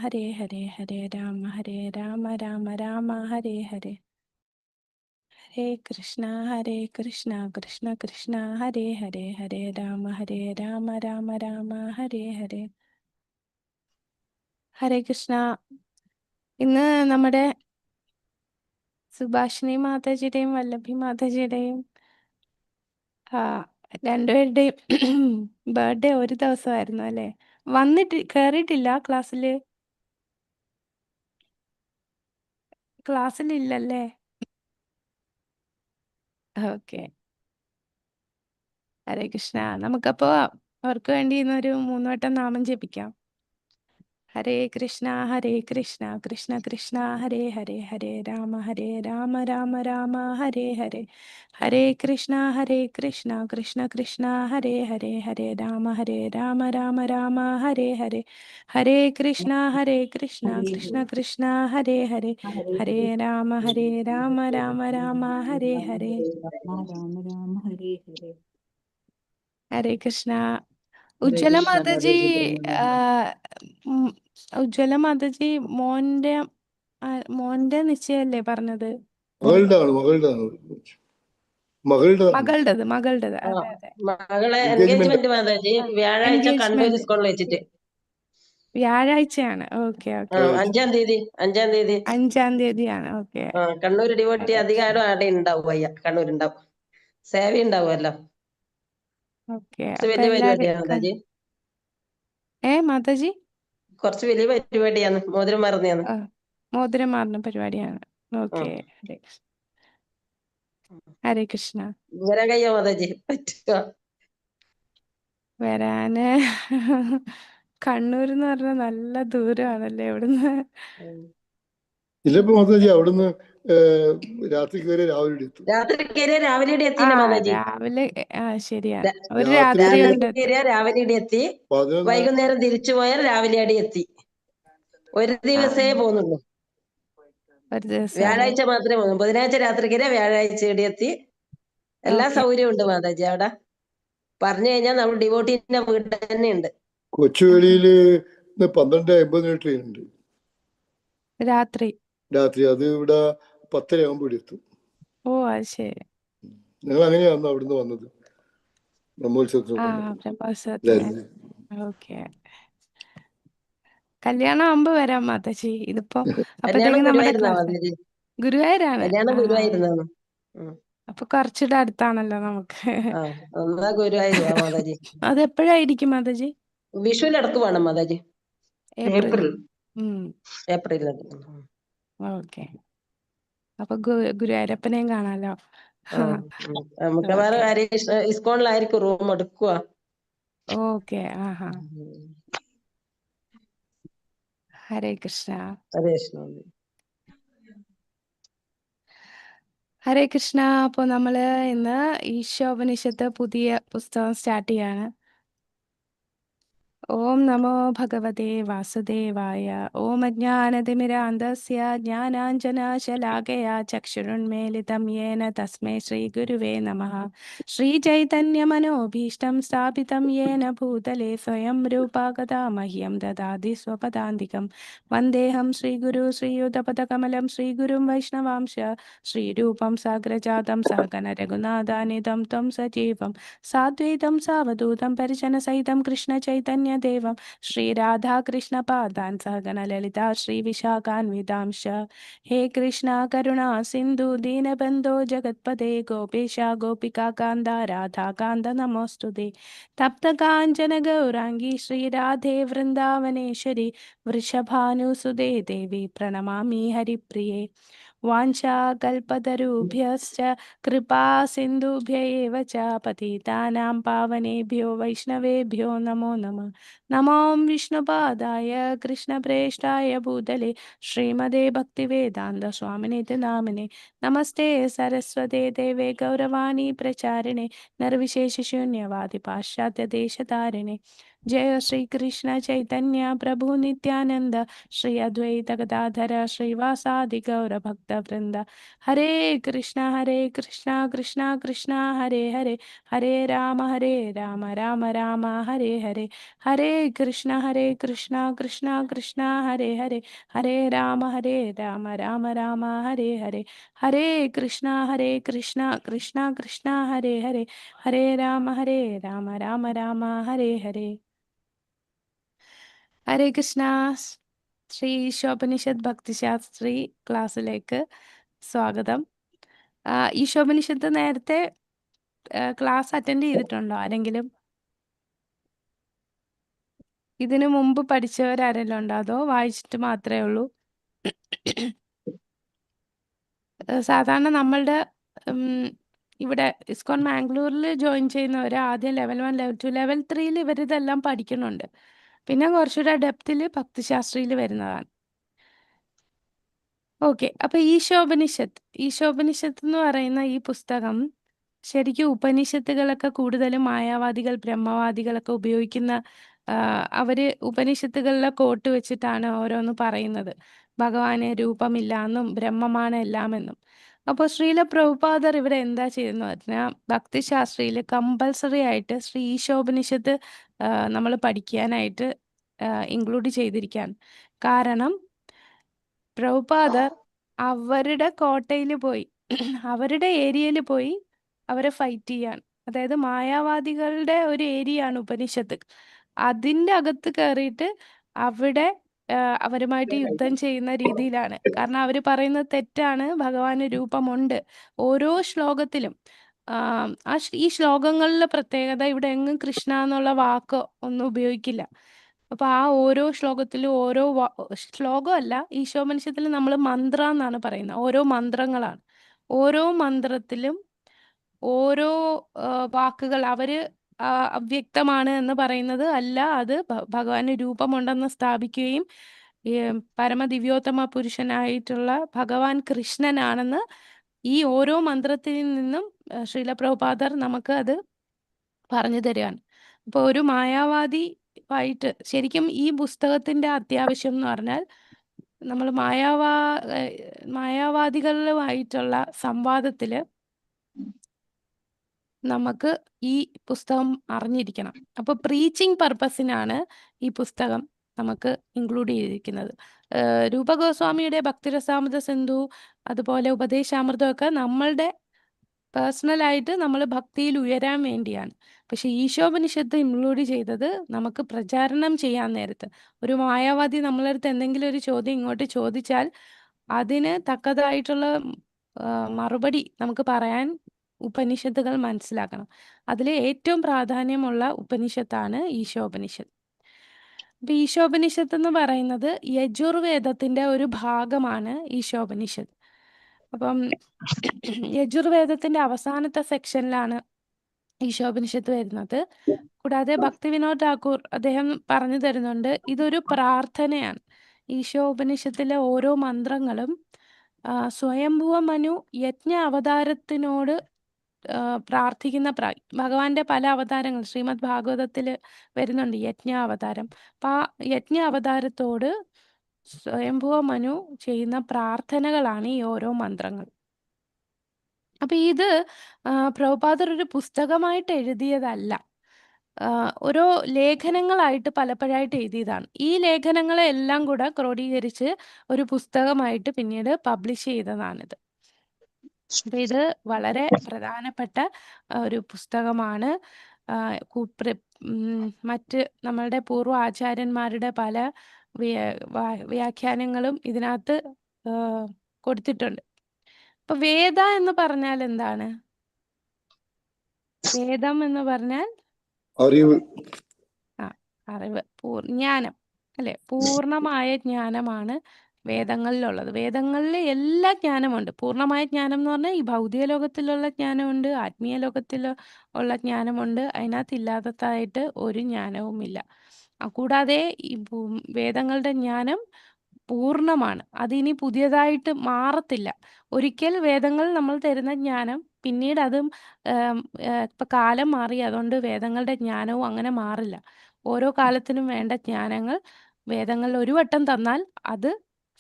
ഹരേ ഹരേ ഹരേ രാമ രാമ രാമ ഹരേ ഹരേ. ഹരേ കൃഷ്ണ കൃഷ്ണ കൃഷ്ണ ഹരേ ഹരേ ഹരേ രാമ രാമ ഹരേ ഹരേ. ഹരേ കൃഷ്ണ. ഇന്ന് നമ്മുടെ സുഭാഷിണി മാതാജിയുടെയും വല്ലഭി മാതാജിയുടെയും രണ്ടുപേരുടെയും ബർത്ത്ഡേ ഒരു ദിവസമായിരുന്നു അല്ലേ? കയറിയിട്ടില്ല ക്ലാസ്സിലില്ലല്ലേ? ഓക്കെ. ഹരേ കൃഷ്ണ. നമുക്കപ്പോ അവർക്ക് വേണ്ടി ഇന്നൊരു 3 വട്ടം നാമം ജപിക്കാം. ഹരേ കൃഷ്ണ കൃഷ്ണ കൃഷ്ണ ഹരേ ഹരേ ഹരേ രാമ രാമ രാമ ഹരേ ഹരേ. ഹരേ കൃഷ്ണ കൃഷ്ണ കൃഷ്ണ ഹരേ ഹരേ ഹരേ രാമ രാമ രാമ ഹരേ ഹരേ. ഹരേ കൃഷ്ണ കൃഷ്ണ കൃഷ്ണ ഹരേ ഹരേ ഹരേ രാമ രാമ രാമ ഹരേ ഹരേ. രാമ രാമ ഹരേ ഹരേ. ഹരേ കൃഷ്ണ. ഹരേ ഉജ്ജ്വല കൃഷ്ണ മാതാജി, ഉജ്ജ്വല മാതാജി മോന്റെ നിശ്ചയല്ലേ പറഞ്ഞത്? മകളുടേത്. അതെ അതെ. മകളെ എൻഗേജ്മെന്റ് മാതാജി വ്യാഴാഴ്ച കണ്ണൂർ സ്കൂളിൽ വെച്ചിട്ട്. വ്യാഴാഴ്ചയാണ്. Okay okay. 5-ാം തീയതി 5-ാം തീയതിയാണ്. ഓക്കെ. കണ്ണൂർ ഡിവോട്ടി അധികാരം അവിടെ ഉണ്ടാവും. കണ്ണൂർ ഉണ്ടാവും, സേവ ഉണ്ടാവുമല്ലോ. ഓക്കെ. വലിയ പരിപാടിയാണ് മാതാജി. മാതാജി കുറച്ച് വലിയ പരിപാടിയാണ്. മോതിരം മറന്നെയാണ്. മോതിരം മാറുന്ന പരിപാടിയാണ്. ഓക്കെ. ഹരേ കൃഷ്ണ. വരാൻ കഴിയോ മാതാജി? പറ്റുക വരാന് കണ്ണൂർ എന്ന് പറഞ്ഞാൽ നല്ല ദൂരമാണല്ലേ ഇവിടുന്ന്? അവിടുന്ന് രാത്രി കയറി രാവിലെ എത്തിയില്ല മാതാജി. രാവിലെ ശരിയാണ്. ഒരു രാത്രി രാത്രി രാവിലെ എത്തി, വൈകുന്നേരം തിരിച്ചു പോയാൽ രാവിലെ അടി എത്തി. ഒരു ദിവസേ പോകുന്നുള്ളൂ. ഒരു ദിവസം വ്യാഴാഴ്ച മാത്രമേ പോകുന്നു. ബുധനാഴ്ച രാത്രി വ്യാഴാഴ്ച എത്തി. എല്ലാ സൗകര്യവും ഉണ്ട് മാതാജി അവിടെ. പറഞ്ഞു കഴിഞ്ഞാൽ നമ്മൾ ഡിവോട്ടീന്റെ വീട് തന്നെ ഉണ്ട്. കൊച്ചുവേളിയില് 12:50 ട്രെയിൻ ഉണ്ട് രാത്രി. അത് ഇവിടെ 10:30 ആകുമ്പോൾ എത്തും. ഓ അത് ശരി. ഞങ്ങൾ അങ്ങനെയാണോ അവിടുന്ന് വന്നത് ബ്രഹ്മോത്സവത്തിന്? ഓക്കെ. കല്യാണം ആകുമ്പോ വരാം മാതാജി. ഇതിപ്പോ കല്യാണം നമ്മുടെ ഗുരുവായൂരാണ്. ഗുരുവായൂരാണ്. അപ്പൊ കുറച്ചുകൂടെ അടുത്താണല്ലോ നമുക്ക്. ഗുരുവായൂർ മാതാജി. അത് എപ്പോഴായിരിക്കും മാതാജി? വിഷുവിനടക്ക് വേണം മാതാജി. ഏപ്രിൽ. ഓക്കെ. അപ്പൊ ഗുരുവായൂരപ്പനെയും കാണാലോ. നമുക്ക് വേറെ ഇസ്കോണിലായിരിക്കും റൂം എടുക്കുക. ഓക്കെ. ഹരേ കൃഷ്ണ. ഹരേ കൃഷ്ണ. അപ്പൊ നമ്മള് ഇന്ന് ഈശോപനിഷത്ത് പുതിയ പുസ്തകം സ്റ്റാർട്ട് ചെയ്യാണ്. ഓം നമോ ഭഗവതേ വാസുദേവായ. ഓം അജ്ഞാനതിമിരാന്ധസ്യ ജ്ഞാനാഞ്ജനശലാകയാ ചക്ഷുരുന്മീലിതം യേന തസ്മൈ ശ്രീ ഗുരുവേ നമഃ. ശ്രീചൈതന്യമനോഭീഷ്ടം സ്ഥാപിതം യേന ഭൂതലേ സ്വയം രൂപാ ഗദാ മഹ്യം ദദാതി സ്വപദാന്തികം. വന്ദേഹം ശ്രീഗുരു ശ്രീയുതപദകമലം ശ്രീഗുരും വൈഷ്ണവാംശ ശ്രീരൂപം സാഗ്രജാതം സഹഗണ രഘുനാഥാനിധം ത്വം സജീവം സാദ്വൈതം സാവധൂതം പരിജനസഹിതം കൃഷ്ണ ചൈതന്യ ദേവം ശ്രീരാധാകൃഷ്ണ പാദാൻ സഹഗണ ലളിതാ ശ്രീവിശാഖാൻവിതാംശ. ഹേ കൃഷ്ണ കരുണാ സിന്ധു ദീനബന്ധോ ജഗത്പദേ ഗോപേശ ഗോപികാകാന്ത രാധാകാന്ത നമോസ്തുതേ. തപ്തകാഞ്ചന ഗൗരാംഗി ശ്രീരാധേ വൃന്ദാവനേശ്വരി വൃഷഭാനുസുതേ ദേവി പ്രണമാമി ഹരിപ്രിയേ. വാഞ്ചാകൽപതരുഭ്യശ്ച കൃപാ സിന്ധുഭ്യ ഏവ ച പതിതാനാം പാവനേഭ്യോ വൈഷ്ണവേഭ്യോ നമോ നമഃ. നമോ വിഷ്ണുപാദായ കൃഷ്ണപ്രേഷ്ഠായ ഭൂതലേ ശ്രീമതേ ഭക്തിവേദാന്ത സ്വാമിനിതി നാമിനെ. നമസ്തേ സരസ്വതേ ദേവേ ഗൗരവാണി പ്രചാരിണേ നിർവിശേഷശൂന്യവാദി പാശ്ചാത്യദേശതാരിണേ. जय श्री कृष्ण चैतन्य प्रभु नित्यानंद श्री अद्वैत गदाधर श्रीवासादि गौर भक्त वृंद हरे कृष्णा कृष्णा कृष्णा हरे हरे हरे राम राम राम हरे हरे हरे कृष्णा कृष्णा कृष्णा हरे हरे हरे राम राम राम हरे हरे हरे कृष्णा कृष्णा कृष्णा हरे हरे हरे राम राम राम हरे हरे ഹരേ കൃഷ്ണ. ശ്രീ ഈശോപനിഷത്ത് ഭക്തിശാസ്ത്രി ക്ലാസ്സിലേക്ക് സ്വാഗതം. ഈശോപനിഷത്ത് നേരത്തെ ക്ലാസ് അറ്റൻഡ് ചെയ്തിട്ടുണ്ടോ ആരെങ്കിലും? ഇതിനു മുമ്പ് പഠിച്ചവരാരെങ്കിലും ഉണ്ടോ അതോ വായിച്ചിട്ട് മാത്രമേ ഉള്ളൂ? സാധാരണ നമ്മളുടെ ഇവിടെ ഇസ്കോൺ മാംഗ്ലൂരിൽ ജോയിൻ ചെയ്യുന്നവർ ആദ്യം ലെവൽ 1 ലെവൽ 2 ലെവൽ 3 ഇവരിതെല്ലാം പഠിക്കുന്നുണ്ട്. പിന്നെ കുറച്ചുകൂടെ ഡെപ്തിൽ ഭക്തിശാസ്ത്രിയിൽ വരുന്നതാണ്. ഓക്കെ, അപ്പൊ ഈശോപനിഷത്ത് എന്ന് പറയുന്ന ഈ പുസ്തകം ശരിക്കും ഉപനിഷത്തുകളൊക്കെ കൂടുതലും മായാവാദികൾ ബ്രഹ്മവാദികളൊക്കെ ഉപയോഗിക്കുന്ന അവര് ഉപനിഷത്തുകളിലെ കോട്ട് വെച്ചിട്ടാണ് ഓരോന്ന് പറയുന്നത്. ഭഗവാന് രൂപമില്ല എന്നും ബ്രഹ്മമാണ് എല്ലാമെന്നും. അപ്പോൾ ശ്രീല പ്രഭുപാദർ ഇവിടെ എന്താ ചെയ്തെന്ന് പറഞ്ഞാൽ ഭക്തിശാസ്ത്രിയിൽ കമ്പൽസറി ആയിട്ട് ശ്രീ ഈശോപനിഷത്ത് നമ്മൾ പഠിക്കാനായിട്ട് ഇൻക്ലൂഡ് ചെയ്തിരിക്കുകയാണ്. കാരണം പ്രഭുപാദർ അവരുടെ കോട്ടയിൽ പോയി അവരുടെ ഏരിയയിൽ പോയി അവരെ ഫൈറ്റ് ചെയ്യാണ്. അതായത് മായാവാദികളുടെ ഒരു ഏരിയ ആണ് ഉപനിഷത്ത്. അതിൻ്റെ അകത്ത് കയറിയിട്ട് അവിടെ അവരുമായിട്ട് യുദ്ധം ചെയ്യുന്ന രീതിയിലാണ്. കാരണം അവർ പറയുന്നത് തെറ്റാണ്, ഭഗവാന് രൂപമുണ്ട് ഓരോ ശ്ലോകത്തിലും. ഈ ശ്ലോകങ്ങളിലെ പ്രത്യേകത ഇവിടെ എങ്ങും കൃഷ്ണ എന്നുള്ള വാക്ക് ഒന്നും ഉപയോഗിക്കില്ല. അപ്പൊ ആ ഓരോ ശ്ലോകത്തിലും ഓരോ ശ്ലോകമല്ല, ഈശോപനിഷത്തിൽ നമ്മൾ മന്ത്ര എന്നാണ് പറയുന്നത്. ഓരോ മന്ത്രങ്ങളാണ്. ഓരോ മന്ത്രത്തിലും ഓരോ വാക്കുകൾ അവര് അവ്യക്തമാണ് എന്ന് പറയുന്നത് അല്ല, അത് ഭഗവാന് രൂപമുണ്ടെന്ന് സ്ഥാപിക്കുകയും പരമദിവ്യോത്തമ പുരുഷനായിട്ടുള്ള ഭഗവാൻ കൃഷ്ണനാണെന്ന് ഈ ഓരോ മന്ത്രത്തിൽ നിന്നും ശ്രീല പ്രഭുപാദർ നമുക്ക് അത് പറഞ്ഞു തരികയാണ്. അപ്പോൾ ഒരു മായാവാദി ആയിട്ട് ശരിക്കും ഈ പുസ്തകത്തിന്റെ അത്യാവശ്യം എന്ന് പറഞ്ഞാൽ നമ്മൾ മായാവാദികളുമായിട്ടുള്ള സംവാദത്തില് നമുക്ക് ഈ പുസ്തകം അറിഞ്ഞിരിക്കണം. അപ്പോൾ പ്രീച്ചിങ് പർപ്പസിനാണ് ഈ പുസ്തകം നമുക്ക് ഇൻക്ലൂഡ് ചെയ്തിരിക്കുന്നത്. രൂപഗോസ്വാമിയുടെ ഭക്തിരസാമൃത സിന്ധു അതുപോലെ ഉപദേശാമൃതമൊക്കെ നമ്മളുടെ പേഴ്സണലായിട്ട് നമ്മൾ ഭക്തിയിൽ ഉയരാൻ വേണ്ടിയാണ്. പക്ഷെ ഈശോപനിഷത്ത് ഇൻക്ലൂഡ് ചെയ്തത് നമുക്ക് പ്രചാരണം ചെയ്യാൻ നേരത്ത്. ഒരു മായാവാദി നമ്മളെ അടുത്ത് എന്തെങ്കിലും ഒരു ചോദ്യം ഇങ്ങോട്ട് ചോദിച്ചാൽ അതിന് തക്കതായിട്ടുള്ള മറുപടി നമുക്ക് പറയാൻ ഉപനിഷത്തുകൾ മനസ്സിലാക്കണം. അതിൽ ഏറ്റവും പ്രാധാന്യമുള്ള ഉപനിഷത്താണ് ഈശോപനിഷത്ത്. അപ്പൊ ഈശോപനിഷത്ത് എന്ന് പറയുന്നത് യജുർവേദത്തിന്റെ ഒരു ഭാഗമാണ് ഈശോപനിഷത്ത്. അപ്പം യജുർവേദത്തിന്റെ അവസാനത്തെ സെക്ഷനിലാണ് ഈശോപനിഷത്ത് വരുന്നത്. കൂടാതെ ഭക്തി വിനോദ് ഠാക്കൂർ അദ്ദേഹം പറഞ്ഞു തരുന്നുണ്ട്, ഇതൊരു പ്രാർത്ഥനയാണ്. ഈശോപനിഷത്തിലെ ഓരോ മന്ത്രങ്ങളും സ്വയംഭുവ മനു യജ്ഞ അവതാരത്തിനോട് പ്രാർത്ഥിക്കുന്ന ഭഗവാന്റെ പല അവതാരങ്ങൾ ശ്രീമദ് ഭാഗവതത്തിൽ വരുന്നുണ്ട്, യജ്ഞ അവതാരം. അപ്പൊ ആ യജ്ഞ അവതാരത്തോട് സ്വയംഭുവ മനു ചെയ്യുന്ന പ്രാർത്ഥനകളാണ് ഈ ഓരോ മന്ത്രങ്ങൾ. അപ്പൊ ഇത് പ്രഭുപാദർ ഒരു പുസ്തകമായിട്ട് എഴുതിയതല്ല, ഓരോ ലേഖനങ്ങളായിട്ട് പലപ്പോഴായിട്ട് എഴുതിയതാണ്. ഈ ലേഖനങ്ങളെ എല്ലാം കൂടെ ക്രോഡീകരിച്ച് ഒരു പുസ്തകമായിട്ട് പിന്നീട് പബ്ലിഷ് ചെയ്തതാണിത്. അപ്പൊ ഇത് വളരെ പ്രധാനപ്പെട്ട ഒരു പുസ്തകമാണ്. മറ്റ് നമ്മളുടെ പൂർവ്വ ആചാര്യന്മാരുടെ പല വ്യാഖ്യാനങ്ങളും ഇതിനകത്ത് കൊടുത്തിട്ടുണ്ട്. അപ്പൊ വേദ എന്ന് പറഞ്ഞാൽ എന്താണ്? വേദം എന്ന് പറഞ്ഞാൽ അറിവ്, അറിവ്, ജ്ഞാനം അല്ലെ? പൂർണ്ണമായ ജ്ഞാനമാണ് വേദങ്ങളിലുള്ളത്. വേദങ്ങളിൽ എല്ലാ ജ്ഞാനമുണ്ട്. പൂർണ്ണമായ ജ്ഞാനം എന്ന് പറഞ്ഞാൽ ഈ ഭൗതിക ലോകത്തിലുള്ള ജ്ഞാനമുണ്ട്, ആത്മീയ ലോകത്തിൽ ഉള്ള ജ്ഞാനമുണ്ട്. അതിനകത്ത് ഇല്ലാത്തതായിട്ട് ഒരു ജ്ഞാനവുമില്ല. കൂടാതെ ഈ വേദങ്ങളുടെ ജ്ഞാനം പൂർണ്ണമാണ്. അതിനി പുതിയതായിട്ട് മാറത്തില്ല. ഒരിക്കൽ വേദങ്ങൾ നമ്മൾ തരുന്ന ജ്ഞാനം പിന്നീട് അതും ഇപ്പൊ കാലം മാറി, അതുകൊണ്ട് വേദങ്ങളുടെ ജ്ഞാനവും അങ്ങനെ മാറില്ല. ഓരോ കാലത്തിനും വേണ്ട ജ്ഞാനങ്ങൾ വേദങ്ങളിൽ ഒരു വട്ടം തന്നാൽ അത്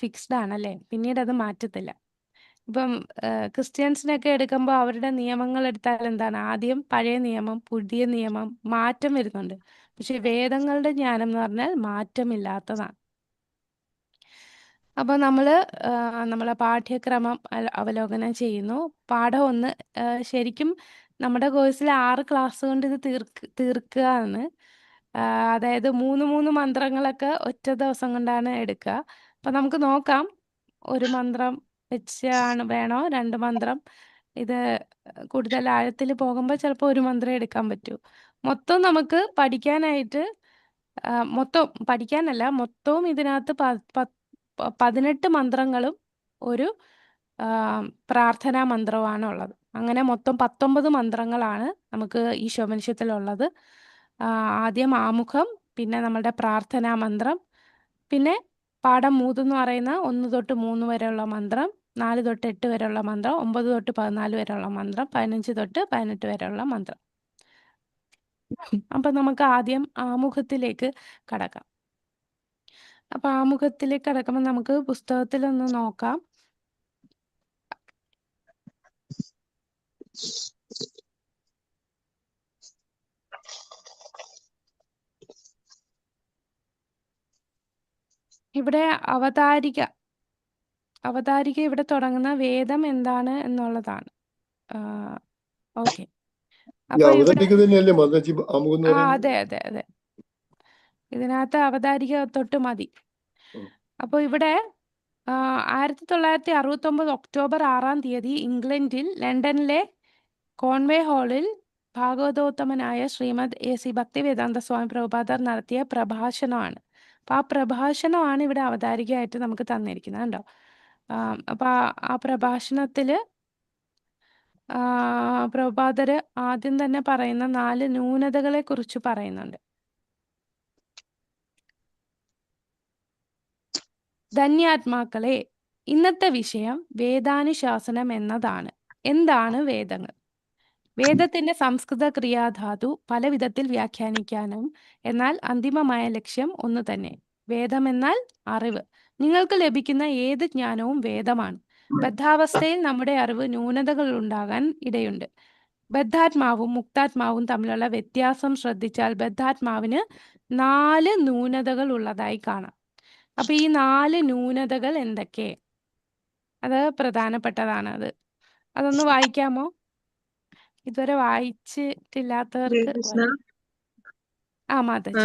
ഫിക്സ്ഡ് ആണല്ലേ, പിന്നീട് അത് മാറ്റത്തില്ല. ഇപ്പം ക്രിസ്ത്യൻസിനൊക്കെ എടുക്കുമ്പോൾ അവരുടെ നിയമങ്ങൾ എടുത്താൽ എന്താണ്, ആദ്യം പഴയ നിയമം, പുതിയ നിയമം, മാറ്റം വരുന്നുണ്ട്. പക്ഷെ വേദങ്ങളുടെ ജ്ഞാനം എന്ന് പറഞ്ഞാൽ മാറ്റമില്ലാത്തതാണ്. അപ്പോൾ നമ്മളെ പാഠ്യക്രമം അവലോകനം ചെയ്യുന്നു. പാഠം 1 ശരിക്കും നമ്മുടെ കോഴ്സിൽ 6 ക്ലാസ് കൊണ്ട് ഇത് തീർക്കുക എന്ന്. അതായത് 3 മന്ത്രങ്ങളൊക്കെ ഒറ്റ ദിവസം കൊണ്ടാണ് എടുക്കുക. അപ്പം നമുക്ക് നോക്കാം, ഒരു മന്ത്രം വെച്ചാണ് വേണോ 2 മന്ത്രം. ഇത് കൂടുതൽ ആഴത്തിൽ പോകുമ്പോൾ ചിലപ്പോൾ ഒരു മന്ത്രം എടുക്കാൻ പറ്റൂ. മൊത്തം നമുക്ക് പഠിക്കാനായിട്ട് മൊത്തം പഠിക്കാനല്ല, മൊത്തവും ഇതിനകത്ത് 18 മന്ത്രങ്ങളും ഒരു പ്രാർത്ഥനാ മന്ത്രവുമാണ് ഉള്ളത്. അങ്ങനെ മൊത്തം 19 മന്ത്രങ്ങളാണ് നമുക്ക് ഈശോമനുഷ്യത്തിലുള്ളത്. ആദ്യം ആമുഖം, പിന്നെ നമ്മളുടെ പ്രാർത്ഥനാ മന്ത്രം, പിന്നെ പാഠം 3 എന്ന് പറയുന്ന 1 തൊട്ട് 3 വരെയുള്ള മന്ത്രം, 4 തൊട്ട് 8 വരെയുള്ള മന്ത്രം, 9 തൊട്ട് 14 വരെയുള്ള മന്ത്രം, 15 തൊട്ട് 18 വരെയുള്ള മന്ത്രം. അപ്പം നമുക്ക് ആദ്യം ആമുഖത്തിലേക്ക് കടക്കാം. അപ്പം ആമുഖത്തിലേക്ക് കടക്കുമ്പോൾ നമുക്ക് പുസ്തകത്തിലൊന്ന് നോക്കാം. ഇവിടെ അവതാരിക ഇവിടെ തുടങ്ങുന്ന വേദം എന്താണ് എന്നുള്ളതാണ്. ഓക്കെ, അപ്പൊ ഇവിടെ അവതരിക തന്നെയല്ലേ മാതാജി ആമുഖം എന്ന് പറയുന്നത്? അതെ, ഇതിനകത്ത് അവതാരിക തൊട്ട് മതി. ഉം. അപ്പോൾ ഇവിടെ 1969 ഒക്ടോബർ 6-ാം തീയതി ഇംഗ്ലണ്ടിൽ ലണ്ടനിലെ കോൺവേ ഹാളിൽ ഭാഗവതോത്തമനായ ശ്രീമദ് AC ഭക്തിവേദാന്ത സ്വാമി പ്രഭുപാദർ നടത്തിയ പ്രഭാഷണമാണ്. അപ്പം ആ പ്രഭാഷണമാണ് ഇവിടെ അവതാരികയായിട്ട് നമുക്ക് തന്നിരിക്കുന്നത്, കണ്ടോ. അപ്പം ആ പ്രഭാഷണത്തിൽ പ്രഭുപാദർ ആദ്യം തന്നെ പറയുന്ന 4 ന്യൂനതകളെ കുറിച്ച് പറയുന്നുണ്ട്. ധന്യാത്മാക്കളെ, ഇന്നത്തെ വിഷയം വേദാനുശാസനം എന്നതാണ്. എന്താണ് വേദങ്ങൾ? വേദത്തിന്റെ സംസ്കൃത ക്രിയാധാതു പല വിധത്തിൽ വ്യാഖ്യാനിക്കാനും, എന്നാൽ അന്തിമമായ ലക്ഷ്യം ഒന്ന് തന്നെ. വേദമെന്നാൽ അറിവ്. നിങ്ങൾക്ക് ലഭിക്കുന്ന ഏത് ജ്ഞാനവും വേദമാണ്. ബദ്ധാവസ്ഥയിൽ നമ്മുടെ അറിവ് ന്യൂനതകൾ ഉണ്ടാകാൻ ഇടയുണ്ട്. ബദ്ധാത്മാവും മുക്താത്മാവും തമ്മിലുള്ള വ്യത്യാസം ശ്രദ്ധിച്ചാൽ ബദ്ധാത്മാവിന് 4 ന്യൂനതകൾ ഉള്ളതായി കാണാം. അപ്പൊ ഈ 4 ന്യൂനതകൾ എന്തൊക്കെ? അത് പ്രധാനപ്പെട്ടതാണ്. അതൊന്ന് വായിക്കാമോ? ഇതുവരെ വായിച്ചിട്ടില്ലാത്തവർക്ക് കൃഷ്ണ, മാതാജി.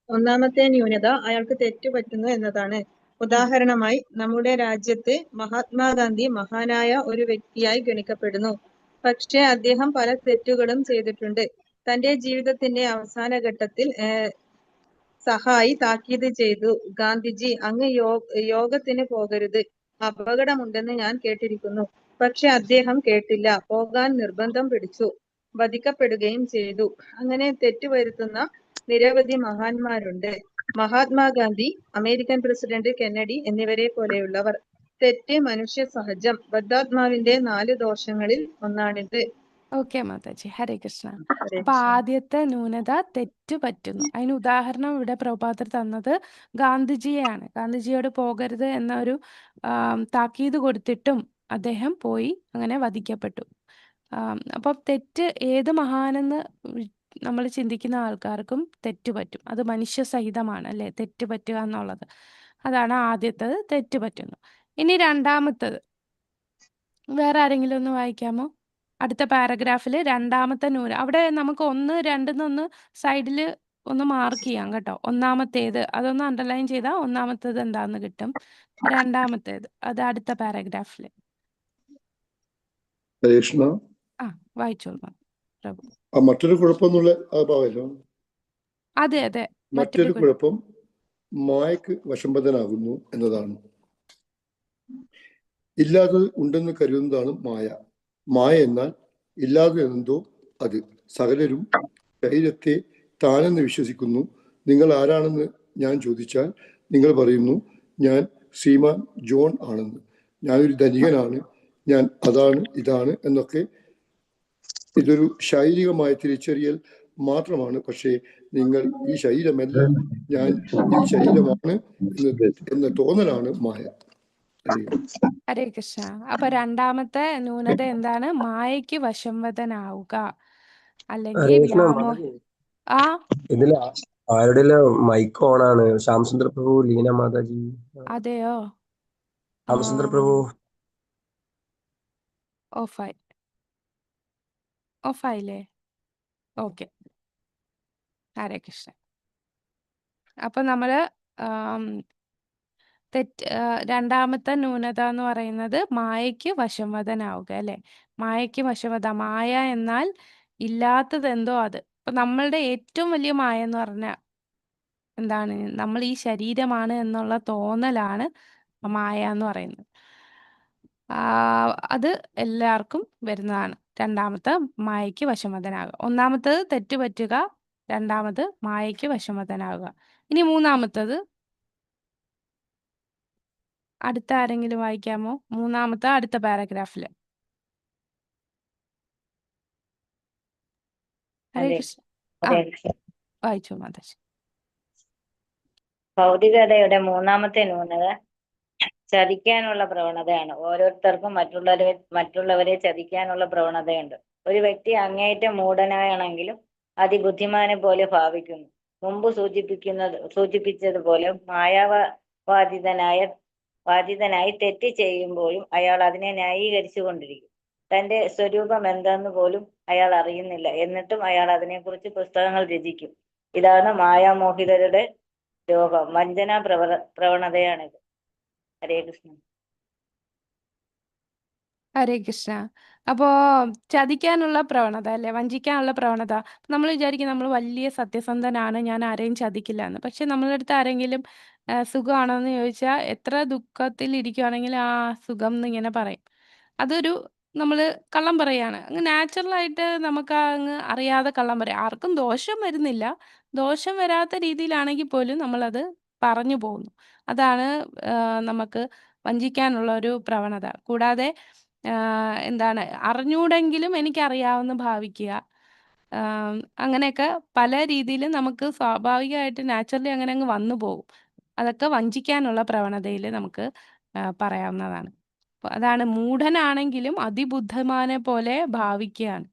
ഒന്നാമത്തെ ന്യൂനത അയാൾക്ക് തെറ്റുപറ്റുന്നു എന്നതാണ്. ഉദാഹരണമായി, നമ്മുടെ രാജ്യത്ത് മഹാത്മാഗാന്ധി മഹാനായ ഒരു വ്യക്തിയായി ഗണിക്കപ്പെടുന്നു. പക്ഷേ അദ്ദേഹം പല തെറ്റുകളും ചെയ്തിട്ടുണ്ട്. തന്റെ ജീവിതത്തിന്റെ അവസാന ഘട്ടത്തിൽ സഹായി താക്കീത് ചെയ്തു, ഗാന്ധിജി, അങ്ങ് യോഗത്തിന് പോകരുത്, അപകടമുണ്ടെന്ന് ഞാൻ കേട്ടിരിക്കുന്നു. പക്ഷെ അദ്ദേഹം കേട്ടില്ല, പോകാൻ നിർബന്ധം പിടിച്ചു, വധിക്കപ്പെടുകയും ചെയ്തു. അങ്ങനെ തെറ്റുവരുത്തുന്ന നിരവധി മഹാന്മാരുണ്ട്. മഹാത്മാഗാന്ധി, അമേരിക്കൻ പ്രസിഡന്റ് കെന്നഡി എന്നിവരെ പോലെയുള്ളവർ. തെറ്റ് മനുഷ്യ സഹജം. ബദ്ധാത്മാവിന്റെ 4 ദോഷങ്ങളിൽ ഒന്നാണിത്. ഓക്കെ മാതാജി, ഹരേ കൃഷ്ണ. ഹരേ അപ്പൊ കൃഷ്ണ. ആദ്യത്തെ ന്യൂനത തെറ്റ് പറ്റുന്നു. അതിന് ഉദാഹരണം ഇവിടെ പ്രഭുപാദർ തന്നത് ഗാന്ധിജിയെയാണ്. ഗാന്ധിജിയോട് പോകരുത് എന്നൊരു താക്കീത് കൊടുത്തിട്ടും അദ്ദേഹം പോയി, അങ്ങനെ വധിക്കപ്പെട്ടു. അപ്പം തെറ്റ് ഏത് മഹാനെന്ന് നമ്മൾ ചിന്തിക്കുന്ന ആൾക്കാർക്കും തെറ്റ് പറ്റും. അത് മനുഷ്യസഹിതമാണ് അല്ലേ, തെറ്റ് പറ്റുക എന്നുള്ളത്. അതാണ് ആദ്യത്തേത്, തെറ്റ് പറ്റുന്നു. ഇനി രണ്ടാമത്തത് വേറെ ആരെങ്കിലും ഒന്ന് വായിക്കാമോ? അടുത്ത പാരഗ്രാഫിൽ രണ്ടാമത്തെ അവിടെ നമുക്ക് 1, 2 സൈഡിൽ ഒന്ന് മാർക്ക് ചെയ്യാം കേട്ടോ. ഒന്നാമത്തേത് അതൊന്ന് അണ്ടർലൈൻ ചെയ്താൽ ഒന്നാമത്തേത് എന്താന്ന് കിട്ടും. രണ്ടാമത്തേത് അത് അടുത്ത പാരഗ്രാഫിൽ. കൃഷ്ണ, വായിച്ചോളൂ പ്രഭു. മറ്റൊരു കുഴപ്പമെന്നുള്ള ആ ഭാവമല്ലോ. അതെ, മറ്റൊരു കുഴപ്പം മായക്ക് വശംബദ്ധനാകുന്നു എന്നതാണ്. ഇല്ലാത്തത് ഉണ്ടെന്ന് കരുതുന്നതാണ് മായ. മായ എന്നാൽ ഇല്ലാതെ എന്തോ അത്. സകലരും ശരീരത്തെ താനെന്ന് വിശ്വസിക്കുന്നു. നിങ്ങൾ ആരാണെന്ന് ഞാൻ ചോദിച്ചാൽ നിങ്ങൾ പറയുന്നു, ഞാൻ ശ്രീമാൻ ജോൺ ആണെന്ന്, ഞാനൊരു ധനികനാണ്, ഞാൻ അതാണ് ഇതാണ് എന്നൊക്കെ. ഇതൊരു ശാരീരികമായ തിരിച്ചറിയൽ മാത്രമാണ്. പക്ഷേ നിങ്ങൾ ഈ ശരീരമല്ല, ഞാൻ ഈ ശരീരമാണ് എന്ന തോന്നലാണ് മായ. ഹരേ കൃഷ്ണ. അപ്പൊ രണ്ടാമത്തെ ന്യൂനത എന്താണ്? മായയ്ക്ക് വശംവദനാവുക, അല്ലെങ്കിൽ ആ ഇതിൽ ആരുടെ മൈക്ക് ഓണാണ്? ശ്യാംസുന്ദർ പ്രഭു, ലീന മാതാജി. അതെയോ? ശ്യാംസുന്ദർ പ്രഭു ഓഫായില്ലേ? ഓക്കെ. ഹരേ കൃഷ്ണ. അപ്പൊ നമ്മള് രണ്ടാമത്തെ ന്യൂനത എന്ന് പറയുന്നത് മായയ്ക്ക് വശംവദനാവുക, അല്ലെ? മായയ്ക്ക് വശംവദ, മായ എന്നാൽ ഇല്ലാത്തത് എന്തോ അത്. ഇപ്പൊ നമ്മളുടെ ഏറ്റവും വലിയ മായ എന്ന് പറഞ്ഞാൽ എന്താണ്? നമ്മൾ ഈ ശരീരമാണ് എന്നുള്ള തോന്നലാണ് മായ എന്ന് പറയുന്നത്. അത് എല്ലാവർക്കും വരുന്നതാണ്. രണ്ടാമത്തെ മായയ്ക്ക് വശംവദനാകുക. ഒന്നാമത്തത് തെറ്റുപറ്റുക, രണ്ടാമത് മായയ്ക്ക് വശംവദനാകുക. ഇനി മൂന്നാമത്തത് അടുത്ത ആരെങ്കിലും വായിക്കാമോ? മൂന്നാമത്തെ അടുത്ത പാരഗ്രാഫില്. ഹരേ അതെ, കൃഷ്ണ. ഹരേ കൃഷ്ണ. വായിച്ചു മാതാജി. ഭൗതികതയുടെ മൂന്നാമത്തെ ന്യൂനത ചതിക്കാനുള്ള പ്രവണതയാണ്. ഓരോരുത്തർക്കും മറ്റുള്ളവരെ ചതിക്കാനുള്ള പ്രവണതയുണ്ട്. ഒരു വ്യക്തി അങ്ങേയറ്റം മൂഢനായാണെങ്കിലും അതിബുദ്ധിമാനെ പോലെ ഭാവിക്കുന്നു. മുമ്പ് സൂചിപ്പിച്ചതുപോലെ വാദിതനായി തെറ്റ് ചെയ്യുമ്പോഴും അയാൾ അതിനെ ന്യായീകരിച്ചു കൊണ്ടിരിക്കും. തന്റെ സ്വരൂപം എന്തെന്ന് പോലും അയാൾ അറിയുന്നില്ല. എന്നിട്ടും അയാൾ അതിനെക്കുറിച്ച് പുസ്തകങ്ങൾ രചിക്കും. ഇതാണ് മായാമോഹിതരുടെ രോഗം, വഞ്ചനാ പ്രവണതയാണിത്. ഹരേ കൃഷ്ണ. ഹരേ കൃഷ്ണ. അപ്പോ ചതിക്കാനുള്ള പ്രവണത, അല്ലെ? വഞ്ചിക്കാനുള്ള പ്രവണത. നമ്മൾ വിചാരിക്കും നമ്മൾ വലിയ സത്യസന്ധനാണ്, ഞാൻ ആരെയും ചതിക്കില്ല എന്ന്. പക്ഷെ നമ്മളുടെ അടുത്ത് ആരെങ്കിലും സുഖമാണോ എന്ന് ചോദിച്ചാൽ എത്ര ദുഃഖത്തിൽ ഇരിക്കുവാണെങ്കിലും ആ സുഖം എന്ന് ഇങ്ങനെ പറയും. അതൊരു നമ്മൾ കള്ളം പറയാണ്. അങ്ങ് നാച്ചുറലായിട്ട് നമുക്ക് അങ്ങ് അറിയാതെ കള്ളം പറയാം. ആർക്കും ദോഷം വരുന്നില്ല. ദോഷം വരാത്ത രീതിയിലാണെങ്കിൽ പോലും നമ്മളത് പറഞ്ഞു പോകുന്നു. അതാണ് നമുക്ക് വഞ്ചിക്കാനുള്ള ഒരു പ്രവണത. കൂടാതെ എന്താണ്, അറിഞ്ഞൂടെങ്കിലും എനിക്കറിയാമെന്ന് ഭാവിക്കുക. അങ്ങനെയൊക്കെ പല രീതിയിലും നമുക്ക് സ്വാഭാവികമായിട്ട് നാച്ചുറലി അങ്ങനെ അങ്ങ് വന്നു പോകും. അതൊക്കെ വഞ്ചിക്കാനുള്ള പ്രവണതയിൽ നമുക്ക് പറയാവുന്നതാണ്. അതാണ്, മൂഢനാണെങ്കിലും അതിബുദ്ധിമാനെ പോലെ ഭാവിക്കുകയാണ്.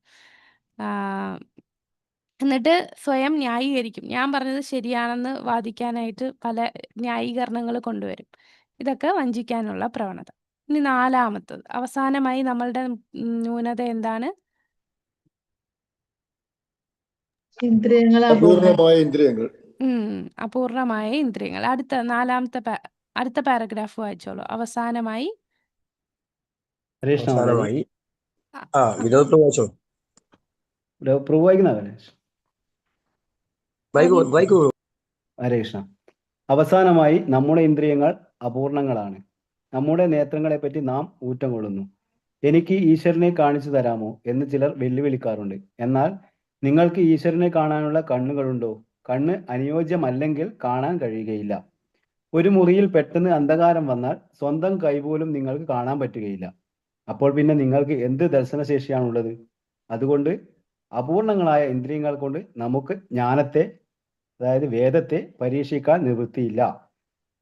എന്നിട്ട് സ്വയം ന്യായീകരിക്കും. ഞാൻ പറഞ്ഞത് ശരിയാണെന്ന് വാദിക്കാനായിട്ട് പല ന്യായീകരണങ്ങൾ കൊണ്ടുവരും. ഇതൊക്കെ വഞ്ചിക്കാനുള്ള പ്രവണത. ഇനി നാലാമത്തത്, അവസാനമായി നമ്മളുടെ ന്യൂനത എന്താണ്? അപൂർണമായ ഇന്ദ്രിയങ്ങൾ. അപൂർണമായ ഇന്ദ്രിയങ്ങൾ. അടുത്ത പാരഗ്രാഫ് വായിച്ചോളൂ. അവസാനമായി വിനോദ് പ്രഭു വായിച്ചോ. പ്രഭു വായിക്കുന്ന ഹരേ കൃഷ്ണ. അവസാനമായി നമ്മുടെ ഇന്ദ്രിയങ്ങൾ അപൂർണങ്ങളാണ്. നമ്മുടെ നേത്രങ്ങളെപ്പറ്റി നാം ഊറ്റം കൊള്ളുന്നു. എനിക്ക് ഈശ്വരനെ കാണിച്ചു തരാമോ എന്ന് ചിലർ വെല്ലുവിളിക്കാറുണ്ട്. എന്നാൽ നിങ്ങൾക്ക് ഈശ്വരനെ കാണാനുള്ള കണ്ണുകളുണ്ടോ? കണ്ണ് അനുയോജ്യമല്ലെങ്കിൽ കാണാൻ കഴിയുകയില്ല. ഒരു മുറിയിൽ പെട്ടെന്ന് അന്ധകാരം വന്നാൽ സ്വന്തം കൈപോലും നിങ്ങൾക്ക് കാണാൻ പറ്റുകയില്ല. അപ്പോൾ പിന്നെ നിങ്ങൾക്ക് എന്ത് ദർശനശേഷിയാണുള്ളത്? അതുകൊണ്ട് അപൂർണങ്ങളായ ഇന്ദ്രിയങ്ങൾ കൊണ്ട് നമുക്ക് ജ്ഞാനത്തെ, അതായത് വേദത്തെ പരീക്ഷിക്കാൻ നിവൃത്തിയില്ല.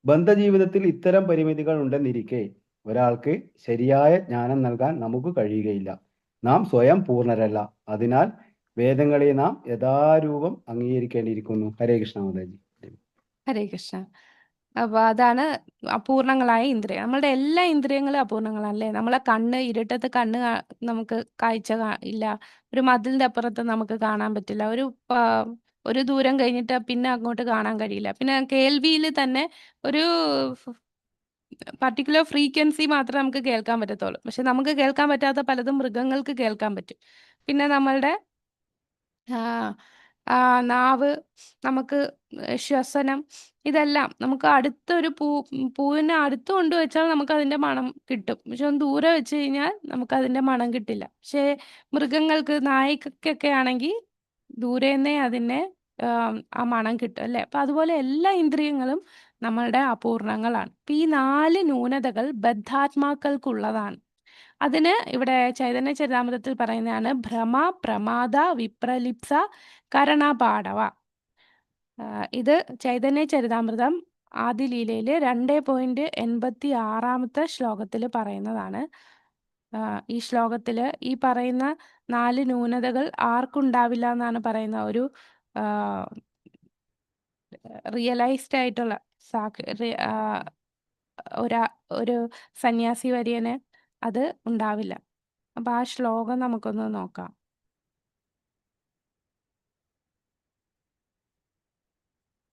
ബന്ധജീവിതത്തിൽ ഇത്തരം പരിമിതികൾ ഉണ്ടെന്നിരിക്കെ ഒരാൾക്ക് ശരിയായ ജ്ഞാനം നൽകാൻ നമുക്ക് കഴിയുകയില്ല. നാം സ്വയം പൂർണ്ണരല്ല. അതിനാൽ വേദങ്ങളെ നാം യഥാരൂപം അംഗീകരിക്കേണ്ടിയിരിക്കുന്നു. ഹരേ കൃഷ്ണ മാതാജി. ഹരേ കൃഷ്ണ. അപ്പോൾ അതാണ് അപൂർണങ്ങളായ ഇന്ദ്രിയം. നമ്മളുടെ എല്ലാ ഇന്ദ്രിയങ്ങളും അപൂർണങ്ങളല്ലേ. നമ്മളെ കണ്ണ്, ഇരുട്ടത്ത് കണ്ണ് നമുക്ക് കാഴ്ച ഇല്ല. ഒരു മതിലിന്റെ അപ്പുറത്ത് നമുക്ക് കാണാൻ പറ്റില്ല. ഒരു ദൂരം കഴിഞ്ഞിട്ട് പിന്നെ അങ്ങോട്ട് കാണാൻ കഴിയില്ല. പിന്നെ കേൾവിയിൽ തന്നെ ഒരു പർട്ടിക്കുലർ ഫ്രീക്വൻസി മാത്രമേ നമുക്ക് കേൾക്കാൻ പറ്റത്തുള്ളൂ. പക്ഷെ നമുക്ക് കേൾക്കാൻ പറ്റാത്ത പലതും മൃഗങ്ങൾക്ക് കേൾക്കാൻ പറ്റും. പിന്നെ നമ്മളുടെ നാവ്, നമുക്ക് ശ്വസനം, ഇതെല്ലാം നമുക്ക് അടുത്തൊരു പൂവിനെ അടുത്ത് കൊണ്ടുവച്ചാൽ നമുക്ക് അതിൻ്റെ മണം കിട്ടും. പക്ഷെ ഒന്ന് ദൂരെ വെച്ച് കഴിഞ്ഞാൽ നമുക്ക് അതിൻ്റെ മണം കിട്ടില്ല. പക്ഷേ മൃഗങ്ങൾക്ക്, നായ്ക്കൊക്കെ ആണെങ്കിൽ ദൂരേന്നേ അതിനെ ആ മണം കിട്ടും, അല്ലേ? അപ്പം അതുപോലെ എല്ലാ ഇന്ദ്രിയങ്ങളും നമ്മളുടെ അപൂർണങ്ങളാണ്. അപ്പം ഈ 4 ന്യൂനതകൾ ബദ്ധാത്മാക്കൾക്കുള്ളതാണ്. അതിന് ഇവിടെ ചൈതന്യ ചരിതാമൃതത്തിൽ പറയുന്നതാണ് ഭ്രമ, പ്രമാദ, വിപ്രലിപ്സ, കരണപാടവ. ഇത് ചൈതന്യ ചരിതാമൃതം ആദിലീലയില് 2.86 ശ്ലോകത്തിൽ പറയുന്നതാണ്. ഈ ശ്ലോകത്തില് ഈ പറയുന്ന 4 ന്യൂനതകൾ ആർക്കുണ്ടാവില്ല എന്നാണ് പറയുന്ന ഒരു റിയലൈസ്ഡ് ആയിട്ടുള്ള ഒരു സന്യാസി വര്യന് അത് ഉണ്ടാവില്ല. അപ്പൊ ആ ശ്ലോകം നമുക്കൊന്ന് നോക്കാം.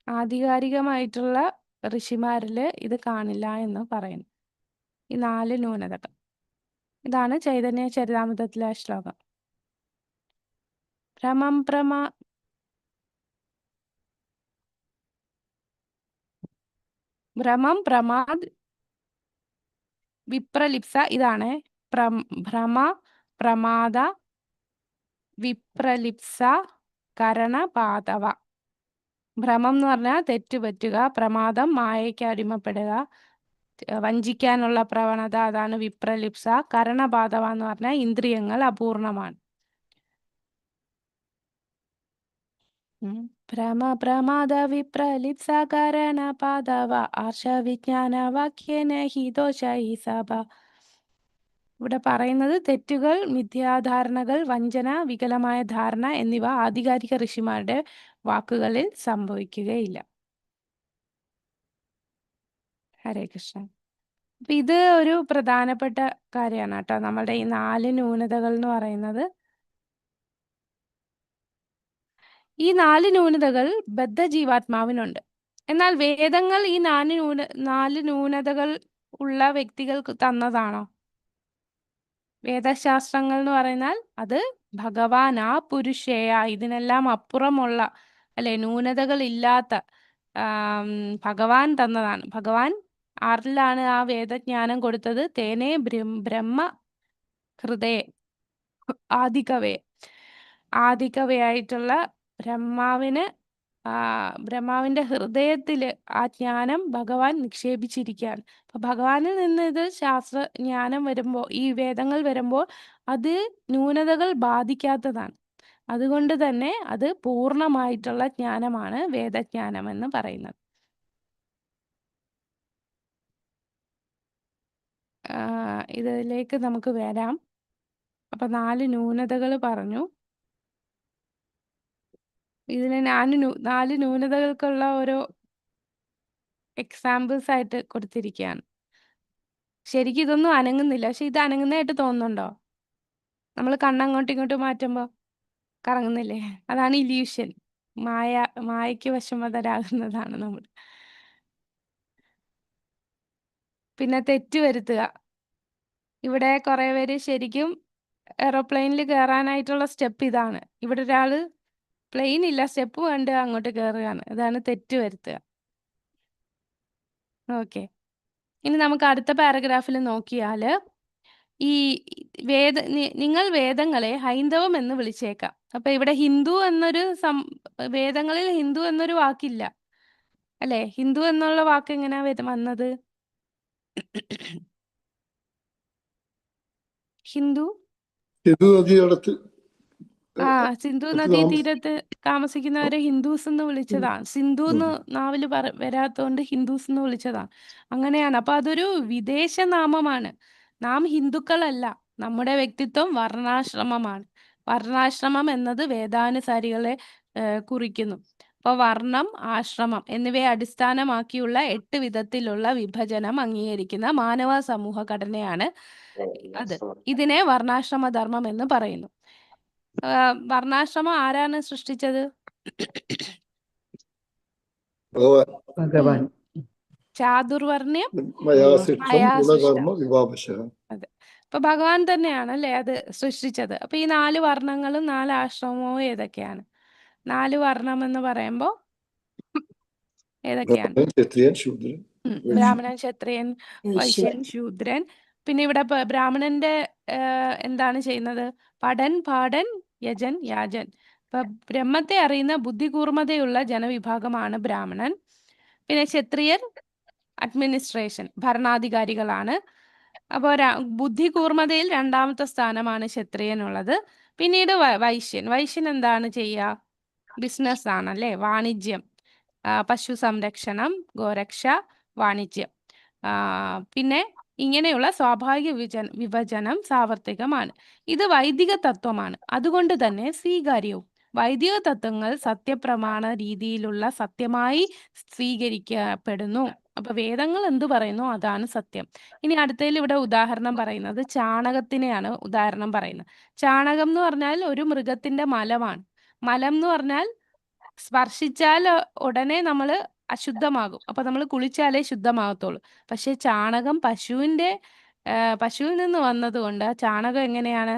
ആധികാരികമായിട്ടുള്ള ഋഷിമാരില് ഇത് കാണില്ല എന്ന് പറയുന്നു. ഈ 4 ന്യൂനതകൾ. ഇതാണ് ചൈതന്യ ചരിതാമൃതത്തിലെ ആ ശ്ലോകം. ഭ്രമം പ്രമാദ് വിപ്രലിപ്സ. ഇതാണ് ഭ്രമ പ്രമാദ വിപ്രലിപ്സ കരണപാതവ. ഭ്രമം എന്ന് പറഞ്ഞാൽ തെറ്റുപറ്റുക, പ്രമാദം മായയ്ക്ക് അടിമപ്പെടുക, വഞ്ചിക്കാനുള്ള പ്രവണത, അതാണ് വിപ്രലിപ്സ. കരണപാതവ എന്ന് പറഞ്ഞാൽ ഇന്ദ്രിയങ്ങൾ അപൂർണമാണ്. ഭ്രമ പ്രമാദ വിപ്രലിപ്സ കരണപാതവ ആർഷവിജ്ഞാന വാക്യേന ഹി ദോഷ ഹി സഭ. ഇവിടെ പറയുന്നത് തെറ്റുകൾ, മിഥ്യാധാരണകൾ, വഞ്ചന, വികലമായ ധാരണ എന്നിവ ആധികാരിക ഋഷിമാരുടെ വാക്കുകളിൽ സംഭവിക്കുകയില്ല. ഹരേ കൃഷ്ണ. അപ്പൊ ഇത് ഒരു പ്രധാനപ്പെട്ട കാര്യമാണ് കേട്ടോ. നമ്മുടെ ഈ 4 ന്യൂനതകൾ എന്ന് പറയുന്നത്, ഈ 4 ന്യൂനതകൾ ബദ്ധജീവാത്മാവിനുണ്ട്. എന്നാൽ വേദങ്ങൾ ഈ 4 ന്യൂനതകൾ ഉള്ള വ്യക്തികൾക്ക് തന്നതാണോ? വേദശാസ്ത്രങ്ങൾ എന്ന് പറയുന്നാൽ അത് ഭഗവാൻ, ആ പുരുഷേയ, ഇതിനെല്ലാം അപ്പുറമുള്ള അല്ലെ, ന്യൂനതകൾ ഇല്ലാത്ത ഭഗവാൻ തന്നതാണ്. ഭഗവാൻ ആരിലാണ് ആ വേദജ്ഞാനം കൊടുത്തത്? തേനേ ബ്രഹ്മ ഹൃദയ ആദികവയായിട്ടുള്ള ബ്രഹ്മാവിന്റെ ഹൃദയത്തില് ആ ജ്ഞാനം ഭഗവാൻ നിക്ഷേപിച്ചിരിക്കുകയാണ്. അപ്പൊ ഭഗവാനിൽ നിന്ന് ഇത് ശാസ്ത്രജ്ഞാനം വരുമ്പോൾ, ഈ വേദങ്ങൾ വരുമ്പോൾ അത് ന്യൂനതകൾ ബാധിക്കാത്തതാണ്. അതുകൊണ്ട് തന്നെ അത് പൂർണ്ണമായിട്ടുള്ള ജ്ഞാനമാണ് വേദജ്ഞാനം എന്ന് പറയുന്നത്. ഇതിലേക്ക് നമുക്ക് വരാം. അപ്പൊ 4 ന്യൂനതകൾ പറഞ്ഞു. ഇതിന് 4 ന്യൂനതകൾക്കുള്ള ഓരോ എക്സാമ്പിൾസ് ആയിട്ട് കൊടുത്തിരിക്കുകയാണ്. ശരിക്കും ഇതൊന്നും അനങ്ങുന്നില്ല, പക്ഷെ ഇത് അനങ്ങുന്നതായിട്ട് തോന്നുന്നുണ്ടോ? നമ്മൾ കണ്ണങ്ങോട്ടും ഇങ്ങോട്ടും മാറ്റുമ്പോൾ കറങ്ങുന്നില്ലേ? അതാണ് ഇല്യൂഷൻ. മായയ്ക്ക് വശംവദരാകുന്നതാണ് നമ്മൾ. പിന്നെ തെറ്റ് വരുത്തുക. ഇവിടെ കുറെ പേര് ശരിക്കും എയ്റോപ്ലെയിനിൽ കയറാനായിട്ടുള്ള സ്റ്റെപ്പ് ഇതാണ്. ഇവിടെ ഒരാള് പ്ലെയിൻ ഇല്ല, സ്റ്റെപ്പ് കണ്ട് അങ്ങോട്ട് കയറുകയാണ്. ഇതാണ് തെറ്റ് വരുത്തുക. ഓക്കെ, ഇനി നമുക്ക് അടുത്ത പാരഗ്രാഫിൽ നോക്കിയാല്, ഈ നിങ്ങൾ വേദങ്ങളെ ഹൈന്ദവം എന്ന് വിളിച്ചേക്കാം. അപ്പൊ ഇവിടെ ഹിന്ദു എന്നൊരു വേദങ്ങളിൽ ഹിന്ദു എന്നൊരു വാക്കില്ല അല്ലെ? ഹിന്ദു എന്നുള്ള വാക്ക് എങ്ങനെയാ വന്നത്? ഹിന്ദു സിന്ധു നദീ തീരത്ത് താമസിക്കുന്നവരെ ഹിന്ദുസ് എന്ന് വിളിച്ചതാണ്. സിന്ധു എന്ന് നാവില് വരാത്തോണ്ട് ഹിന്ദുസ് എന്ന് വിളിച്ചതാണ്. അങ്ങനെയാണ്. അപ്പൊ അതൊരു വിദേശ നാമമാണ്. നാം ഹിന്ദുക്കളല്ല. നമ്മുടെ വ്യക്തിത്വം വർണ്ണാശ്രമമാണ്. വർണ്ണാശ്രമം എന്നത് വേദാനുസാരികളെ കുറിക്കുന്നു. അപ്പൊ വർണ്ണം, ആശ്രമം എന്നിവയെ അടിസ്ഥാനമാക്കിയുള്ള 8 വിധത്തിലുള്ള വിഭജനം അംഗീകരിക്കുന്ന മാനവ സമൂഹ ഘടനയാണ് അത്. ഇതിനെ വർണ്ണാശ്രമ ധർമ്മം എന്ന് പറയുന്നു. വർണ്ണാശ്രമം ആരാണ് സൃഷ്ടിച്ചത്? ഭഗവാൻ. ചാതുർവർണ്ണ്യം അതെ, അപ്പൊ ഭഗവാൻ തന്നെയാണ് അല്ലെ അത് സൃഷ്ടിച്ചത്. അപ്പൊ ഈ 4 വർണ്ണങ്ങളും 4 ആശ്രമവും ഏതൊക്കെയാണ്? 4 വർണ്ണം എന്ന് പറയുമ്പോ ഏതൊക്കെയാണ്? ബ്രാഹ്മണൻ, ക്ഷത്രിയൻ, വൈശ്യൻ, ശൂദ്രൻ. പിന്നെ ഇവിടെ ബ്രാഹ്മണന്റെ എന്താണ് ചെയ്യുന്നത്? പഠൻ, പാഠൻ, യജൻ, യാജൻ. ഇപ്പൊ ബ്രഹ്മത്തെ അറിയുന്ന ബുദ്ധികൂർമ്മതയുള്ള ജനവിഭാഗമാണ് ബ്രാഹ്മണൻ. പിന്നെ ക്ഷത്രിയർ അഡ്മിനിസ്ട്രേഷൻ, ഭരണാധികാരികളാണ്. അപ്പോൾ ബുദ്ധികൂർമ്മതയിൽ 2ാമത്തെ സ്ഥാനമാണ് ക്ഷത്രിയനുള്ളത്. പിന്നീട് വൈശ്യൻ എന്താണ് ചെയ്യുക? ബിസിനസ് ആണല്ലേ, വാണിജ്യം. പശു സംരക്ഷണം, ഗോരക്ഷ, വാണിജ്യം. പിന്നെ ഇങ്ങനെയുള്ള സ്വാഭാവിക വിഭജനം സാർവത്രികമാണ്. ഇത് വൈദിക തത്വമാണ്, അതുകൊണ്ട് തന്നെ സ്വീകാര്യവും. വൈദിക തത്വങ്ങൾ സത്യപ്രമാണ രീതിയിലുള്ള സത്യമായി സ്വീകരിക്കപ്പെടുന്നു. അപ്പൊ വേദങ്ങൾ എന്ത് പറയുന്നു അതാണ് സത്യം. ഇനി അടുത്തതിൽ ഇവിടെ ഉദാഹരണം പറയുന്നത് ചാണകത്തിനെയാണ് ഉദാഹരണം പറയുന്നത്. ചാണകം എന്ന് പറഞ്ഞാൽ ഒരു മൃഗത്തിന്റെ മലമാണ്. മലം എന്ന് പറഞ്ഞാൽ സ്പർശിച്ചാൽ ഉടനെ നമ്മൾ അശുദ്ധമാകും. അപ്പൊ നമ്മൾ കുളിച്ചാലേ ശുദ്ധമാകത്തുള്ളൂ. പക്ഷെ ചാണകം പശുവിൽ നിന്ന് വന്നതുകൊണ്ട് ചാണകം എങ്ങനെയാണ്?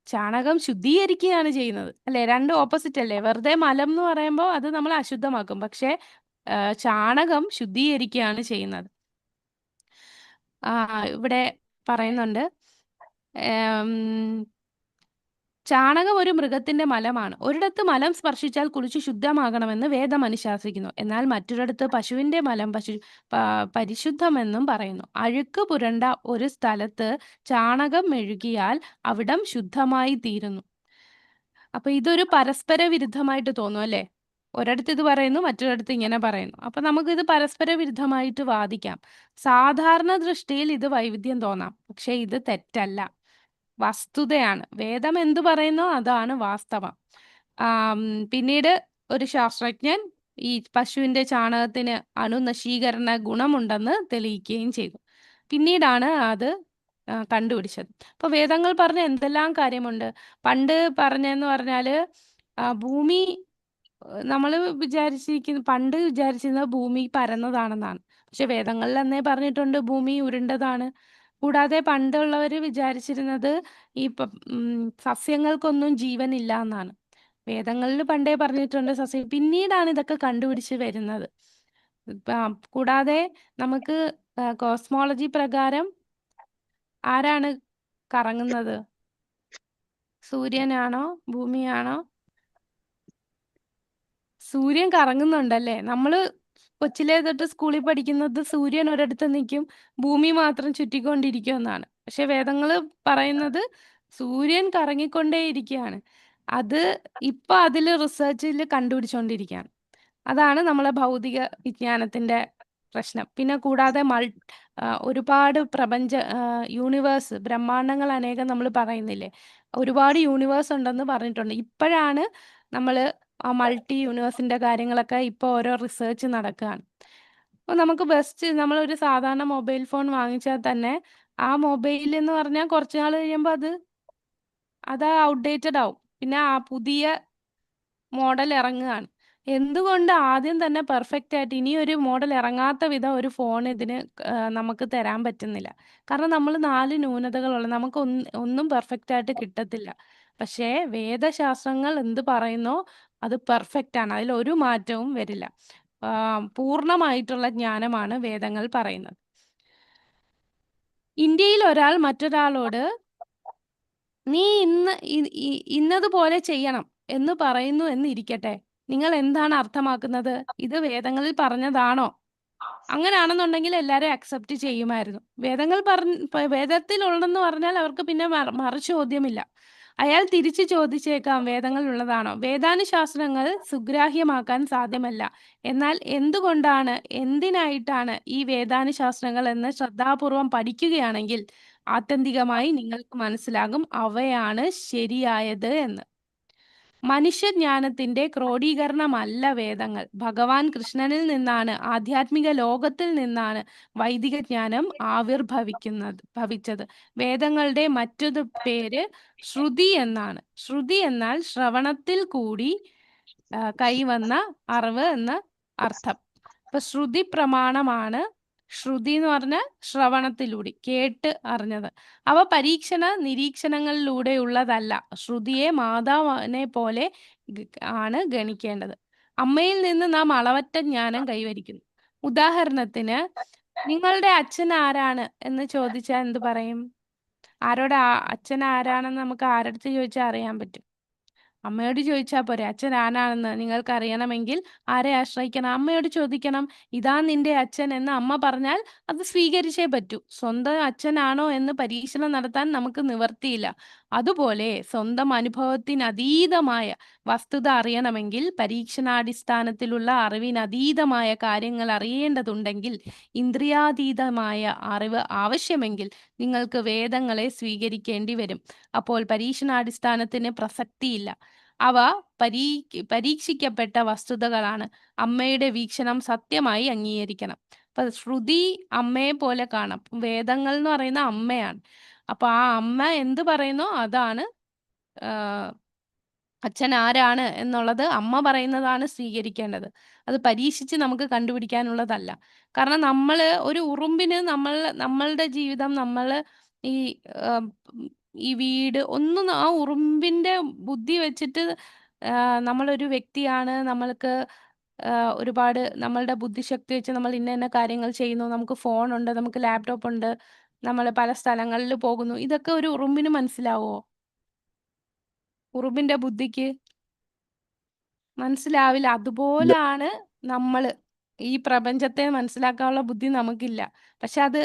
ചാണകം ശുദ്ധീകരിക്കുകയാണ് ചെയ്യുന്നത്, അല്ലെ? രണ്ടും ഓപ്പോസിറ്റ് അല്ലേ? വെറുതെ മലം എന്ന് പറയുമ്പോൾ അത് നമ്മൾ അശുദ്ധമാക്കും, പക്ഷെ ചാണകം ശുദ്ധീകരിക്കുകയാണ് ചെയ്യുന്നത്. ഇവിടെ പറയുന്നുണ്ട്, ചാണകം ഒരു മൃഗത്തിന്റെ മലമാണ്. ഒരിടത്ത് മലം സ്പർശിച്ചാൽ കുളിച്ച് ശുദ്ധമാകണമെന്ന് വേദം അനുശാസിക്കുന്നു. എന്നാൽ മറ്റൊരിടത്ത് പശുവിന്റെ മലം പരിശുദ്ധമെന്നും പറയുന്നു. അഴുക്ക് പുരണ്ട ഒരു സ്ഥലത്ത് ചാണകം മെഴുകിയാൽ അവിടം ശുദ്ധമായി തീരുന്നു. അപ്പൊ ഇതൊരു പരസ്പര വിരുദ്ധമായിട്ട് തോന്നും, അല്ലേ? ഒരിടത്ത് ഇത് പറയുന്നു, മറ്റൊരിടത്ത് ഇങ്ങനെ പറയുന്നു. അപ്പൊ നമുക്കിത് പരസ്പര വിരുദ്ധമായിട്ട് വാദിക്കാം. സാധാരണ ദൃഷ്ടിയിൽ ഇത് വൈവിധ്യം തോന്നാം, പക്ഷെ ഇത് തെറ്റല്ല, വസ്തുതയാണ്. വേദം എന്തു പറയുന്നോ അതാണ് വാസ്തവം. പിന്നീട് ഒരു ശാസ്ത്രജ്ഞൻ ഈ പശുവിന്റെ ചാണകത്തിന് അണുനശീകരണ ഗുണമുണ്ടെന്ന് തെളിയിക്കുകയും ചെയ്തു. പിന്നീടാണ് അത് കണ്ടുപിടിച്ചത്. അപ്പൊ വേദങ്ങൾ പറഞ്ഞ എന്തെല്ലാം കാര്യമുണ്ട്. പണ്ട് പറഞ്ഞെന്ന് പറഞ്ഞാല് ഭൂമി നമ്മൾ പണ്ട് വിചാരിച്ചിരുന്നത് ഭൂമി പരന്നതാണെന്നാണ്. പക്ഷെ വേദങ്ങളിൽ അന്നേ പറഞ്ഞിട്ടുണ്ട് ഭൂമി ഉരുണ്ടതാണ്. കൂടാതെ പണ്ടുള്ളവര് വിചാരിച്ചിരുന്നത് ഈ സസ്യങ്ങൾക്കൊന്നും ജീവനില്ല എന്നാണ്. വേദങ്ങളിൽ പണ്ടേ പറഞ്ഞിട്ടുണ്ട് സസ്യം. പിന്നീടാണ് ഇതൊക്കെ കണ്ടുപിടിച്ച് വരുന്നത്. കൂടാതെ നമുക്ക് കോസ്മോളജി പ്രകാരം ആരാണ് കറങ്ങുന്നത്? സൂര്യനാണോ ഭൂമിയാണോ? സൂര്യൻ കറങ്ങുന്നുണ്ടല്ലേ. നമ്മള് കൊച്ചിലെ തൊട്ട് സ്കൂളിൽ പഠിക്കുന്നത് സൂര്യൻ ഒരിടത്ത് നിൽക്കും, ഭൂമി മാത്രം ചുറ്റിക്കൊണ്ടിരിക്കും എന്നാണ്. പക്ഷെ വേദങ്ങൾ പറയുന്നത് സൂര്യൻ കറങ്ങിക്കൊണ്ടേയിരിക്കുകയാണ്. അത് ഇപ്പൊ അതിൽ റിസർച്ചിൽ കണ്ടുപിടിച്ചുകൊണ്ടിരിക്കുകയാണ്. അതാണ് നമ്മളെ ഭൗതിക വിജ്ഞാനത്തിന്റെ പ്രശ്നം. പിന്നെ കൂടാതെ ഒരുപാട് യൂണിവേഴ്സ്, ബ്രഹ്മാണ്ടങ്ങൾ അനേകം നമ്മൾ പറയുന്നില്ലേ, ഒരുപാട് യൂണിവേഴ്സ് ഉണ്ടെന്ന് പറഞ്ഞിട്ടുണ്ട്. ഇപ്പോഴാണ് നമ്മൾ മൾട്ടി യൂണിവേഴ്സിന്റെ കാര്യങ്ങളൊക്കെ ഇപ്പോൾ ഓരോ റിസർച്ച് നടക്കുകയാണ്. അപ്പോൾ നമുക്ക് നമ്മളൊരു സാധാരണ മൊബൈൽ ഫോൺ വാങ്ങിച്ചാൽ തന്നെ ആ മൊബൈൽ എന്ന് പറഞ്ഞാൽ കുറച്ച് നാൾ കഴിയുമ്പോൾ അത് ഔട്ട്ഡേറ്റഡ് ആവും. പിന്നെ ആ പുതിയ മോഡൽ ഇറങ്ങുകയാണ്. എന്തുകൊണ്ട് ആദ്യം തന്നെ പെർഫെക്റ്റ് ആയിട്ട് ഇനി ഒരു മോഡൽ ഇറങ്ങാത്ത വിധം ഒരു ഫോൺ ഇതിന് നമുക്ക് തരാൻ പറ്റുന്നില്ല? കാരണം നമ്മൾ 4 ന്യൂനതകളുള്ള, നമുക്ക് ഒന്നും പെർഫെക്റ്റ് ആയിട്ട് കിട്ടത്തില്ല. പക്ഷേ വേദശാസ്ത്രങ്ങൾ എന്ത് പറയുന്നോ അത് പെർഫെക്റ്റ് ആണ്, അതിലൊരു മാറ്റവും വരില്ല. പൂർണ്ണമായിട്ടുള്ള ജ്ഞാനമാണ് വേദങ്ങൾ പറയുന്നത്. ഇന്ത്യയിൽ ഒരാൾ മറ്റൊരാളോട് നീ ഇന്നതുപോലെ ചെയ്യണം എന്ന് പറയുന്നു എന്നിരിക്കട്ടെ, നിങ്ങൾ എന്താണ് അർത്ഥമാക്കുന്നത്? ഇത് വേദങ്ങളിൽ പറഞ്ഞതാണോ? അങ്ങനെയാണെന്നുണ്ടെങ്കിൽ എല്ലാവരും അക്സെപ്റ്റ് ചെയ്യുമായിരുന്നു. വേദത്തിലുള്ളതെന്ന് പറഞ്ഞാൽ അവർക്ക് പിന്നെ മറുചോദ്യമില്ല. അയാൾ തിരിച്ചു ചോദിച്ചേക്കാം, വേദങ്ങളിലുള്ളതാണോ? വേദാനുശാസ്ത്രങ്ങൾ സുഗ്രാഹ്യമാക്കാൻ സാധ്യമല്ല. എന്നാൽ എന്തിനായിട്ടാണ് ഈ വേദാനുശാസ്ത്രങ്ങൾ എന്ന് ശ്രദ്ധാപൂർവം പഠിക്കുകയാണെങ്കിൽ ആത്യന്തികമായി നിങ്ങൾക്ക് മനസ്സിലാകും അവയാണ് ശരിയായത് എന്ന്. മനുഷ്യജ്ഞാനത്തിന്റെ ക്രോഡീകരണമല്ല വേദങ്ങൾ. ഭഗവാൻ കൃഷ്ണനിൽ നിന്നാണ്, ആധ്യാത്മിക ലോകത്തിൽ നിന്നാണ് വൈദിക ജ്ഞാനം ഭവിച്ചത്. വേദങ്ങളുടെ മറ്റൊരു പേര് ശ്രുതി എന്നാണ്. ശ്രുതി എന്നാൽ ശ്രവണത്തിൽ കൂടി കൈവന്ന അറിവ് എന്ന അർത്ഥം. അപ്പൊ ശ്രുതി പ്രമാണമാണ്. ശ്രുതി എന്ന് പറഞ്ഞാൽ ശ്രവണത്തിലൂടെ കേട്ട് അറിഞ്ഞത്. അവ നിരീക്ഷണങ്ങളിലൂടെയുള്ളതല്ല. ശ്രുതിയെ മാതാവിനെ പോലെ ആണ് ഗണിക്കേണ്ടത്. അമ്മയിൽ നിന്ന് നാം അളവറ്റ ജ്ഞാനം കൈവരിക്കുന്നു. ഉദാഹരണത്തിന്, നിങ്ങളുടെ അച്ഛൻ ആരാണ് എന്ന് ചോദിച്ചാൽ എന്ത് പറയും? അച്ഛൻ ആരാണെന്ന് നമുക്ക് ആരടുത്ത് ചോദിച്ചാൽ അറിയാൻ പറ്റും? അമ്മയോട് ചോദിച്ചാൽ പോരെ. അച്ഛൻ ആരാണെന്ന് നിങ്ങൾക്ക് അറിയണമെങ്കിൽ ആരെ ആശ്രയിക്കണം? അമ്മയോട് ചോദിക്കണം. ഇതാ നിന്റെ അച്ഛൻ എന്ന് അമ്മ പറഞ്ഞാൽ അത് സ്വീകരിച്ചേ പറ്റൂ. സ്വന്തം അച്ഛനാണോ എന്ന് പരീക്ഷണം നടത്താൻ നമുക്ക് നിവർത്തിയില്ല. അതുപോലെ സ്വന്തം അനുഭവത്തിന് അതീതമായ വസ്തുത അറിയണമെങ്കിൽ പരീക്ഷണാടിസ്ഥാനത്തിലുള്ള അറിവിനതീതമായ കാര്യങ്ങൾ അറിയേണ്ടതുണ്ടെങ്കിൽ, ഇന്ദ്രിയാതീതമായ അറിവ് ആവശ്യമെങ്കിൽ നിങ്ങൾക്ക് വേദങ്ങളെ സ്വീകരിക്കേണ്ടി വരും. അപ്പോൾ പരീക്ഷണാടിസ്ഥാനത്തിന് പ്രസക്തിയില്ല. അവ പരീക്ഷിക്കപ്പെട്ട വസ്തുതകളാണ്. അമ്മയുടെ വീക്ഷണം സത്യമായി അംഗീകരിക്കണം. അപ്പൊ ശ്രുതി അമ്മയെ പോലെ കാണാം. വേദങ്ങൾ എന്ന് പറയുന്ന അമ്മയാണ്. അപ്പൊ ആ അമ്മ എന്ത് പറയുന്നോ അതാണ് അച്ഛൻ ആരാണ് എന്നുള്ളത് അമ്മ പറയുന്നതാണ് സ്വീകരിക്കേണ്ടത്. അത് പരീക്ഷിച്ച് നമുക്ക് കണ്ടുപിടിക്കാനുള്ളതല്ല. കാരണം ഒരു ഉറുമ്പിന് നമ്മളുടെ ജീവിതം, ഈ ഈ വീട് ഒന്നും ആ ഉറുമ്പിന്റെ ബുദ്ധി വെച്ചിട്ട് നമ്മളൊരു വ്യക്തിയാണ്, നമ്മൾക്ക് ഒരുപാട് നമ്മളുടെ ബുദ്ധിശക്തി വെച്ച് നമ്മൾ ഇന്ന കാര്യങ്ങൾ ചെയ്യുന്നു, നമുക്ക് ഫോണുണ്ട്, നമുക്ക് ലാപ്ടോപ്പ് ഉണ്ട്, നമ്മൾ പല സ്ഥലങ്ങളിൽ പോകുന്നു, ഇതൊക്കെ ഒരു ഉറുമ്പിന് മനസ്സിലാവോ? ഉറുമ്പിന്റെ ബുദ്ധിക്ക് മനസ്സിലാവില്ല. അതുപോലാണ് ഈ പ്രപഞ്ചത്തെ മനസ്സിലാക്കാനുള്ള ബുദ്ധി നമുക്കില്ല. പക്ഷെ അത്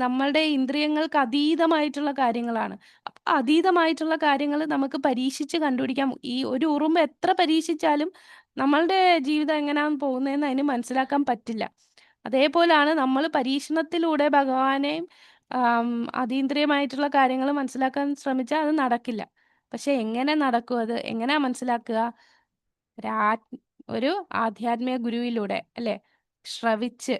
നമ്മളുടെ ഇന്ദ്രിയങ്ങൾക്ക് അതീതമായിട്ടുള്ള കാര്യങ്ങളാണ്. അപ്പൊ അതീതമായിട്ടുള്ള കാര്യങ്ങൾ നമുക്ക് പരീക്ഷിച്ച് കണ്ടുപിടിക്കാം. ഈ ഒരു ഉറുമ്പ് എത്ര പരീക്ഷിച്ചാലും നമ്മളുടെ ജീവിതം എങ്ങനെയാന്ന് പോകുന്നതെന്ന് അതിന് മനസ്സിലാക്കാൻ പറ്റില്ല. അതേപോലാണ് നമ്മൾ പരീക്ഷണത്തിലൂടെ ഭഗവാനെയും അതീന്ദ്രിയമായിട്ടുള്ള കാര്യങ്ങൾ മനസ്സിലാക്കാൻ ശ്രമിച്ചാൽ അത് നടക്കില്ല. പക്ഷെ എങ്ങനെ നടക്കും? അത് എങ്ങനെയാ മനസ്സിലാക്കുക? ഒരു ആധ്യാത്മിക ഗുരുവിലൂടെ, അല്ലെ? ശ്രവിച്ച്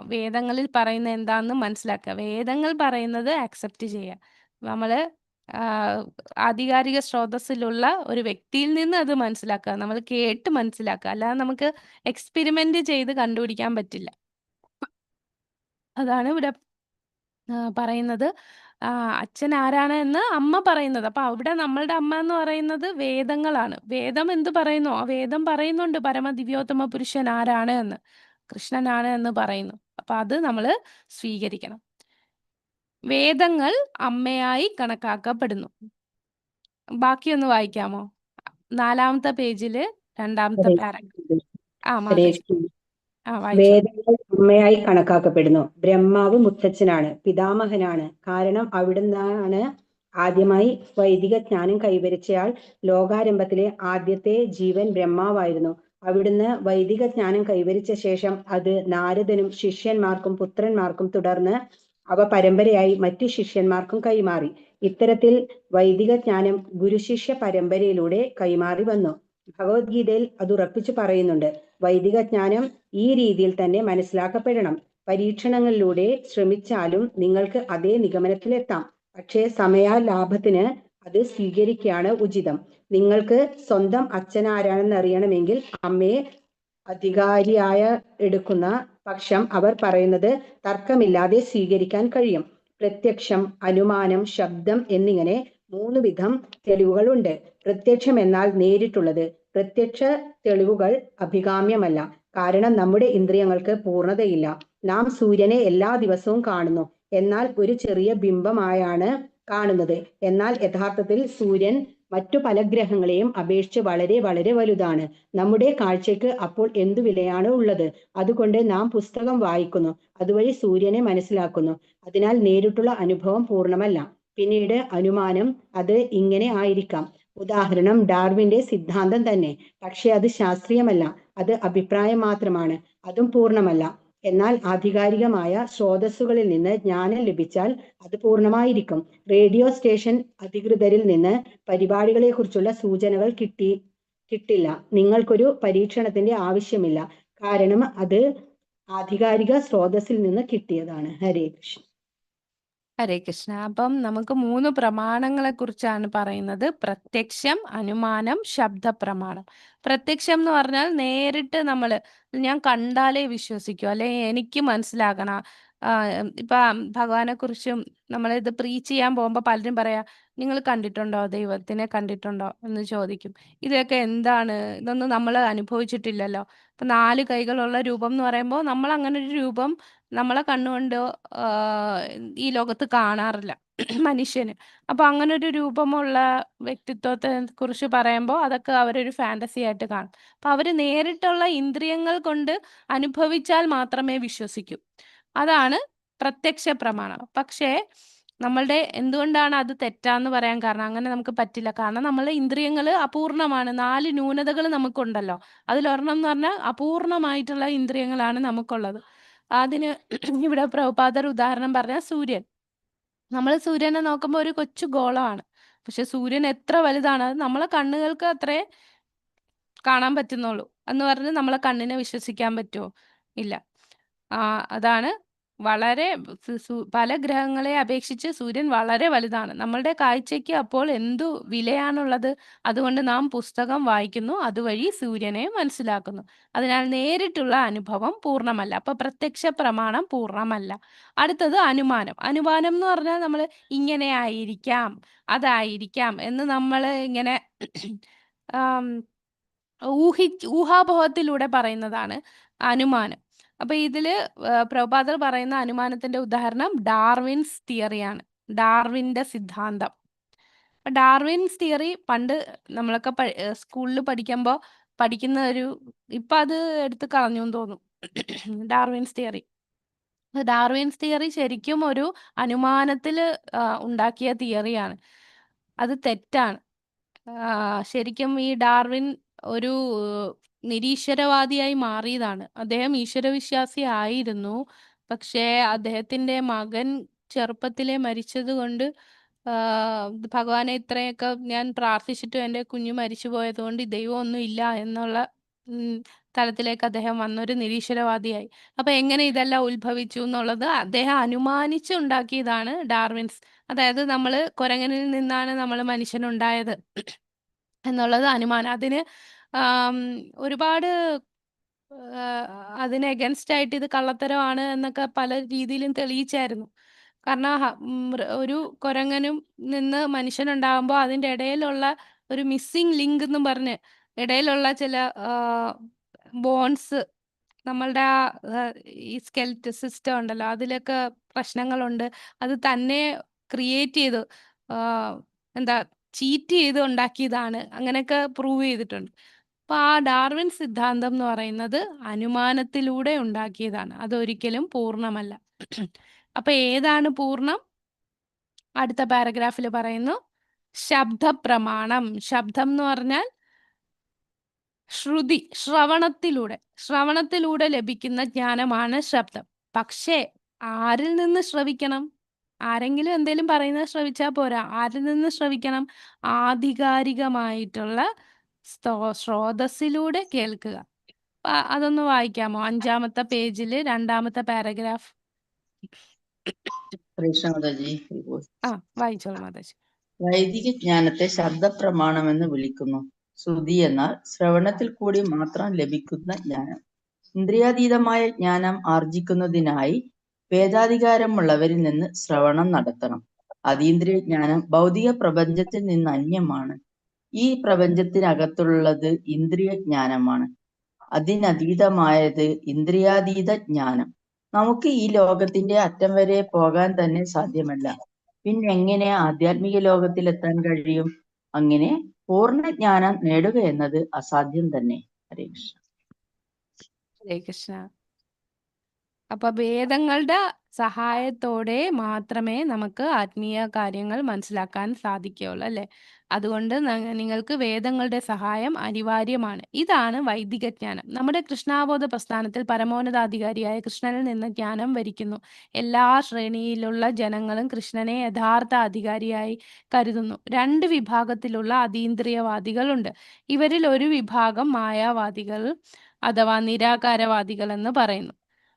വേദങ്ങളിൽ പറയുന്ന എന്താന്ന് മനസ്സിലാക്കുക. വേദങ്ങൾ പറയുന്നത് അക്സെപ്റ്റ് ചെയ്യുക. നമ്മള് ആധികാരിക സ്രോതസ്സിലുള്ള ഒരു വ്യക്തിയിൽ നിന്ന് അത് മനസ്സിലാക്കുക. നമ്മൾ കേട്ട് മനസ്സിലാക്കുക. അല്ലാതെ നമുക്ക് എക്സ്പെരിമെന്റ് ചെയ്ത് കണ്ടുപിടിക്കാൻ പറ്റില്ല. അതാണ് ഇവിടെ പറയുന്നത്. അച്ഛൻ ആരാണ് എന്ന് അമ്മ പറയുന്നത്. അപ്പൊ അവിടെ നമ്മളുടെ അമ്മ എന്ന് പറയുന്നത് വേദങ്ങളാണ്. വേദം എന്ത് പറയുന്നു? ആ വേദം പറയുന്നുണ്ട് പരമദിവ്യോത്തമ പുരുഷൻ ആരാണ് എന്ന്, കൃഷ്ണനാണ് എന്ന് പറയുന്നു. അപ്പൊ അത് നമ്മൾ സ്വീകരിക്കണം. വേദങ്ങൾ അമ്മയായി കണക്കാക്കപ്പെടുന്നു. ബാക്കിയൊന്ന് വായിക്കാമോ? 4-ാമത്തെ പേജില് 2-ാമത്തെ പാരഗ്രാഫ്. മാതാജി വായിച്ചോ. വേദങ്ങൾ അമ്മയായി കണക്കാക്കപ്പെടുന്നു. ബ്രഹ്മാവ് മുത്തച്ഛനാണ്, പിതാമഹനാണ്. കാരണം അവിടുന്നാണ് ആദ്യമായി വൈദിക ജ്ഞാനം കൈവരിച്ചയാൾ. ലോകാരംഭത്തിലെ ആദ്യത്തെ ജീവൻ ബ്രഹ്മാവായിരുന്നു. അവിടുന്ന് വൈദിക ജ്ഞാനം കൈവരിച്ച ശേഷം അത് നാരദനും ശിഷ്യന്മാർക്കും പുത്രന്മാർക്കും തുടർന്ന് അവ പരമ്പരയായി മറ്റു ശിഷ്യന്മാർക്കും കൈമാറി. ഇത്തരത്തിൽ വൈദിക ജ്ഞാനം ഗുരുശിഷ്യ പരമ്പരയിലൂടെ കൈമാറി വന്നു. ഭഗവത്ഗീതയിൽ അത് ഉറപ്പിച്ചു പറയുന്നുണ്ട്. വൈദിക ജ്ഞാനം ഈ രീതിയിൽ തന്നെ മനസ്സിലാക്കപ്പെടണം. പരീക്ഷണങ്ങളിലൂടെ ശ്രമിച്ചാലും നിങ്ങൾക്ക് അതേ നിഗമനത്തിലെത്താം. പക്ഷേ സമയലാഭത്തിന് അത് സ്വീകരിക്കുകയാണ് ഉചിതം. നിങ്ങൾക്ക് സ്വന്തം അച്ഛൻ ആരാണെന്ന് അറിയണമെങ്കിൽ അമ്മയെ അധികാരിയായ എടുക്കുന്ന പക്ഷം അവർ പറയുന്നത് തർക്കമില്ലാതെ സ്വീകരിക്കാൻ കഴിയും. പ്രത്യക്ഷം, അനുമാനം, ശബ്ദം എന്നിങ്ങനെ 3 വിധം തെളിവുകളുണ്ട്. പ്രത്യക്ഷം എന്നാൽ നേരിട്ടുള്ളത്. പ്രത്യക്ഷ തെളിവുകൾ അഭികാമ്യമല്ല. കാരണം നമ്മുടെ ഇന്ദ്രിയങ്ങൾക്ക് പൂർണ്ണതയില്ല. നാം സൂര്യനെ എല്ലാ ദിവസവും കാണുന്നു, എന്നാൽ ഒരു ചെറിയ ബിംബമായാണ് കാണുന്നത്. എന്നാൽ യഥാർത്ഥത്തിൽ സൂര്യൻ മറ്റു പല ഗ്രഹങ്ങളെയും അപേക്ഷിച്ച് വളരെ വളരെ വലുതാണ്. നമ്മുടെ കാഴ്ചയ്ക്ക് അപ്പോൾ എന്തു വിലയാണ് ഉള്ളത്? അതുകൊണ്ട് നാം പുസ്തകം വായിക്കുന്നു, അതുവഴി സൂര്യനെ മനസ്സിലാക്കുന്നു. അതിനാൽ നേരിട്ടുള്ള അനുഭവം പൂർണ്ണമല്ല. പിന്നീട് അനുമാനം, അത് ഇങ്ങനെ ആയിരിക്കാം. ഉദാഹരണം ഡാർവിന്റെ സിദ്ധാന്തം തന്നെ. പക്ഷെ അത് ശാസ്ത്രീയമല്ല, അത് അഭിപ്രായം മാത്രമാണ്, അതും പൂർണ്ണമല്ല. എന്നാൽ ആധികാരികമായ സ്രോതസ്സുകളിൽ നിന്ന് ജ്ഞാനം ലഭിച്ചാൽ അത് പൂർണ്ണമായിരിക്കും. റേഡിയോ സ്റ്റേഷൻ അധികൃതരിൽ നിന്ന് പരിപാടികളെ കുറിച്ചുള്ള സൂചനകൾ കിട്ടില്ല. നിങ്ങൾക്കൊരു പരീക്ഷണത്തിന്റെ ആവശ്യമില്ല, കാരണം അത് ആധികാരിക സ്രോതസ്സിൽ നിന്ന് കിട്ടിയതാണ്. ഹരേ കൃഷ്ണ. ഹരേ കൃഷ്ണ. അപ്പം നമുക്ക് 3 പ്രമാണങ്ങളെ കുറിച്ചാണ് പറയുന്നത്. പ്രത്യക്ഷം, അനുമാനം, ശബ്ദ പ്രമാണം. പ്രത്യക്ഷം എന്ന് പറഞ്ഞാൽ നേരിട്ട് ഞാൻ കണ്ടാലേ വിശ്വസിക്കൂ, അല്ലെ എനിക്ക് മനസ്സിലാകണം. ഇപ്പൊ ഭഗവാനെ കുറിച്ചും നമ്മളിത് പ്രീച്ച് ചെയ്യാൻ പോകുമ്പോൾ പലരും പറയാ, നിങ്ങൾ കണ്ടിട്ടുണ്ടോ, ദൈവത്തിനെ കണ്ടിട്ടുണ്ടോ എന്ന് ചോദിക്കും. ഇതൊക്കെ എന്താണ്? ഇതൊന്നും നമ്മൾ അനുഭവിച്ചിട്ടില്ലല്ലോ. ഇപ്പൊ 4 കൈകളുള്ള രൂപം എന്ന് പറയുമ്പോൾ നമ്മൾ അങ്ങനെ ഒരു രൂപം നമ്മളെ കണ്ണുകൊണ്ട് ഈ ലോകത്ത് കാണാറില്ല മനുഷ്യന്. അപ്പൊ അങ്ങനെ ഒരു രൂപമുള്ള വ്യക്തിത്വത്തെ കുറിച്ച് പറയുമ്പോൾ അതൊക്കെ അവരൊരു ഫാന്റസി ആയിട്ട് കാണും. അപ്പൊ അവര് നേരിട്ടുള്ള ഇന്ദ്രിയങ്ങൾ കൊണ്ട് അനുഭവിച്ചാൽ മാത്രമേ വിശ്വസിക്കൂ. അതാണ് പ്രത്യക്ഷ പ്രമാണം. പക്ഷേ നമ്മളുടെ എന്തുകൊണ്ടാണ് അത് തെറ്റാന്ന് പറയാൻ കാരണം? അങ്ങനെ നമുക്ക് പറ്റില്ല. കാരണം നമ്മളുടെ ഇന്ദ്രിയങ്ങൾ അപൂർണ്ണമാണ്. 4 ന്യൂനതകൾ നമുക്കുണ്ടല്ലോ. അതിലൊരെണ്ണം എന്ന് പറഞ്ഞാൽ അപൂർണ്ണമായിട്ടുള്ള ഇന്ദ്രിയങ്ങളാണ് നമുക്കുള്ളത്. അതിന് ഇവിടെ പ്രഭുപാദർ ഉദാഹരണം പറഞ്ഞാൽ സൂര്യൻ. നമ്മൾ സൂര്യനെ നോക്കുമ്പോൾ ഒരു കൊച്ചു ഗോളമാണ്. പക്ഷെ സൂര്യൻ എത്ര വലുതാണ്, അത് നമ്മളെ കണ്ണുകൾക്ക് അത്രേ കാണാൻ പറ്റുന്നുള്ളൂ എന്ന് പറഞ്ഞ് നമ്മളെ കണ്ണിനെ വിശ്വസിക്കാൻ പറ്റുമോ? ഇല്ല. അതാണ് വളരെ പല ഗ്രഹങ്ങളെ അപേക്ഷിച്ച് സൂര്യൻ വളരെ വലുതാണ്. നമ്മളുടെ കാഴ്ചയ്ക്ക് അപ്പോൾ എന്തു വിലയാണുള്ളത്? അതുകൊണ്ട് നാം പുസ്തകം വായിക്കുന്നു, അതുവഴി സൂര്യനെ മനസ്സിലാക്കുന്നു. അതിനാൽ നേരിട്ടുള്ള അനുഭവം പൂർണ്ണമല്ല. അപ്പൊ പ്രത്യക്ഷ പ്രമാണം പൂർണ്ണമല്ല. അടുത്തത് അനുമാനം. അനുമാനം എന്ന് പറഞ്ഞാൽ നമ്മൾ ഇങ്ങനെ ആയിരിക്കാം, അതായിരിക്കാം എന്ന് നമ്മൾ ഇങ്ങനെ ഊഹാപോഹത്തിലൂടെ പറയുന്നതാണ് അനുമാനം. അപ്പൊ ഇതില് പ്രഭുപാദർ പറയുന്ന അനുമാനത്തിന്റെ ഉദാഹരണം ഡാർവിൻസ് തിയറിയാണ്. ഡാർവിന്റെ സിദ്ധാന്തം. ഡാർവിൻസ് തിയറി പണ്ട് നമ്മളൊക്കെ സ്കൂളിൽ പഠിക്കുമ്പോൾ പഠിക്കുന്ന ഇപ്പൊ അത് എടുത്ത് കളഞ്ഞു എന്ന് തോന്നുന്നു. Darwin's theory. ഡാർവിൻസ് തിയറി ശരിക്കും ഒരു അനുമാനത്തിൽ ഉണ്ടാക്കിയ തിയറിയാണ്. അത് തെറ്റാണ്. ശരിക്കും ഈ ഡാർവിൻ ഒരു നിരീശ്വരവാദിയായി മാറിയതാണ്. അദ്ദേഹം ഈശ്വരവിശ്വാസി ആയിരുന്നു. പക്ഷേ അദ്ദേഹത്തിന്റെ മകൻ ചെറുപ്പത്തിലേ മരിച്ചത് കൊണ്ട് ഭഗവാനെ ഇത്രയൊക്കെ ഞാൻ പ്രാർത്ഥിച്ചിട്ടും എൻ്റെ കുഞ്ഞ് മരിച്ചു പോയത് കൊണ്ട് ദൈവമൊന്നും ഇല്ല എന്നുള്ള തലത്തിലേക്ക് അദ്ദേഹം വന്നൊരു നിരീശ്വരവാദിയായി. അപ്പൊ എങ്ങനെ ഇതെല്ലാം ഉത്ഭവിച്ചു എന്നുള്ളത് അദ്ദേഹം അനുമാനിച്ചുണ്ടാക്കിയതാണ് ഡാർവിൻസ്. അതായത് നമ്മൾ കുരങ്ങനിൽ നിന്നാണ് നമ്മൾ മനുഷ്യനുണ്ടായത് എന്നുള്ളത് അനുമാനം. അതിന് ഒരുപാട് അതിന് എഗൻസ്റ്റ് ആയിട്ട് ഇത് കള്ളത്തരമാണ് എന്നൊക്കെ പല രീതിയിലും തെളിയിച്ചായിരുന്നു. കാരണം ഒരു കുരങ്ങനും നിന്ന് മനുഷ്യനുണ്ടാകുമ്പോൾ അതിൻ്റെ ഇടയിലുള്ള ഒരു മിസ്സിംഗ് ലിങ്ക് എന്നും പറഞ്ഞ് ഇടയിലുള്ള ചില ബോൺസ് നമ്മളുടെ ഈ സ്കെൽറ്റ് സിസ്റ്റം ഉണ്ടല്ലോ, അതിലൊക്കെ പ്രശ്നങ്ങളുണ്ട്. അത് തന്നെ ക്രിയേറ്റ് ചെയ്ത് ചീറ്റ് ചെയ്ത് ഉണ്ടാക്കിയതാണ്. അങ്ങനെയൊക്കെ പ്രൂവ് ചെയ്തിട്ടുണ്ട്. അപ്പൊ ആ ഡാർവിൻ സിദ്ധാന്തം എന്ന് പറയുന്നത് അനുമാനത്തിലൂടെ ഉണ്ടാക്കിയതാണ്. അതൊരിക്കലും പൂർണ്ണമല്ല. അപ്പൊ ഏതാണ് പൂർണ്ണം? അടുത്ത പാരഗ്രാഫിൽ പറയുന്നു ശബ്ദപ്രമാണം. ശബ്ദം എന്ന് പറഞ്ഞാൽ ശ്രുതി, ശ്രവണത്തിലൂടെ ലഭിക്കുന്ന ജ്ഞാനമാണ് ശബ്ദം. പക്ഷേ ആരിൽ നിന്ന് ശ്രവിക്കണം? ആരെങ്കിലും എന്തെങ്കിലും പറയുന്നത് ശ്രവിച്ചാൽ പോരാ. ആരിൽ നിന്ന് ശ്രവിക്കണം? ആധികാരികമായിട്ടുള്ള സ്രോതസ്സിലൂടെ കേൾക്കുക. അതൊന്ന് വായിക്കാമോ? 5-ാമത്തെ പേജില് 2-ാമത്തെ പാരഗ്രാഫ്. വായിച്ചോളൂ മാതാജി. വൈദിക ജ്ഞാനത്തെ ശബ്ദപ്രമാണമെന്ന് വിളിക്കുന്നു. ശ്രുതി എന്നാൽ ശ്രവണത്തിൽ കൂടി മാത്രം ലഭിക്കുന്ന ജ്ഞാനം. ഇന്ദ്രിയാതീതമായ ജ്ഞാനം ആർജിക്കുന്നതിനായി വേദാധികാരമുള്ളവരിൽ നിന്ന് ശ്രവണം നടത്തണം. അതീന്ദ്രിയ ജ്ഞാനം ഭൗതിക പ്രപഞ്ചത്തിൽ നിന്ന് അന്യമാണ്. ഈ പ്രപഞ്ചത്തിനകത്തുള്ളത് ഇന്ദ്രിയ ജ്ഞാനമാണ്. അതിനതീതമായത് ഇന്ദ്രിയാതീത ജ്ഞാനം. നമുക്ക് ഈ ലോകത്തിന്റെ അറ്റം വരെ പോകാൻ തന്നെ സാധ്യമല്ല. പിന്നെ എങ്ങനെ ആധ്യാത്മിക ലോകത്തിലെത്താൻ കഴിയും? അങ്ങനെ പൂർണ്ണജ്ഞാനം നേടുക എന്നത് അസാധ്യം തന്നെ. ഹരേ കൃഷ്ണ. ഹരേ കൃഷ്ണ. അപ്പൊ വേദങ്ങളുടെ സഹായത്തോടെ മാത്രമേ നമുക്ക് ആത്മീയ കാര്യങ്ങൾ മനസ്സിലാക്കാൻ സാധിക്കുകയുള്ളൂ അല്ലെ? അതുകൊണ്ട് നിങ്ങൾക്ക് വേദങ്ങളുടെ സഹായം അനിവാര്യമാണ്. ഇതാണ് വൈദിക ജ്ഞാനം. നമ്മുടെ കൃഷ്ണാവബോധ പ്രസ്ഥാനത്തിൽ പരമോന്നതാധികാരിയായ കൃഷ്ണനിൽ നിന്ന് ജ്ഞാനം വരിക്കുന്നു. എല്ലാ ശ്രേണിയിലുള്ള ജനങ്ങളും കൃഷ്ണനെ യഥാർത്ഥ അധികാരിയായി കരുതുന്നു. 2 വിഭാഗത്തിലുള്ള അതീന്ദ്രിയവാദികളുണ്ട്. ഇവരിൽ ഒരു വിഭാഗം മായാവാദികൾ അഥവാ നിരാകാരവാദികൾ എന്ന് പറയുന്നു.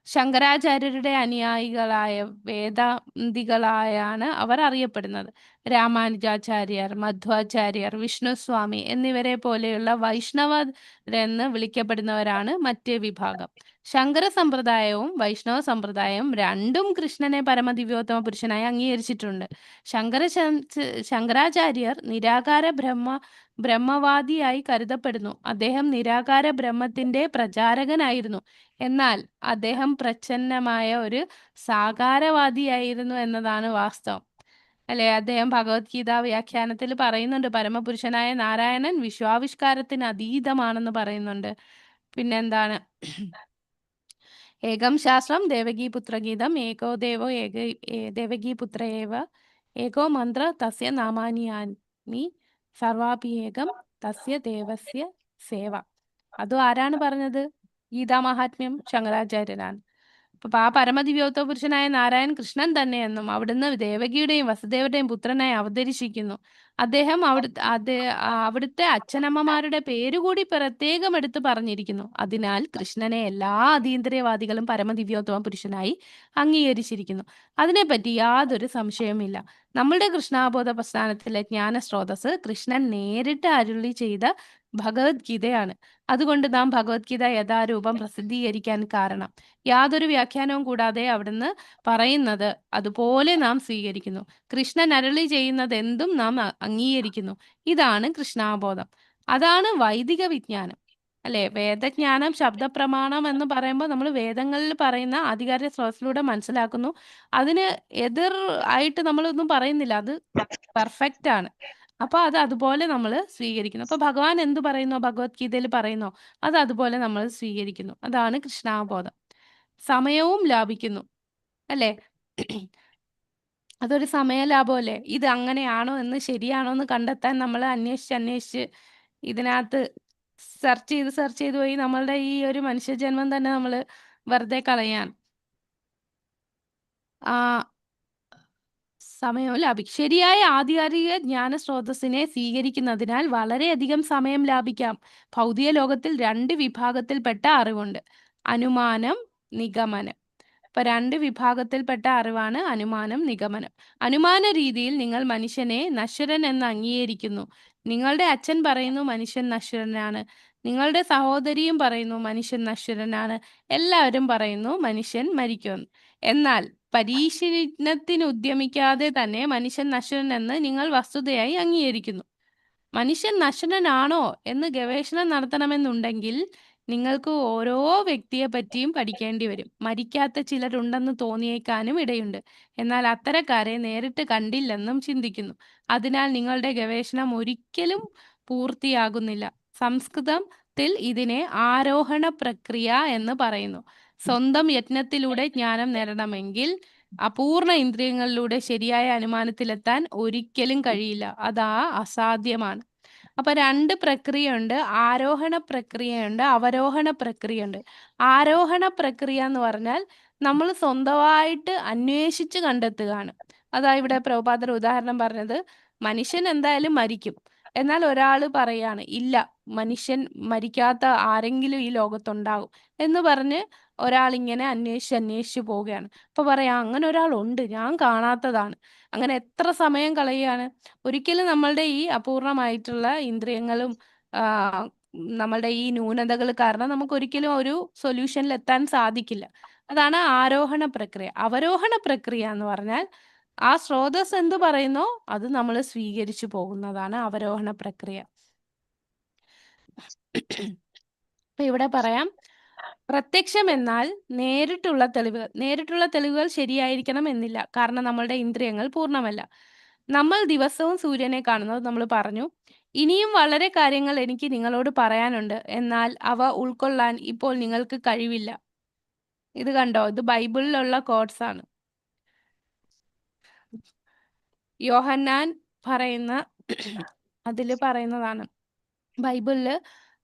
ശങ്കരാചാര്യരുടെ അനുയായികളായ വേദാന്തികളായാണ് അവർ അറിയപ്പെടുന്നത്. രാമാനുജാചാര്യർ, മധ്വാചാര്യർ, വിഷ്ണുസ്വാമി എന്നിവരെ പോലെയുള്ള വൈഷ്ണവരെന്ന് വിളിക്കപ്പെടുന്നവരാണ് മറ്റേ വിഭാഗം. ശങ്കര സമ്പ്രദായവും വൈഷ്ണവ സമ്പ്രദായവും രണ്ടും കൃഷ്ണനെ പരമദിവ്യോത്തമ പുരുഷനായി അംഗീകരിച്ചിട്ടുണ്ട്. ശങ്കരാചാര്യർ നിരാകാര ബ്രഹ്മവാദിയായി കരുതപ്പെടുന്നു. അദ്ദേഹം നിരാകാര ബ്രഹ്മത്തിന്റെ പ്രചാരകനായിരുന്നു. എന്നാൽ അദ്ദേഹം പ്രച്ഛന്നമായ ഒരു സാകാരവാദിയായിരുന്നു എന്നതാണ് വാസ്തവം അല്ലെ? അദ്ദേഹം ഭഗവത്ഗീത വ്യാഖ്യാനത്തിൽ പറയുന്നുണ്ട്, പരമപുരുഷനായ നാരായണൻ വിശ്വാവിഷ്കാരത്തിന് അതീതമാണെന്ന് പറയുന്നുണ്ട്. പിന്നെന്താണ്? ഏകം ശാസ്ത്രം ദേവകീപുത്രഗീതം ഏകോ ദേവോ ദേവകീപുത്ര ഏവ ഏകോ മന്ത്ര തസ്യ നാമാനിയാനി സർവാപി ഏകം തസ്യ ദേവസ്യ സേവ. അതും ആരാണ് പറഞ്ഞത്? ഗീതാമഹാത്മ്യം ശങ്കരാചാര്യരാണ്. അപ്പൊ ആ പരമദിവ്യോത്തമ പുരുഷനായ നാരായൺ കൃഷ്ണൻ തന്നെയെന്നും അവിടുന്ന് ദേവകിയുടെയും വസുദേവരുടെയും പുത്രനായി അവതരിച്ചിരിക്കുന്നു. അദ്ദേഹം അവിടുത്തെ അച്ഛനമ്മമാരുടെ പേരുകൂടി പ്രത്യേകം എടുത്ത് പറഞ്ഞിരിക്കുന്നു. അതിനാൽ കൃഷ്ണനെ എല്ലാ അതീന്ദ്രിയവാദികളും പരമദിവ്യോത്തമ പുരുഷനായി അംഗീകരിച്ചിരിക്കുന്നു. അതിനെപ്പറ്റി യാതൊരു സംശയവുമില്ല. നമ്മളുടെ കൃഷ്ണാബോധ പ്രസ്ഥാനത്തിലെ ജ്ഞാനസ്രോതസ് കൃഷ്ണൻ നേരിട്ട് അരുളി ചെയ്ത ഭഗവത്ഗീതയാണ്. അതുകൊണ്ട് നാം ഭഗവത്ഗീത യഥാരൂപം പ്രസിദ്ധീകരിക്കാൻ കാരണം യാതൊരു വ്യാഖ്യാനവും കൂടാതെ അവിടുന്ന് പറയുന്നത് അതുപോലെ നാം സ്വീകരിക്കുന്നു. കൃഷ്ണൻ അരുളി ചെയ്യുന്നത് എന്തും നാം അംഗീകരിക്കുന്നു. ഇതാണ് കൃഷ്ണാബോധം. അതാണ് വൈദിക വിജ്ഞാനം, അല്ലെ? വേദജ്ഞാനം ശബ്ദപ്രമാണം എന്ന് പറയുമ്പോൾ നമ്മൾ വേദങ്ങളിൽ പറയുന്ന ആധികാരിക സ്രോതസ്സിലൂടെ മനസ്സിലാക്കുന്നു. അതിന് എതിർ ആയിട്ട് നമ്മളൊന്നും പറയുന്നില്ല. അത് പെർഫെക്റ്റ് ആണ്. അപ്പൊ അത് അതുപോലെ നമ്മൾ സ്വീകരിക്കുന്നു. അപ്പൊ ഭഗവാൻ എന്ത് പറയുന്നോ, ഭഗവത്ഗീതയിൽ പറയുന്നോ, അത് അതുപോലെ നമ്മൾ സ്വീകരിക്കുന്നു. അതാണ് കൃഷ്ണാബോധം. സമയവും ലാഭിക്കുന്നു, അല്ലേ? അതൊരു സമയലാഭമല്ലേ? ഇത് അങ്ങനെയാണോ എന്ന് ശരിയാണോ എന്ന് കണ്ടെത്താൻ നമ്മൾ അന്വേഷിച്ച് ഇതിനകത്ത് സെർച്ച് ചെയ്ത് പോയി നമ്മളുടെ ഈ ഒരു മനുഷ്യജന്മം തന്നെ നമ്മൾ വെറുതെ കളയാണ്. ആ സമയവും ലാഭിക്കും. ശരിയായ ആധികാരിക ജ്ഞാന സ്രോതസ്സിനെ സ്വീകരിക്കുന്നതിനാൽ വളരെയധികം സമയം ലാഭിക്കാം. ഭൗതിക ലോകത്തിൽ 2 വിഭാഗത്തിൽപ്പെട്ട അറിവുണ്ട്: അനുമാനം, നിഗമനം. ഇപ്പൊ 2 വിഭാഗത്തിൽപ്പെട്ട അറിവാണ് അനുമാനം, നിഗമനം. അനുമാന രീതിയിൽ നിങ്ങൾ മനുഷ്യനെ നശ്വരൻ എന്ന് അംഗീകരിക്കുന്നു. നിങ്ങളുടെ അച്ഛൻ പറയുന്നു മനുഷ്യൻ നശ്വരനാണ്. നിങ്ങളുടെ സഹോദരിയും പറയുന്നു മനുഷ്യൻ നശ്വരനാണ്. എല്ലാവരും പറയുന്നു മനുഷ്യൻ മരിക്കുമെന്ന്. എന്നാൽ പരീക്ഷണത്തിന് ഉദ്യമിക്കാതെ തന്നെ മനുഷ്യൻ നശ്വരൻ എന്ന് നിങ്ങൾ വസ്തുതയായി അംഗീകരിക്കുന്നു. മനുഷ്യൻ നശ്വരനാണോ എന്ന് ഗവേഷണം നടത്തണമെന്നുണ്ടെങ്കിൽ നിങ്ങൾക്ക് ഓരോ വ്യക്തിയെ പറ്റിയും പഠിക്കേണ്ടി വരും. മരിക്കാത്ത ചിലരുണ്ടെന്ന് തോന്നിയേക്കാനും ഇടയുണ്ട്. എന്നാൽ അത്തരക്കാരെ നേരിട്ട് കണ്ടില്ലെന്നും ചിന്തിക്കുന്നു. അതിനാൽ നിങ്ങളുടെ ഗവേഷണം ഒരിക്കലും പൂർത്തിയാകുന്നില്ല. സംസ്കൃതത്തിൽ ഇതിനെ ആരോഹണ പ്രക്രിയ എന്ന് പറയുന്നു. സ്വന്തം യത്നത്തിലൂടെ ജ്ഞാനം നേടണമെങ്കിൽ അപൂർണ ഇന്ദ്രിയങ്ങളിലൂടെ ശരിയായ അനുമാനത്തിലെത്താൻ ഒരിക്കലും കഴിയില്ല. അതാ അസാധ്യമാണ്. അപ്പൊ 2 പ്രക്രിയയുണ്ട്: ആരോഹണ പ്രക്രിയയുണ്ട്, അവരോഹണ പ്രക്രിയയുണ്ട്. ആരോഹണ പ്രക്രിയ എന്ന് പറഞ്ഞാൽ നമ്മൾ സ്വന്തമായിട്ട് അന്വേഷിച്ച് കണ്ടെത്തുകയാണ്. അതാ ഇവിടെ പ്രഭുപാദർ ഉദാഹരണം പറഞ്ഞത്. മനുഷ്യൻ എന്തായാലും മരിക്കും. എന്നാൽ ഒരാൾ പറയാണ് ഇല്ല, മനുഷ്യൻ മരിക്കാത്ത ആരെങ്കിലും ഈ ലോകത്തുണ്ടാകും എന്ന് പറഞ്ഞ് ഒരാളിങ്ങനെ അന്വേഷിച്ച് പോവുകയാണ്. അപ്പൊ പറയാം അങ്ങനെ ഒരാളുണ്ട്, ഞാൻ കാണാത്തതാണ്. അങ്ങനെ എത്ര സമയം കളയുകയാണ്. ഒരിക്കലും നമ്മളുടെ ഈ അപൂർണമായിട്ടുള്ള ഇന്ദ്രിയങ്ങളും നമ്മളുടെ ഈ ന്യൂനതകൾ കാരണം നമുക്ക് ഒരിക്കലും ഒരു സൊല്യൂഷനിൽ എത്താൻ സാധിക്കില്ല. അതാണ് ആരോഹണ പ്രക്രിയ. അവരോഹണ പ്രക്രിയ എന്ന് പറഞ്ഞാൽ ആ സ്രോതസ് എന്ത് പറയുന്നോ അത് നമ്മൾ സ്വീകരിച്ചു പോകുന്നതാണ് അവരോഹണ പ്രക്രിയ. അപ്പൊ ഇവിടെ പറയാം, പ്രത്യക്ഷം എന്നാൽ നേരിട്ടുള്ള തെളിവുകൾ ശരിയായിരിക്കണം എന്നില്ല. കാരണം നമ്മളുടെ ഇന്ദ്രിയങ്ങൾ പൂർണ്ണമല്ല. നമ്മൾ ദിവസവും സൂര്യനെ കാണുന്നത് നമ്മൾ പറഞ്ഞു. ഇനിയും വളരെ കാര്യങ്ങൾ എനിക്ക് നിങ്ങളോട് പറയാനുണ്ട്, എന്നാൽ അവ ഉൾക്കൊള്ളാൻ ഇപ്പോൾ നിങ്ങൾക്ക് കഴിവില്ല. ഇത് കണ്ടോ? ഇത് ബൈബിളിലുള്ള കോട്സ് ആണ്. യോഹന്നാൻ അതില് പറയുന്നതാണ്. ബൈബിളില്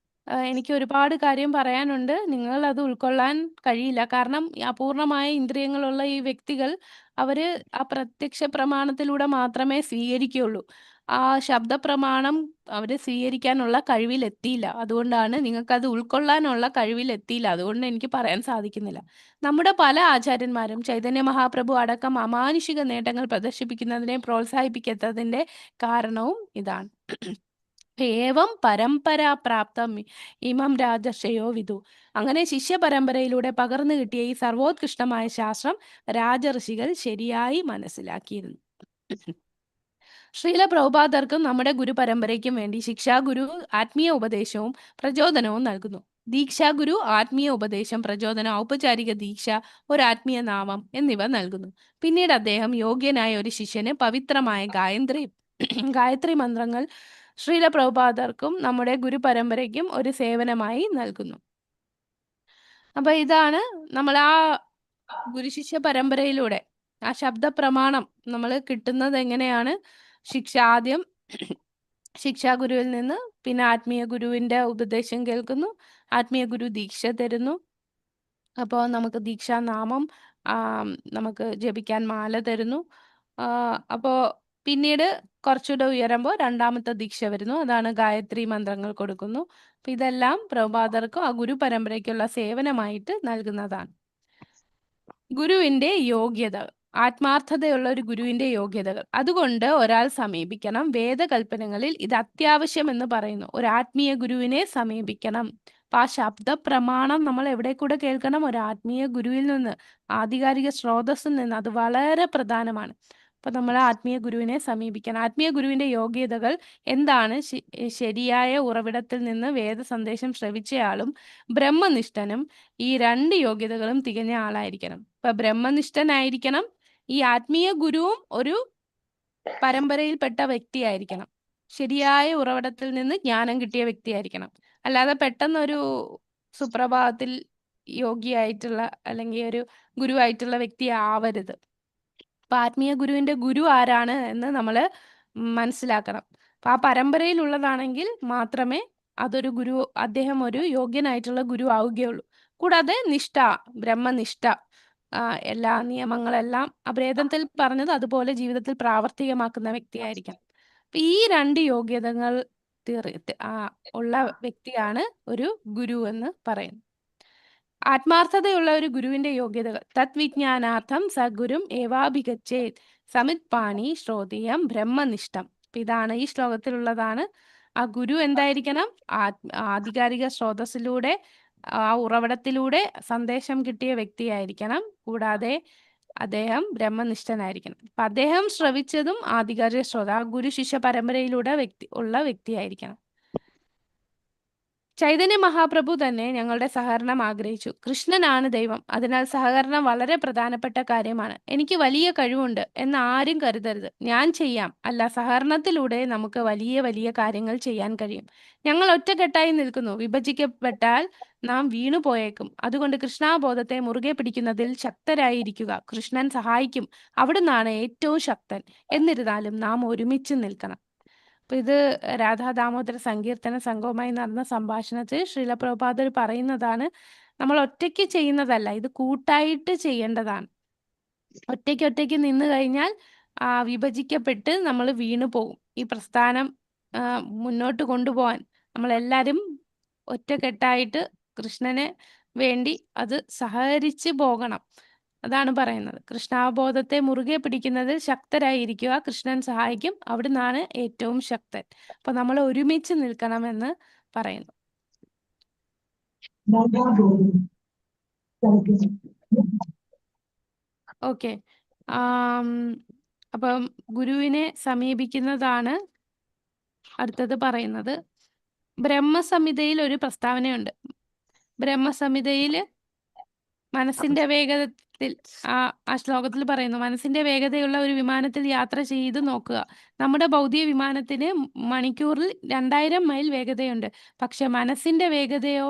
എനിക്ക് ഒരുപാട് കാര്യം പറയാനുണ്ട്, നിങ്ങൾ അത് ഉൾക്കൊള്ളാൻ കഴിയില്ല. കാരണം അപൂർണമായ ഇന്ദ്രിയങ്ങളുള്ള ഈ വ്യക്തികൾ അവര് ആ പ്രത്യക്ഷ പ്രമാണത്തിലൂടെ മാത്രമേ സ്വീകരിക്കുകയുള്ളൂ. ആ ശബ്ദ പ്രമാണം അവര് സ്വീകരിക്കാനുള്ള കഴിവിലെത്തിയില്ല. അതുകൊണ്ടാണ് നിങ്ങൾക്കത് ഉൾക്കൊള്ളാനുള്ള കഴിവിലെത്തിയില്ല. അതുകൊണ്ട് എനിക്ക് പറയാൻ സാധിക്കുന്നില്ല. നമ്മുടെ പല ആചാര്യന്മാരും ചൈതന്യ മഹാപ്രഭു അടക്കം അമാനുഷിക നേട്ടങ്ങൾ പ്രദർശിപ്പിക്കുന്നതിനെ പ്രോത്സാഹിപ്പിക്കാത്തതിന്റെ കാരണവും ഇതാണ്. ഏവം പരമ്പരാ പ്രാപ്തം ഇമം രാജർഷയോ വിദു. അങ്ങനെ ശിഷ്യ പരമ്പരയിലൂടെ പകർന്നു കിട്ടിയ ഈ സർവോത്കൃഷ്ടമായ ശാസ്ത്രം രാജർഷികൾ ശരിയായി മനസ്സിലാക്കിയിരുന്നു. ശ്രീല പ്രഭുപാദർക്കും നമ്മുടെ ഗുരു പരമ്പരയ്ക്കും വേണ്ടി ശിക്ഷാഗുരു ആത്മീയ ഉപദേശവും പ്രചോദനവും നൽകുന്നു. ദീക്ഷാഗുരു ആത്മീയ ഉപദേശം, പ്രചോദനം, ഔപചാരിക ദീക്ഷ, ഒരു ആത്മീയ നാമം എന്നിവ നൽകുന്നു. പിന്നീട് അദ്ദേഹം യോഗ്യനായ ഒരു ശിഷ്യന് പവിത്രമായ ഗായത്രി മന്ത്രങ്ങൾ ശ്രീല പ്രഭുപാദർക്കും നമ്മുടെ ഗുരു പരമ്പരയ്ക്കും ഒരു സേവനമായി നൽകുന്നു. അപ്പൊ ഇതാണ് നമ്മൾ ആ ഗുരുശിഷ്യ പരമ്പരയിലൂടെ ആ ശബ്ദ പ്രമാണം നമ്മൾ കിട്ടുന്നത് എങ്ങനെയാണ്? ആദ്യം ശിക്ഷാ ഗുരുവിൽ നിന്ന്, പിന്നെ ആത്മീയ ഗുരുവിന്റെ ഉപദേശം കേൾക്കുന്നു, ആത്മീയ ഗുരു ദീക്ഷ തരുന്നു. അപ്പോൾ നമുക്ക് ദീക്ഷാനാമം നമുക്ക് ജപിക്കാൻ മാല തരുന്നു. അപ്പോൾ പിന്നീട് കുറച്ചുകൂടെ ഉയരുമ്പോൾ രണ്ടാമത്തെ ദീക്ഷ വരുന്നു, അതാണ് ഗായത്രി മന്ത്രങ്ങൾ കൊടുക്കുന്നു. അപ്പം ഇതെല്ലാം പ്രഭുപാദർക്കും ആ ഗുരു പരമ്പരയ്ക്കുള്ള സേവനമായിട്ട് നൽകുന്നതാണ്. ഗുരുവിന്റെ യോഗ്യതകൾ, ആത്മാർത്ഥതയുള്ള ഒരു ഗുരുവിന്റെ യോഗ്യതകൾ. അതുകൊണ്ട് ഒരാൾ സമീപിക്കണം. വേദകൽപ്പനകളിൽ ഇത് അത്യാവശ്യം എന്ന് പറയുന്നു. ഒരു ആത്മീയ ഗുരുവിനെ സമീപിക്കണം. അപ്പൊ ആ ശബ്ദ പ്രമാണം നമ്മൾ എവിടെ കൂടെ കേൾക്കണം? ഒരു ആത്മീയ ഗുരുവിൽ നിന്ന്, ആധികാരിക സ്രോതസ്സിൽ നിന്ന്. അത് വളരെ പ്രധാനമാണ്. അപ്പൊ നമ്മൾ ആത്മീയ ഗുരുവിനെ സമീപിക്കണം. ആത്മീയ ഗുരുവിന്റെ യോഗ്യതകൾ എന്താണ്? ശരിയായ ഉറവിടത്തിൽ നിന്ന് വേദ സന്ദേശം ശ്രവിച്ചയാളും ബ്രഹ്മനിഷ്ഠനും ഈ 2 യോഗ്യതകളും തികഞ്ഞ ആളായിരിക്കണം. ഇപ്പൊ ബ്രഹ്മനിഷ്ഠനായിരിക്കണം. ഈ ആത്മീയ ഗുരുവും ഒരു പരമ്പരയിൽപ്പെട്ട വ്യക്തിയായിരിക്കണം. ശരിയായ ഉറവിടത്തിൽ നിന്ന് ജ്ഞാനം കിട്ടിയ വ്യക്തിയായിരിക്കണം. അല്ലാതെ പെട്ടെന്നൊരു സുപ്രഭാതത്തിൽ യോഗിയായിട്ടുള്ള അല്ലെങ്കിൽ ഒരു ഗുരുവായിട്ടുള്ള വ്യക്തി ആവരുത്. അപ്പൊ ആത്മീയ ഗുരുവിന്റെ ഗുരു ആരാണ് എന്ന് നമ്മൾ മനസ്സിലാക്കണം. അപ്പൊ ആ പരമ്പരയിലുള്ളതാണെങ്കിൽ മാത്രമേ അതൊരു ഗുരു, അദ്ദേഹം ഒരു യോഗ്യനായിട്ടുള്ള ഗുരു ആവുകയുള്ളൂ. കൂടാതെ നിഷ്ഠ, ബ്രഹ്മനിഷ്ഠ, എല്ലാ നിയമങ്ങളെല്ലാം അഭേദത്തിൽ പറഞ്ഞത് അതുപോലെ ജീവിതത്തിൽ പ്രാവർത്തികമാക്കുന്ന വ്യക്തിയായിരിക്കണം. അപ്പൊ ഈ 2 യോഗ്യതകൾ ഉള്ള വ്യക്തിയാണ് ഒരു ഗുരു എന്ന് പറയുന്നത്. ആത്മാർത്ഥതയുള്ള ഒരു ഗുരുവിന്റെ യോഗ്യതകൾ: തത്വിജ്ഞാനാർത്ഥം സഗുരും ഏവാഭിഗച്ഛേത് സമിത് പാണി ശ്രോതീയം ബ്രഹ്മനിഷ്ഠം. ഇതാണ് ഈ ശ്ലോകത്തിലുള്ളതാണ്. ആ ഗുരു എന്തായിരിക്കണം? ആധികാരിക സ്രോതസ്സിലൂടെ, ആ ഉറവിടത്തിലൂടെ സന്ദേശം കിട്ടിയ വ്യക്തിയായിരിക്കണം. കൂടാതെ അദ്ദേഹം ബ്രഹ്മനിഷ്ഠനായിരിക്കണം. അപ്പൊ അദ്ദേഹം ശ്രവിച്ചതും ആധികാരിക സ്രോത, ആ ഗുരു ശിഷ്യ പരമ്പരയിലൂടെ ഉള്ള വ്യക്തിയായിരിക്കണം. ചൈതന്യ മഹാപ്രഭു തന്നെ ഞങ്ങളുടെ സഹകരണം ആഗ്രഹിച്ചു. കൃഷ്ണനാണ് ദൈവം, അതിനാൽ സഹകരണം വളരെ പ്രധാനപ്പെട്ട കാര്യമാണ്. എനിക്ക് വലിയ കഴിവുണ്ട് എന്ന് ആരും കരുതരുത്. ഞാൻ ചെയ്യാം, അല്ല, സഹകരണത്തിലൂടെ നമുക്ക് വലിയ വലിയ കാര്യങ്ങൾ ചെയ്യാൻ കഴിയും. ഞങ്ങൾ ഒറ്റക്കെട്ടായി നിൽക്കുന്നു. വിഭജിക്കപ്പെട്ടാൽ നാം വീണുപോയേക്കും. അതുകൊണ്ട് കൃഷ്ണാബോധത്തെ മുറുകെ പിടിക്കുന്നതിൽ ശക്തരായിരിക്കുക. കൃഷ്ണൻ സഹായിക്കും, അവിടുന്നാണ് ഏറ്റവും ശക്തൻ. എന്നിരുന്നാലും നാം ഒരുമിച്ച് നിൽക്കണം. അപ്പൊ ഇത് രാധാ ദാമോദര സങ്കീർത്തന സംഘവുമായി നടന്ന സംഭാഷണത്തിൽ ശ്രീല പ്രഭുപാദർ പറയുന്നതാണ്. നമ്മൾ ഒറ്റയ്ക്ക് ചെയ്യുന്നതല്ല, ഇത് കൂട്ടായിട്ട് ചെയ്യേണ്ടതാണ്. ഒറ്റയ്ക്ക് നിന്ന് കഴിഞ്ഞാൽ വിഭജിക്കപ്പെട്ട് നമ്മൾ വീണു പോകും. ഈ പ്രസ്ഥാനം മുന്നോട്ട് കൊണ്ടുപോകാൻ നമ്മളെല്ലാവരും ഒറ്റക്കെട്ടായിട്ട് കൃഷ്ണന് വേണ്ടി അത് സഹകരിച്ച് പോകണം. അതാണ് പറയുന്നത്. കൃഷ്ണാബോധത്തെ മുറുകെ പിടിക്കുന്നതിൽ ശക്തരായിരിക്കുക. കൃഷ്ണൻ സഹായിക്കും, അവിടുന്നാണ് ഏറ്റവും ശക്തൻ. അപ്പൊ നമ്മൾ ഒരുമിച്ച് നിൽക്കണമെന്ന് പറയുന്നു. ഓക്കെ. അപ്പം ഗുരുവിനെ സമീപിക്കുന്നതാണ് അടുത്തത് പറയുന്നത്. ബ്രഹ്മസംഹിതയിൽ ഒരു പ്രസ്താവനയുണ്ട്. ബ്രഹ്മസംഹിതയിൽ മനസ്സിന്റെ വേഗത്തിൽ ആ ശ്ലോകത്തിൽ പറയുന്നു, മനസ്സിന്റെ വേഗതയുള്ള ഒരു വിമാനത്തിൽ യാത്ര ചെയ്ത് നോക്കുക. നമ്മുടെ ഭൗതിക വിമാനത്തിന് മണിക്കൂറിൽ 2000 മൈൽ വേഗതയുണ്ട്. പക്ഷെ മനസ്സിന്റെ വേഗതയോ?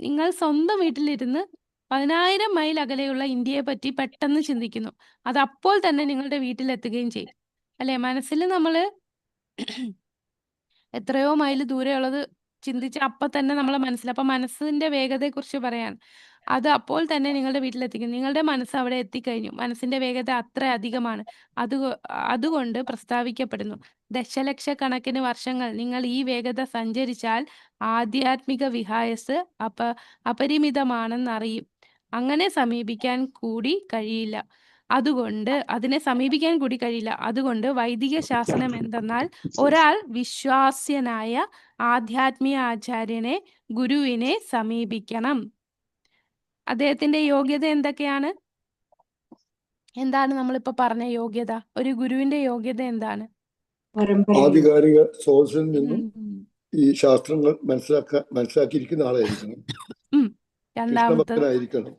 നിങ്ങൾ സ്വന്തം വീട്ടിലിരുന്ന് 10,000 മൈൽ അകലെയുള്ള ഇന്ത്യയെ പറ്റി പെട്ടെന്ന് ചിന്തിക്കുന്നു. അത് അപ്പോൾ തന്നെ നിങ്ങളുടെ വീട്ടിലെത്തുകയും ചെയ്യും. അല്ലെ? മനസ്സിൽ നമ്മൾ എത്രയോ മൈൽ ദൂരെയുള്ളത് ചിന്തിച്ച് അപ്പം തന്നെ നമ്മളെ മനസ്സിൽ, അപ്പം മനസ്സിന്റെ വേഗതയെക്കുറിച്ച് പറയാൻ, അത് അപ്പോൾ തന്നെ നിങ്ങളുടെ വീട്ടിലെത്തിക്കും. നിങ്ങളുടെ മനസ്സ് അവിടെ എത്തിക്കഴിഞ്ഞു. മനസ്സിന്റെ വേഗത അത്ര അധികമാണ്. അതുകൊണ്ട് പ്രസ്താവിക്കപ്പെടുന്നു, ദശലക്ഷക്കണക്കിന് വർഷങ്ങൾ നിങ്ങൾ ഈ വേഗത സഞ്ചരിച്ചാൽ ആധ്യാത്മിക വിഹായസ് അപരിമിതമാണെന്നറിയും. അങ്ങനെ സമീപിക്കാൻ കൂടി കഴിയില്ല. അതുകൊണ്ട് വൈദിക ശാസനം എന്തെന്നാൽ, ഒരാൾ വിശ്വാസ്യനായ ആധ്യാത്മിക ആചാര്യനെ, ഗുരുവിനെ സമീപിക്കണം. അദ്ദേഹത്തിന്റെ യോഗ്യത എന്തൊക്കെയാണ്? എന്താണ് നമ്മളിപ്പോ പറഞ്ഞ യോഗ്യത? ഒരു ഗുരുവിന്റെ യോഗ്യത എന്താണ്? ആധികാരിക സ്രോതസ്സിൽ നിന്നും ഈ ശാസ്ത്രങ്ങൾ മനസ്സിലാക്കിയിരിക്കുന്ന ആളായിരിക്കണം. കൃഷ്ണഭക്തനായിരിക്കണം.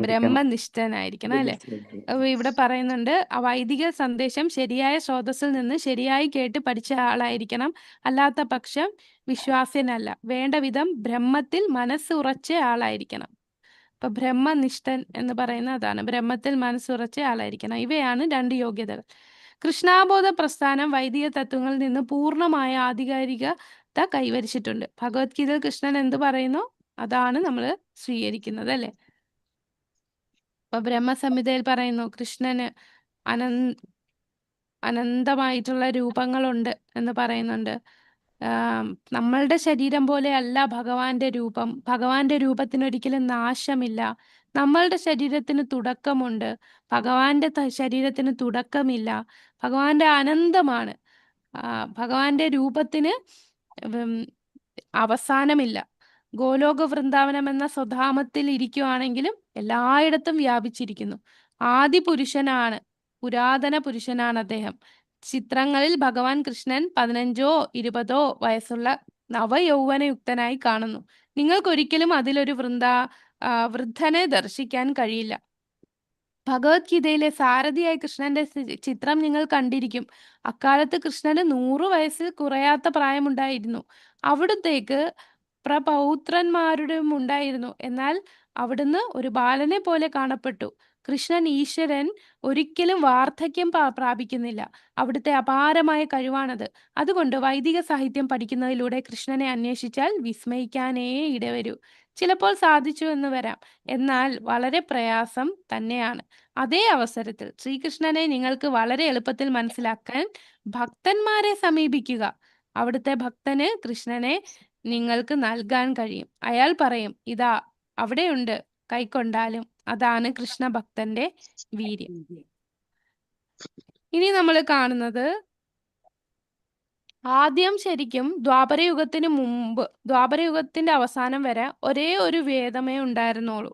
ബ്രഹ്മനിഷ്ഠനായിരിക്കണം അല്ലെ? ഇവിടെ പറയുന്നുണ്ട്, വൈദിക സന്ദേശം ശരിയായ സ്രോതസ്സിൽ നിന്ന് ശരിയായി കേട്ട് പഠിച്ച ആളായിരിക്കണം. അല്ലാത്ത പക്ഷം വിശ്വാസ്യനല്ല. വേണ്ട വിധം ബ്രഹ്മത്തിൽ മനസ്സ് ഉറച്ച ആളായിരിക്കണം. അപ്പൊ ബ്രഹ്മനിഷ്ഠൻ എന്ന് പറയുന്ന അതാണ്, ബ്രഹ്മത്തിൽ മനസ്സുറച്ച ആളായിരിക്കണം. ഇവയാണ് 2 യോഗ്യതകൾ. കൃഷ്ണാബോധ പ്രസ്ഥാനം വൈദിക തത്വങ്ങളിൽ നിന്ന് പൂർണ്ണമായ ആധികാരികത കൈവരിച്ചിട്ടുണ്ട്. ഭഗവത്ഗീതയിൽ കൃഷ്ണൻ എന്ത് പറയുന്നു അതാണ് നമ്മൾ സ്വീകരിക്കുന്നത്, അല്ലെ? അപ്പൊ ബ്രഹ്മസംഹിതയിൽ പറയുന്നു കൃഷ്ണന് അനന്തമായിട്ടുള്ള രൂപങ്ങളുണ്ട് എന്ന് പറയുന്നുണ്ട്. നമ്മളുടെ ശരീരം പോലെ അല്ല ഭഗവാന്റെ രൂപം. ഭഗവാന്റെ രൂപത്തിന് ഒരിക്കലും നാശമില്ല. നമ്മളുടെ ശരീരത്തിന് തുടക്കമുണ്ട്, ഭഗവാന്റെ ശരീരത്തിന് തുടക്കമില്ല. ഭഗവാന്റെ അനന്തമാണ്. ഭഗവാന്റെ രൂപത്തിന് അവസാനമില്ല. ഗോലോക വൃന്ദാവനം എന്ന സ്വധാമത്തിൽ ഇരിക്കുവാണെങ്കിലും എല്ലായിടത്തും വ്യാപിച്ചിരിക്കുന്നു. ആദി പുരുഷനാണ്, പുരാതന പുരുഷനാണ് അദ്ദേഹം. ചിത്രങ്ങളിൽ ഭഗവാൻ കൃഷ്ണൻ 15ഓ 20ഓ വയസ്സുള്ള നവയൗവനയുക്തനായി കാണുന്നു. നിങ്ങൾക്കൊരിക്കലും അതിലൊരു വൃദ്ധനെ ദർശിക്കാൻ കഴിയില്ല. ഭഗവത്ഗീതയിലെ സാരഥിയായ കൃഷ്ണന്റെ ചിത്രം നിങ്ങൾ കണ്ടിരിക്കും. അക്കാലത്ത് കൃഷ്ണന് 100 വയസ്സിൽ കുറയാത്ത പ്രായമുണ്ടായിരുന്നു. അവിടുത്തേക്ക് പ്രപൗത്രന്മാരുടെ ഉണ്ടായിരുന്നു. എന്നാൽ അവിടുന്ന് ഒരു ബാലനെ പോലെ കാണപ്പെട്ടു. കൃഷ്ണൻ ഈശ്വരൻ ഒരിക്കലും വാർദ്ധക്യം പ്രാപിക്കുന്നില്ല. അവിടുത്തെ അപാരമായ കഴിവാണത്. അതുകൊണ്ട് വൈദിക സാഹിത്യം പഠിക്കുന്നതിലൂടെ കൃഷ്ണനെ അന്വേഷിച്ചാൽ വിസ്മയിക്കാനേ ഇടവരൂ. ചിലപ്പോൾ സാധിച്ചു എന്ന് വരാം, എന്നാൽ വളരെ പ്രയാസം തന്നെയാണ്. അതേ അവസരത്തിൽ ശ്രീകൃഷ്ണനെ നിങ്ങൾക്ക് വളരെ എളുപ്പത്തിൽ മനസ്സിലാക്കാൻ ഭക്തന്മാരെ സമീപിക്കുക. അവിടുത്തെ ഭക്തന് കൃഷ്ണനെ നിങ്ങൾക്ക് നൽകാൻ കഴിയും. അയാൾ പറയും, ഇതാ അവിടെയുണ്ട്, കൈക്കൊണ്ടാലും. അതാണ് കൃഷ്ണഭക്തന്റെ വീര്യം. ഇനി നമ്മൾ കാണുന്നത് ആദ്യം ശരിക്കും ദ്വാപരയുഗത്തിന് മുമ്പ്, ദ്വാപരയുഗത്തിന്റെ അവസാനം വരെ ഒരേ ഒരു വേദമേ ഉണ്ടായിരുന്നുള്ളൂ.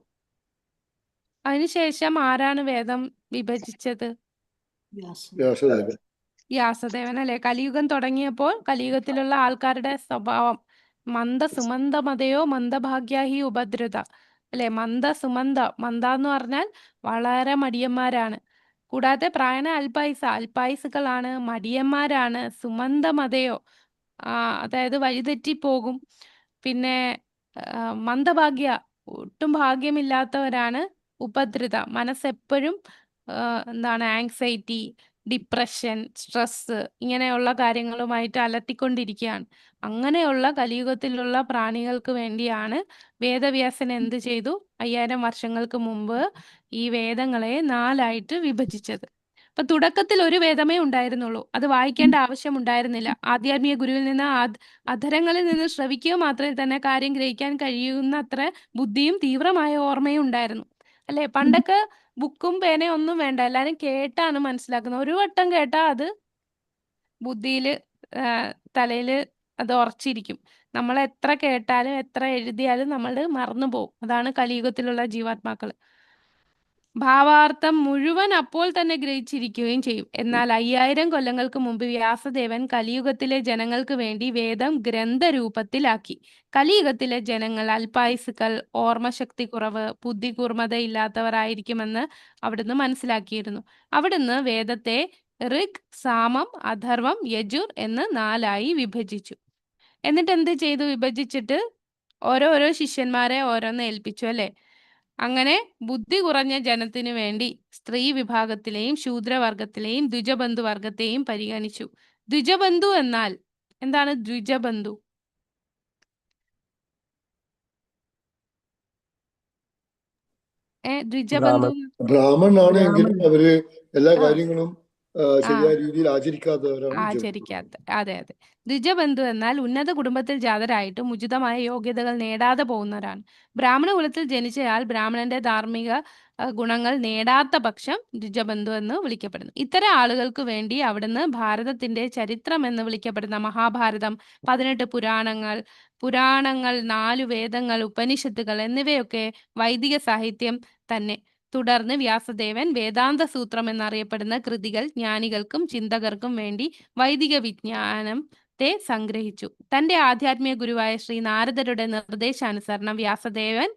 അതിനുശേഷം ആരാണ് വേദം വിഭജിച്ചത്? വ്യാസദേവൻ. വ്യാസദേവൻ, അല്ലെ? കലിയുഗം തുടങ്ങിയപ്പോൾ കലിയുഗത്തിലുള്ള ആൾക്കാരുടെ സ്വഭാവം സുമന്ദമതയോ മന്ദഭാഗ്യാഹി ഉപദ്രുത, അല്ലെ? മന്ദ എന്ന് പറഞ്ഞാൽ വളരെ മടിയന്മാരാണ്. കൂടാതെ പ്രായണ അല്പായുസുകളാണ്, മടിയന്മാരാണ്. സുമന്ദമതയോ അതായത് വഴിതെറ്റിപ്പോകും. പിന്നെ മന്ദഭാഗ്യ, ഒട്ടും ഭാഗ്യമില്ലാത്തവരാണ്. ഉപദ്രുത, മനസ്സെപ്പോഴും ആങ്സൈറ്റി, ഡിപ്രഷൻ, സ്ട്രെസ് ഇങ്ങനെയുള്ള കാര്യങ്ങളുമായിട്ട് അലട്ടിക്കൊണ്ടിരിക്കുകയാണ്. അങ്ങനെയുള്ള കലിയുഗത്തിലുള്ള പ്രാണികൾക്ക് വേണ്ടിയാണ് വേദവ്യാസൻ എന്ത് ചെയ്തു? 5000 വർഷങ്ങൾക്ക് മുമ്പ് ഈ വേദങ്ങളെ 4ആയിട്ട് വിഭജിച്ചത്. അപ്പൊ തുടക്കത്തിൽ ഒരു വേദമേ ഉണ്ടായിരുന്നുള്ളൂ. അത് വായിക്കേണ്ട ആവശ്യം ഉണ്ടായിരുന്നില്ല. ആധ്യാത്മിക ഗുരുവിൽ നിന്ന് അധരങ്ങളിൽ നിന്ന് ശ്രവിക്കുക മാത്രമേ തന്നെ കാര്യം ഗ്രഹിക്കാൻ കഴിയുന്ന അത്ര ബുദ്ധിയും തീവ്രമായ ഓർമ്മയും ഉണ്ടായിരുന്നു, അല്ലെ? പണ്ടൊക്കെ ബുക്കും പേനയും ഒന്നും വേണ്ട, എല്ലാരും കേട്ടാണ് മനസ്സിലാക്കുന്നത്. ഒരു വട്ടം കേട്ടാ അത് ബുദ്ധിയില് തലയില് അത് ഉറച്ചിരിക്കും. നമ്മൾ എത്ര കേട്ടാലും എത്ര എഴുതിയാലും നമ്മൾ മറന്നു പോകും. അതാണ് കലിയുഗത്തിലുള്ള ജീവാത്മാക്കള്. ഭാവാർത്ഥം മുഴുവൻ അപ്പോൾ തന്നെ ഗ്രഹിച്ചിരിക്കുകയും ചെയ്യും. എന്നാൽ 5000 കൊല്ലങ്ങൾക്ക് മുമ്പ് വ്യാസദേവൻ കലിയുഗത്തിലെ ജനങ്ങൾക്ക് വേണ്ടി വേദം ഗ്രന്ഥരൂപത്തിലാക്കി. കലിയുഗത്തിലെ ജനങ്ങൾ അല്പായുസുക്കൾ, ഓർമ്മശക്തി കുറവ്, ബുദ്ധി കൂർമ്മത ഇല്ലാത്തവരായിരിക്കുമെന്ന് അവിടുന്ന് മനസ്സിലാക്കിയിരുന്നു. അവിടുന്ന് വേദത്തെ ഋഗ്, സാമം, അഥർവം, യജുർ എന്ന് 4ആയി വിഭജിച്ചു. എന്നിട്ട് എന്ത് ചെയ്തു? വിഭജിച്ചിട്ട് ഓരോരോ ശിഷ്യന്മാരെ ഓരോന്ന് ഏൽപ്പിച്ചു, അല്ലെ? അങ്ങനെ ബുദ്ധി കുറഞ്ഞ ജനത്തിനു വേണ്ടി സ്ത്രീ വിഭാഗത്തിലെയും ശൂദ്രവർഗത്തിലെയും ദ്വിജബന്ധു വർഗത്തെയും പരിഗണിച്ചു. ദ്വിജബന്ധു എന്നാൽ എന്താണ്? ദ്വിജബന്ധു ദ്വിജബന്ധു ബ്രാഹ്മണനാണ് എങ്കിലും അവര് എല്ലാ കാര്യങ്ങളും ശരിയായ രീതിയിൽ ആചരിക്കാത്തവരാണ്. അതെ. ദ്വിജബന്ധു എന്നാൽ ഉന്നത കുടുംബത്തിൽ ജാതരായിട്ടും ഉചിതമായ യോഗ്യതകൾ നേടാതെ പോകുന്നവരാണ്. ബ്രാഹ്മണ കുലത്തിൽ ജനിച്ചയാൾ ബ്രാഹ്മണന്റെ ധാർമ്മിക ഗുണങ്ങൾ നേടാത്ത പക്ഷം ദ്വിജബന്ധു എന്ന് വിളിക്കപ്പെടുന്നു. ഇത്തരം ആളുകൾക്ക് വേണ്ടി അവിടുന്ന് ഭാരതത്തിന്റെ ചരിത്രം എന്ന് വിളിക്കപ്പെടുന്ന മഹാഭാരതം, 18 പുരാണങ്ങൾ, 4 വേദങ്ങൾ, ഉപനിഷത്തുകൾ എന്നിവയൊക്കെ വൈദിക സാഹിത്യം തന്നെ. തുടർന്ന് വ്യാസദേവൻ വേദാന്ത സൂത്രം എന്നറിയപ്പെടുന്ന കൃതികൾ ജ്ഞാനികൾക്കും ചിന്തകർക്കും വേണ്ടി വൈദിക വിജ്ഞാനത്തെ സംഗ്രഹിച്ചു. തന്റെ ആധ്യാത്മിക ഗുരുവായ ശ്രീ നാരദരുടെ നിർദ്ദേശാനുസരണം വ്യാസദേവൻ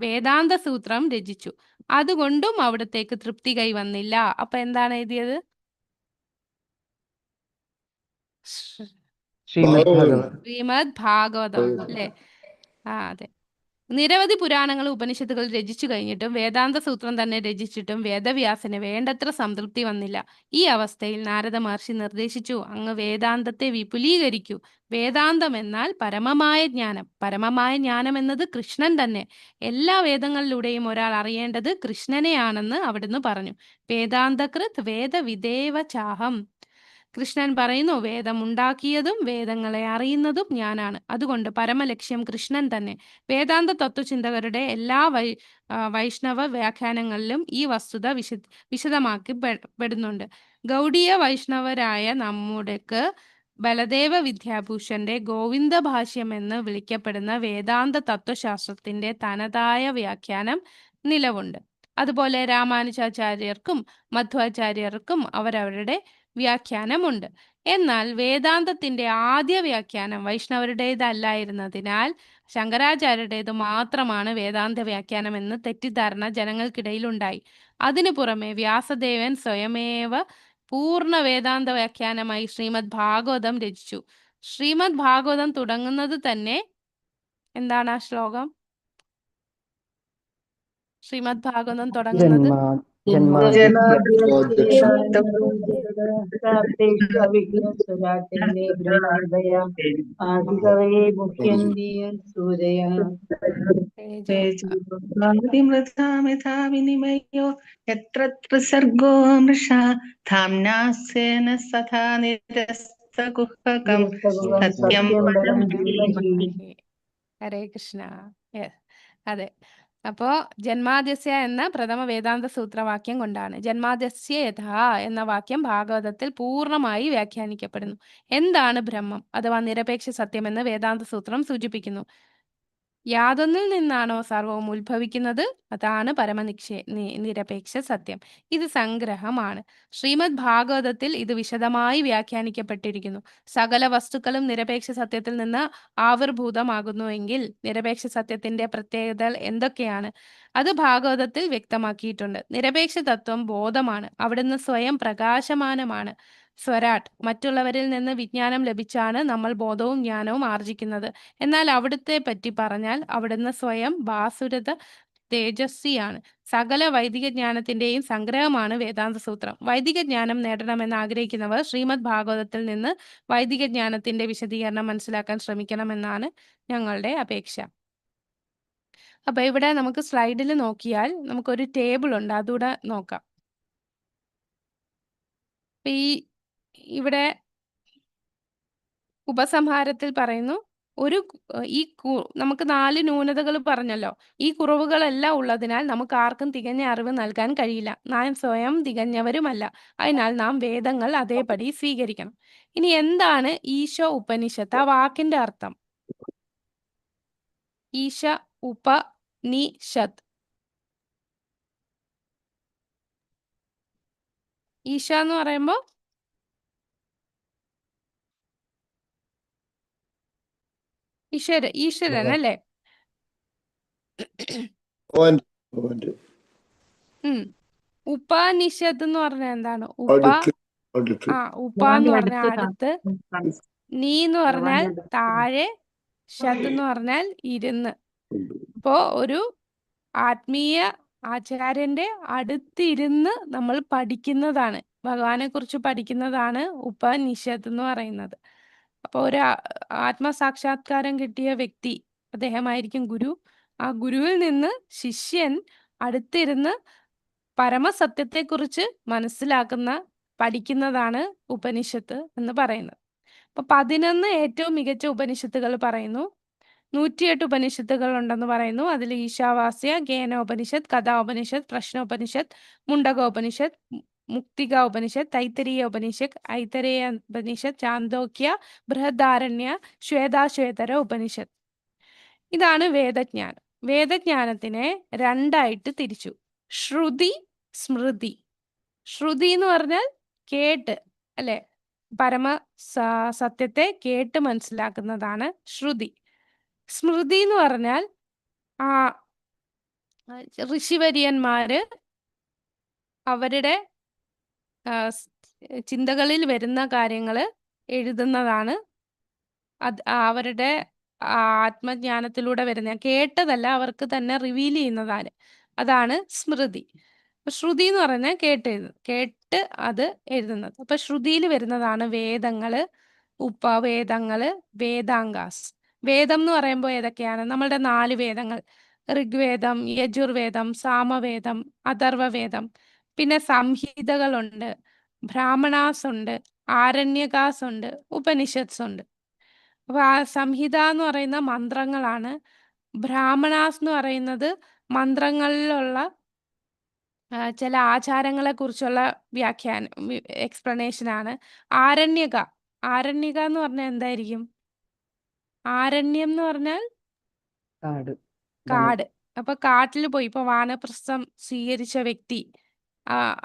വേദാന്ത സൂത്രം രചിച്ചു. അതുകൊണ്ടും അവിടത്തേക്ക് തൃപ്തി കൈവന്നില്ല. അപ്പൊ എന്താണ് എഴുതിയത്? ശ്രീമദ് ഭാഗവതം, അല്ലെ? അതെ. നിരവധി പുരാണങ്ങൾ ഉപനിഷത്തുകൾ രചിച്ചു കഴിഞ്ഞിട്ടും വേദാന്ത സൂത്രം തന്നെ രചിച്ചിട്ടും വേദവ്യാസന് വേണ്ടത്ര സംതൃപ്തി വന്നില്ല. ഈ അവസ്ഥയിൽ നാരദ മഹർഷി നിർദ്ദേശിച്ചു, അങ്ങ് വേദാന്തത്തെ വിപുലീകരിക്കൂ. വേദാന്തം എന്നാൽ പരമമായ ജ്ഞാനം. പരമമായ ജ്ഞാനം എന്നത് കൃഷ്ണൻ തന്നെ. എല്ലാ വേദങ്ങളിലൂടെയും ഒരാൾ അറിയേണ്ടത് കൃഷ്ണനെയാണെന്ന് അവിടുന്ന് പറഞ്ഞു. വേദാന്തകൃത് വേദവിദേവ ചാഹം. കൃഷ്ണൻ പറയുന്നു, വേദമുണ്ടാക്കിയതും വേദങ്ങളെ അറിയുന്നതും ഞാനാണ്. അതുകൊണ്ട് പരമലക്ഷ്യം കൃഷ്ണൻ തന്നെ. വേദാന്ത തത്വചിന്തകരുടെ എല്ലാ വൈഷ്ണവ വ്യാഖ്യാനങ്ങളിലും ഈ വസ്തുത വിശദമാക്കി പെടുന്നുണ്ട്. ഗൗഡീയ വൈഷ്ണവരായ നമ്മുടെക്ക് ബലദേവ വിദ്യാഭൂഷന്റെ ഗോവിന്ദ ഭാഷ്യം എന്ന് വിളിക്കപ്പെടുന്ന വേദാന്ത തത്വശാസ്ത്രത്തിന്റെ തനതായ വ്യാഖ്യാനം നിലവുണ്ട്. അതുപോലെ രാമാനുജാചാര്യർക്കും മധ്വാചാര്യർക്കും അവരവരുടെ വ്യാഖ്യാനമുണ്ട്. എന്നാൽ വേദാന്തത്തിന്റെ ആദ്യ വ്യാഖ്യാനം വൈഷ്ണവരുടേതല്ലായിരുന്നതിനാൽ ശങ്കരാചാര്യരുടേത് മാത്രമാണ് വേദാന്ത വ്യാഖ്യാനം എന്ന് തെറ്റിദ്ധാരണ ജനങ്ങൾക്കിടയിൽ ഉണ്ടായി. അതിനു പുറമെ വ്യാസദേവൻ സ്വയമേവ പൂർണ്ണ വേദാന്ത വ്യാഖ്യാനമായി ശ്രീമദ് ഭാഗവതം രചിച്ചു. ശ്രീമദ് ഭാഗവതം തുടങ്ങുന്നത് തന്നെ എന്താണ് ആ ശ്ലോകം? ശ്രീമദ് ഭാഗവതം തുടങ്ങുന്നത് സർഗോ മൃഷാ ധാംനാസ്യേന സദാ നിരസ്തകുഹകം സത്യം പദം ധീമഹി. ഹരേ കൃഷ്ണ. അതെ, അപ്പോ ജന്മാദ്യസ്യ എന്ന പ്രഥമ വേദാന്ത സൂത്രവാക്യം കൊണ്ടാണ് ജന്മാദ്യസ്യ യഥാ എന്ന വാക്യം ഭാഗവതത്തിൽ പൂർണ്ണമായി വ്യാഖ്യാനിക്കപ്പെടുന്നു. എന്താണ് ബ്രഹ്മം അഥവാ നിരപേക്ഷ സത്യമെന്ന് വേദാന്ത സൂത്രം സൂചിപ്പിക്കുന്നു. യാതൊന്നിൽ നിന്നാണോ സർവവും ഉത്ഭവിക്കുന്നത് അതാണ് നിരപേക്ഷ സത്യം. ഇത് സംഗ്രഹമാണ്. ശ്രീമദ് ഭാഗവതത്തിൽ ഇത് വിശദമായി വ്യാഖ്യാനിക്കപ്പെട്ടിരിക്കുന്നു. സകല വസ്തുക്കളും നിരപേക്ഷ സത്യത്തിൽ നിന്ന് ആവിർഭൂതമാകുന്നുവെങ്കിൽ നിരപേക്ഷ സത്യത്തിന്റെ പ്രത്യേകതകൾ എന്തൊക്കെയാണ്? അത് ഭാഗവതത്തിൽ വ്യക്തമാക്കിയിട്ടുണ്ട്. നിരപേക്ഷ തത്വം ബോധമാണ്. അവിടുന്ന് സ്വയം പ്രകാശമാനമാണ്. സ്വരാട്ട്. മറ്റുള്ളവരിൽ നിന്ന് വിജ്ഞാനം ലഭിച്ചാണ് നമ്മൾ ബോധവും ജ്ഞാനവും ആർജിക്കുന്നത്. എന്നാൽ അവിടുത്തെ പറ്റി പറഞ്ഞാൽ അവിടുന്ന് സ്വയം ഭാസുരത തേജസ്വിയാണ്. സകല വൈദിക ജ്ഞാനത്തിന്റെയും സംഗ്രഹമാണ് വേദാന്ത സൂത്രം. വൈദിക ജ്ഞാനം നേടണമെന്ന് ആഗ്രഹിക്കുന്നവർ ശ്രീമദ് ഭാഗവതത്തിൽ നിന്ന് വൈദിക ജ്ഞാനത്തിന്റെ വിശദീകരണം മനസ്സിലാക്കാൻ ശ്രമിക്കണമെന്നാണ് ഞങ്ങളുടെ അപേക്ഷ. അപ്പൊ ഇവിടെ നമുക്ക് സ്ലൈഡിൽ നോക്കിയാൽ നമുക്കൊരു ടേബിൾ ഉണ്ട്, അതുകൂടെ നോക്കാം. ഇവിടെ ഉപസംഹാരത്തിൽ പറയുന്നു, നമുക്ക് 4 ന്യൂനതകൾ പറഞ്ഞല്ലോ. ഈ കുറവുകളെല്ലാം ഉള്ളതിനാൽ നമുക്ക് ആർക്കും തികഞ്ഞ അറിവ് നൽകാൻ കഴിയില്ല. നാം സ്വയം തികഞ്ഞവരുമല്ല. അതിനാൽ നാം വേദങ്ങൾ അതേപടി സ്വീകരിക്കണം. ഇനി എന്താണ് ഈശ ഉപനിഷത്ത്? ആ വാക്കിന്റെ അർത്ഥം ഈശ ഉപനിഷത്ത്. ഈശ എന്ന് പറയുമ്പോ ഈശ്വരൻ അല്ലേ? ഉപനിഷത്ത് എന്ന് പറഞ്ഞാൽ എന്താണ്? ഉപ എന്ന് പറഞ്ഞാൽ അടുത്ത്, നീ എന്ന് പറഞ്ഞാൽ താഴെ, ഷത്ത് എന്ന് പറഞ്ഞാൽ ഇരുന്ന്. അപ്പോ ഒരു ആത്മീയ ആചാര്യന്റെ അടുത്തിരുന്ന് നമ്മൾ പഠിക്കുന്നതാണ്, ഭഗവാനെ കുറിച്ച് പഠിക്കുന്നതാണ് ഉപനിഷത്ത് എന്ന് പറയുന്നത്. അപ്പോൾ ഒരു ആത്മസാക്ഷാത്കാരം കിട്ടിയ വ്യക്തി, അദ്ദേഹമായിരിക്കും ഗുരു. ആ ഗുരുവിൽ നിന്ന് ശിഷ്യൻ അടുത്തിരുന്ന് പരമസത്യത്തെക്കുറിച്ച് പഠിക്കുന്നതാണ് ഉപനിഷത്ത് എന്ന് പറയുന്നത്. അപ്പൊ 11 ഏറ്റവും മികച്ച ഉപനിഷത്തുകൾ പറയുന്നു. 108 ഉപനിഷത്തുകൾ ഉണ്ടെന്ന് പറയുന്നു. അതിൽ ഈശാവാസ്യ, ഗേനോപനിഷത്ത്, കഥാോപനിഷത്ത്, പ്രശ്നോപനിഷത്ത്, മുണ്ടകോപനിഷത്ത്, മുക്തിക ഉപനിഷത്ത്, തൈത്തരീയ ഉപനിഷത്ത്, ഐതരേയ ഉപനിഷത്ത്, ചാന്തോക്യ, ബൃഹദാരണ്യ, ശ്വേതാശ്വേതര ഉപനിഷത്ത്. ഇതാണ് വേദജ്ഞാനം. വേദജ്ഞാനത്തിനെ 2ആയിട്ട് തിരിച്ചു: ശ്രുതി, സ്മൃതി. ശ്രുതി എന്ന് പറഞ്ഞാൽ കേട്ട്, അല്ലെ? പരമ സത്യത്തെ കേട്ട് മനസ്സിലാക്കുന്നതാണ് ശ്രുതി. സ്മൃതി എന്ന് പറഞ്ഞാൽ ഋഷിവര്യന്മാര് അവരുടെ ചിന്തകളിൽ വരുന്ന കാര്യങ്ങൾ എഴുതുന്നതാണ്. അവരുടെ ആത്മജ്ഞാനത്തിലൂടെ വരുന്ന, കേട്ടതല്ല, അവർക്ക് തന്നെ റിവീൽ ചെയ്യുന്നതാണ്. അതാണ് സ്മൃതി. ശ്രുതി എന്ന് പറഞ്ഞാൽ കേട്ട് അത് എഴുതുന്നത്. അപ്പൊ ശ്രുതിയിൽ വരുന്നതാണ് വേദങ്ങള്, ഉപവേദങ്ങള്, വേദാംഗാസ്. വേദം എന്ന് പറയുമ്പോൾ ഏതൊക്കെയാണ്? നമ്മളുടെ 4 വേദങ്ങൾ: ഋഗ്വേദം, യജുർവേദം, സാമവേദം, അഥർവവേദം. പിന്നെ സംഹിതകളുണ്ട്, ബ്രാഹ്മണാസ് ഉണ്ട്, ആരണ്യകാസ് ഉണ്ട്, ഉപനിഷത്സ് ഉണ്ട്. അപ്പൊ ആ സംഹിത എന്ന് പറയുന്ന മന്ത്രങ്ങളാണ്. ബ്രാഹ്മണാസ് എന്ന് പറയുന്നത് മന്ത്രങ്ങളിലുള്ള ചില ആചാരങ്ങളെ കുറിച്ചുള്ള എക്സ്പ്ലനേഷൻ ആണ്. ആരണ്യക എന്ന് പറഞ്ഞാൽ എന്തായിരിക്കും? ആരണ്യം എന്ന് പറഞ്ഞാൽ കാട്, കാട്. അപ്പൊ കാട്ടിൽ പോയി ഇപ്പൊ വാനപ്രസ്ഥം സ്വീകരിച്ച വ്യക്തി,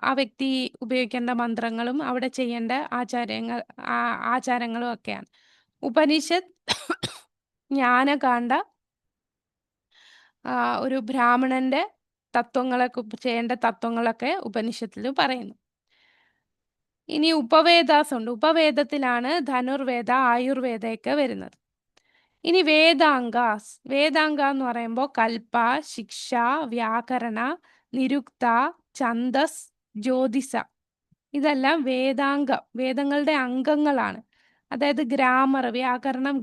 ആ വ്യക്തി ഉപയോഗിക്കേണ്ട മന്ത്രങ്ങളും അവിടെ ചെയ്യേണ്ട ആചാരങ്ങളും ഒക്കെയാണ്. ഉപനിഷത്ത് ജ്ഞാനകാണ്ഡ, ഒരു ബ്രാഹ്മണന്റെ ചെയ്യേണ്ട തത്വങ്ങളൊക്കെ ഉപനിഷത്തിൽ പറയുന്നു. ഇനി ഉപവേദാസ് ഉണ്ട്. ഉപവേദത്തിലാണ് ധനുർവേദ, ആയുർവേദയൊക്കെ വരുന്നത്. ഇനി വേദാംഗ എന്ന് പറയുമ്പോൾ കൽപ്പ, ശിക്ഷ, വ്യാകരണ, നിരുക്ത, ഛന്ദസ്, ജ്യോതിഷ, ഇതെല്ലാം വേദങ്ങളുടെ അംഗങ്ങളാണ്. അതായത് ഗ്രാമർ, വ്യാകരണം,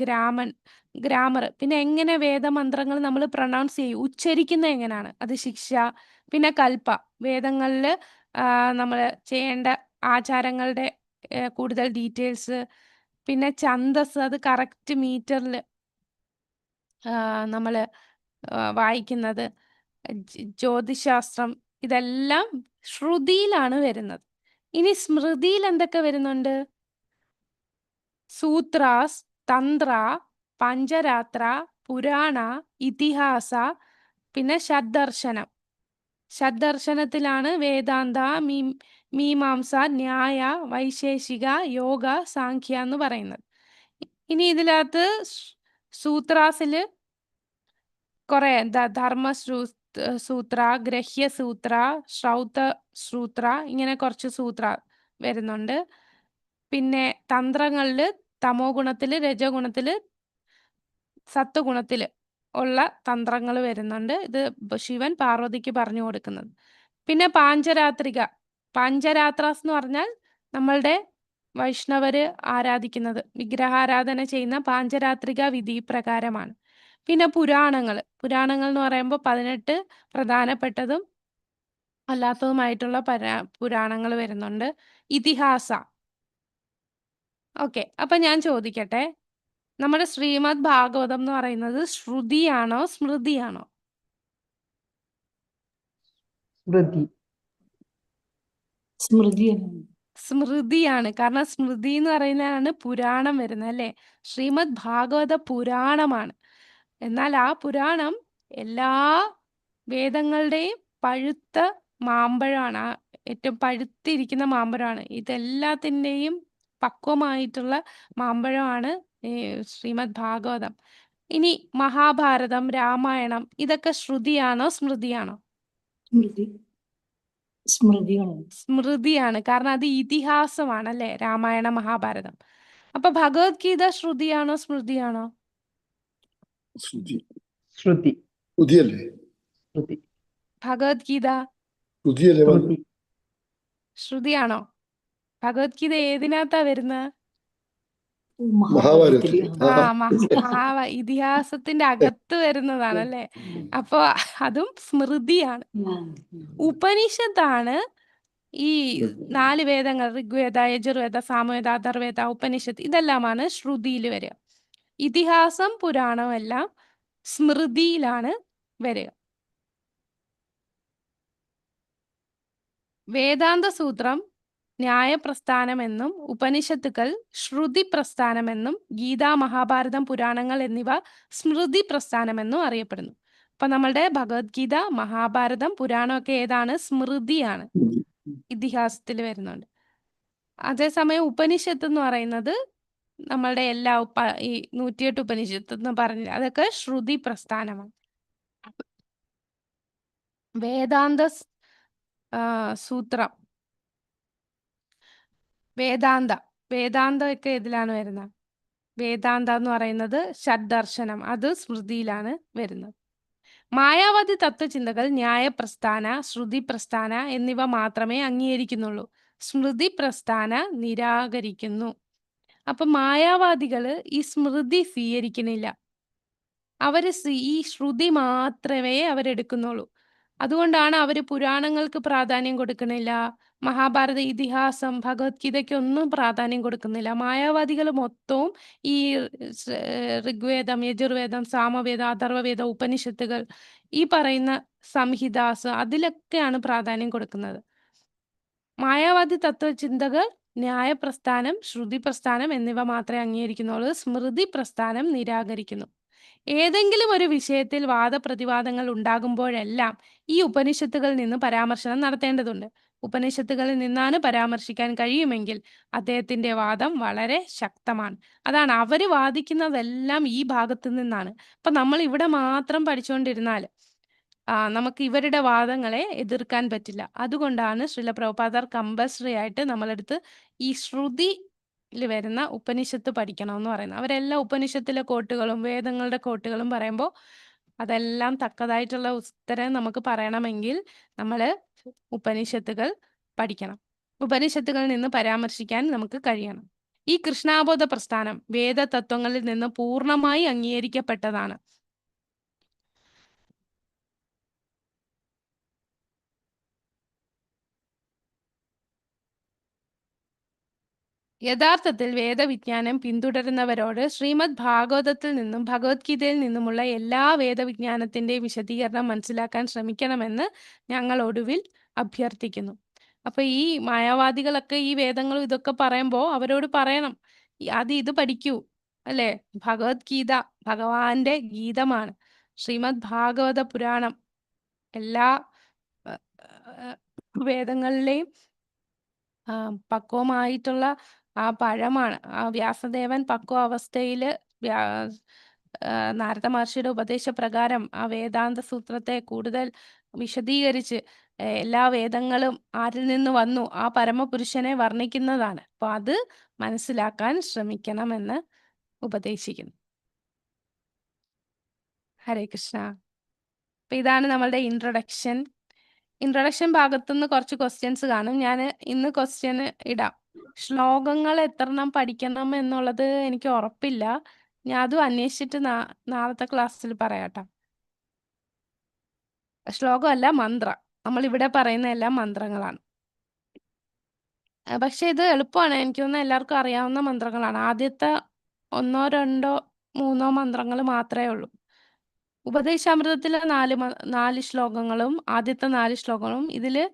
ഗ്രാമർ. പിന്നെ എങ്ങനെ വേദമന്ത്രങ്ങൾ നമ്മൾ പ്രൊനൗൺസ് ചെയ്യും, ഉച്ചരിക്കുന്നത് എങ്ങനെയാണ്, അത് ശിക്ഷ. പിന്നെ കൽപ്പ, വേദങ്ങളിൽ നമ്മൾ ചെയ്യേണ്ട ആചാരങ്ങളുടെ കൂടുതൽ ഡീറ്റെയിൽസ്. പിന്നെ ഛന്ദസ്, അത് കറക്റ്റ് മീറ്ററിൽ നമ്മൾ വായിക്കുന്നത്. ജ്യോതിശാസ്ത്രം, ഇതെല്ലാം ശ്രുതിയിലാണ് വരുന്നത്. ഇനി സ്മൃതിയിൽ എന്തൊക്കെ വരുന്നുണ്ട്? സൂത്രാസ്, തന്ത്ര, പഞ്ചരാത്ര, പുരാണ, ഇതിഹാസ, പിന്നെ ഷഡ്ദർശനത്തിലാണ് വേദാന്ത, മീമാംസ, ന്യായ, വൈശേഷിക, യോഗ, സാഖ്യ എന്ന് പറയുന്നത്. ഇനി ഇതിനകത്ത് സൂത്രാസില് കുറെ ധർമ്മസൂത്ര, ഗ്രഹ്യസൂത്ര, സൂത്ര, ഇങ്ങനെ കുറച്ച് സൂത്ര വരുന്നുണ്ട്. പിന്നെ തന്ത്രങ്ങളില് തമോ ഗുണത്തില്, രജഗുണത്തില്, സത്വഗുണത്തില് ഉള്ള തന്ത്രങ്ങൾ വരുന്നുണ്ട്. ഇത് ശിവൻ പാർവതിക്ക് പറഞ്ഞു കൊടുക്കുന്നത്. പിന്നെ പാഞ്ചരാത്രാസ് എന്ന് പറഞ്ഞാൽ നമ്മളുടെ വൈഷ്ണവര് ആരാധിക്കുന്നത്, വിഗ്രഹാരാധന ചെയ്യുന്ന പാഞ്ചരാത്രിക വിധി പ്രകാരമാണ്. പിന്നെ പുരാണങ്ങൾ എന്ന് പറയുമ്പോൾ 18 പ്രധാനപ്പെട്ടതും അല്ലാത്തതുമായിട്ടുള്ള പുരാണങ്ങൾ വരുന്നുണ്ട്. ഇതിഹാസ. ഓക്കെ, അപ്പൊ ഞാൻ ചോദിക്കട്ടെ, നമ്മുടെ ശ്രീമദ് ഭാഗവതം എന്ന് പറയുന്നത് ശ്രുതിയാണോ സ്മൃതിയാണോ? സ്മൃതിയാണ്. കാരണം സ്മൃതി എന്ന് പറയുന്നതാണ് പുരാണം വരുന്നത്, അല്ലേ? ശ്രീമദ് ഭാഗവത പുരാണമാണ്. എന്നാൽ ആ പുരാണം എല്ലാ വേദങ്ങളുടെയും പഴുത്ത മാമ്പഴമാണ്, ഏറ്റവും പഴുത്തിരിക്കുന്ന മാമ്പഴമാണ്. ഇതെല്ലാത്തിൻ്റെയും പക്വമായിട്ടുള്ള മാമ്പഴമാണ് ഈ ശ്രീമദ് ഭാഗവതം. ഇനി മഹാഭാരതം, രാമായണം, ഇതൊക്കെ ശ്രുതിയാണോ സ്മൃതിയാണോ? സ്മൃതിയാണ്. കാരണം അത് ഇതിഹാസമാണ്, അല്ലേ? രാമായണ, മഹാഭാരതം. അപ്പൊ ഭഗവത്ഗീത ശ്രുതിയാണോ സ്മൃതിയാണോ? ശ്രുതി. ഭഗവത്ഗീത ശ്രുതിയാണോ? ഭഗവത്ഗീത ഏതിനകത്താ വരുന്നത്? ഇതിഹാസത്തിന്റെ അകത്ത് വരുന്നതാണല്ലേ. അപ്പൊ അതും സ്മൃതിയാണ്. ഉപനിഷത്താണ് ഈ 4 വേദങ്ങൾ: ഋഗ്വേദ, യജുർവേദ, സാമവേദ, അഥർവേദ, ഉപനിഷത്ത്, ഇതെല്ലാമാണ് ശ്രുതിയിൽ വരിക. ഇതിഹാസം, പുരാണം എല്ലാം സ്മൃതിയിലാണ് വരിക. വേദാന്ത സൂത്രം ന്യായപ്രസ്ഥാനമെന്നും ഉപനിഷത്തുക്കൾ ശ്രുതി പ്രസ്ഥാനമെന്നും ഗീത, മഹാഭാരതം, പുരാണങ്ങൾ എന്നിവ സ്മൃതി പ്രസ്ഥാനമെന്നും അറിയപ്പെടുന്നു. അപ്പൊ നമ്മളുടെ ഭഗവത്ഗീത, മഹാഭാരതം, പുരാണമൊക്കെ ഏതാണ്? സ്മൃതിയാണ്, ഇതിഹാസത്തിൽ വരുന്നുണ്ട്. അതേസമയം ഉപനിഷത്ത് എന്ന് പറയുന്നത് നമ്മളുടെ എല്ലാ ഈ 108 ഉപനിഷത്ത് എന്ന് പറഞ്ഞില്ല, അതൊക്കെ ശ്രുതി പ്രസ്ഥാനമാണ്. വേദാന്ത സൂത്രം, വേദാന്തം ഒക്കെ ഇതിലാണ് വരുന്നത്. വേദാന്ത എന്ന് പറയുന്നത് ഷഡ്ദർശനം, അത് സ്മൃതിയിലാണ് വരുന്നത്. മായാവാദി തത്വചിന്തകൾ ന്യായപ്രസ്ഥാന, ശ്രുതി പ്രസ്ഥാന എന്നിവ മാത്രമേ അംഗീകരിക്കുന്നുള്ളൂ. സ്മൃതി പ്രസ്ഥാന നിരാകരിക്കുന്നു. അപ്പൊ മായാവാദികള് ഈ സ്മൃതി സ്വീകരിക്കണില്ല. അവര് ഈ ശ്രുതി മാത്രമേ അവരെടുക്കുന്നുള്ളൂ. അതുകൊണ്ടാണ് അവര് പുരാണങ്ങൾക്ക് പ്രാധാന്യം കൊടുക്കണില്ല, മഹാഭാരത ഇതിഹാസം, ഭഗവത്ഗീതയ്ക്കൊന്നും പ്രാധാന്യം കൊടുക്കുന്നില്ല. മായാവാദികൾ മൊത്തവും ഈ ഋഗ്വേദം, യജുർവേദം, സാമവേദം, അഥർവവേദം, ഉപനിഷത്തുകൾ, ഈ പറയുന്ന സംഹിതാസ്, അതിലൊക്കെയാണ് പ്രാധാന്യം കൊടുക്കുന്നത്. മായാവാദി തത്വചിന്തകൾ ന്യായപ്രസ്ഥാനം, ശ്രുതി പ്രസ്ഥാനം എന്നിവ മാത്രമേ അംഗീകരിക്കുന്നുള്ളൂ. സ്മൃതി പ്രസ്ഥാനം നിരാകരിക്കുന്നു. ഏതെങ്കിലും ഒരു വിഷയത്തിൽ വാദപ്രതിവാദങ്ങൾ ഉണ്ടാകുമ്പോഴെല്ലാം ഈ ഉപനിഷത്തുകളിൽ നിന്ന് പരാമർശനം നടത്തേണ്ടതുണ്ട്. ഉപനിഷത്തുകളിൽ നിന്നാണ് പരാമർശിക്കാൻ കഴിയുമെങ്കിൽ അദ്ദേഹത്തിന്റെ വാദം വളരെ ശക്തമാണ്. അതാണ്, അവര് വാദിക്കുന്നതെല്ലാം ഈ ഭാഗത്തു നിന്നാണ്. അപ്പൊ നമ്മൾ ഇവിടെ മാത്രം പഠിച്ചുകൊണ്ടിരുന്നാൽ നമുക്ക് ഇവരുടെ വാദങ്ങളെ എതിർക്കാൻ പറ്റില്ല. അതുകൊണ്ടാണ് ശ്രീല പ്രഭുപാദർ കമ്പൽസറി ആയിട്ട് നമ്മളെടുത്ത് ഈ ശ്രുതിയിൽ വരുന്ന ഉപനിഷത്ത് പഠിക്കണമെന്ന് പറയുന്നത്. അവരെല്ലാം ഉപനിഷത്തിലെ കോട്ടുകളും വേദങ്ങളുടെ കോട്ടുകളും പറയുമ്പോൾ അതെല്ലാം തക്കതായിട്ടുള്ള ഉത്തരം നമുക്ക് പറയണമെങ്കിൽ നമ്മൾ ഉപനിഷത്തുകൾ പഠിക്കണം. ഉപനിഷത്തുകളിൽ നിന്ന് പരാമർശിക്കാൻ നമുക്ക് കഴിയണം. ഈ കൃഷ്ണാബോധ പ്രസ്ഥാനം വേദതത്വങ്ങളിൽ നിന്ന് പൂർണ്ണമായി അംഗീകരിക്കപ്പെട്ടതാണ്. യഥാർത്ഥത്തിൽ വേദവിജ്ഞാനം പിന്തുടരുന്നവരോട് ശ്രീമദ് ഭാഗവതത്തിൽ നിന്നും ഭഗവത്ഗീതയിൽ നിന്നുമുള്ള എല്ലാ വേദവിജ്ഞാനത്തിന്റെയും വിശദീകരണം മനസ്സിലാക്കാൻ ശ്രമിക്കണമെന്ന് ഞങ്ങൾ ഒടുവിൽ അഭ്യർത്ഥിക്കുന്നു. അപ്പൊ ഈ മായാവാദികളൊക്കെ ഈ വേദങ്ങളും ഇതൊക്കെ പറയുമ്പോൾ അവരോട് പറയണം, ഇത് പഠിക്കൂ, അല്ലേ? ഭഗവത്ഗീത ഭഗവാന്റെ ഗീതമാണ്. ശ്രീമദ് ഭാഗവത പുരാണം എല്ലാ വേദങ്ങളിലെയും പക്വമായിട്ടുള്ള ആ പഴമാണ്. ആ വ്യാസദേവൻ പക്വ അവസ്ഥയിൽ നാരദ മഹർഷിയുടെ ഉപദേശപ്രകാരം ആ വേദാന്ത സൂത്രത്തെ കൂടുതൽ വിശദീകരിച്ച് എല്ലാ വേദങ്ങളും ആരിൽ നിന്ന് വന്നു, ആ പരമപുരുഷനെ വർണ്ണിക്കുന്നതാണ്. അപ്പൊ അത് മനസ്സിലാക്കാൻ ശ്രമിക്കണമെന്ന് ഉപദേശിക്കുന്നു. ഹരേ കൃഷ്ണ. അപ്പൊ ഇതാണ് നമ്മളുടെ ഇൻട്രൊഡക്ഷൻ ഭാഗത്തുനിന്ന് കുറച്ച് ക്വസ്റ്റ്യൻസ് കാണും. ഞാൻ ഇന്ന് ക്വസ്റ്റ്യൻ ഇടാം. ശ്ലോകങ്ങൾ എത്രണ്ണം പഠിക്കണം എന്നുള്ളത് എനിക്ക് ഉറപ്പില്ല. ഞാൻ അതും അന്വേഷിച്ചിട്ട് നാളത്തെ ക്ലാസ്സിൽ പറയാട്ടോ. ശ്ലോകമല്ല, മന്ത്രം. നമ്മൾ ഇവിടെ പറയുന്ന എല്ലാം മന്ത്രങ്ങളാണ്. പക്ഷെ ഇത് എളുപ്പമാണ്. എനിക്ക് തോന്നുന്നു എല്ലാവർക്കും അറിയാവുന്ന മന്ത്രങ്ങളാണ്. ആദ്യത്തെ 1, 2, 3 മന്ത്രങ്ങൾ മാത്രമേ ഉള്ളൂ. ഉപദേശാമൃതത്തിലെ 4 ശ്ലോകങ്ങളും ആദ്യത്തെ 4 ശ്ലോകങ്ങളും ഇതില്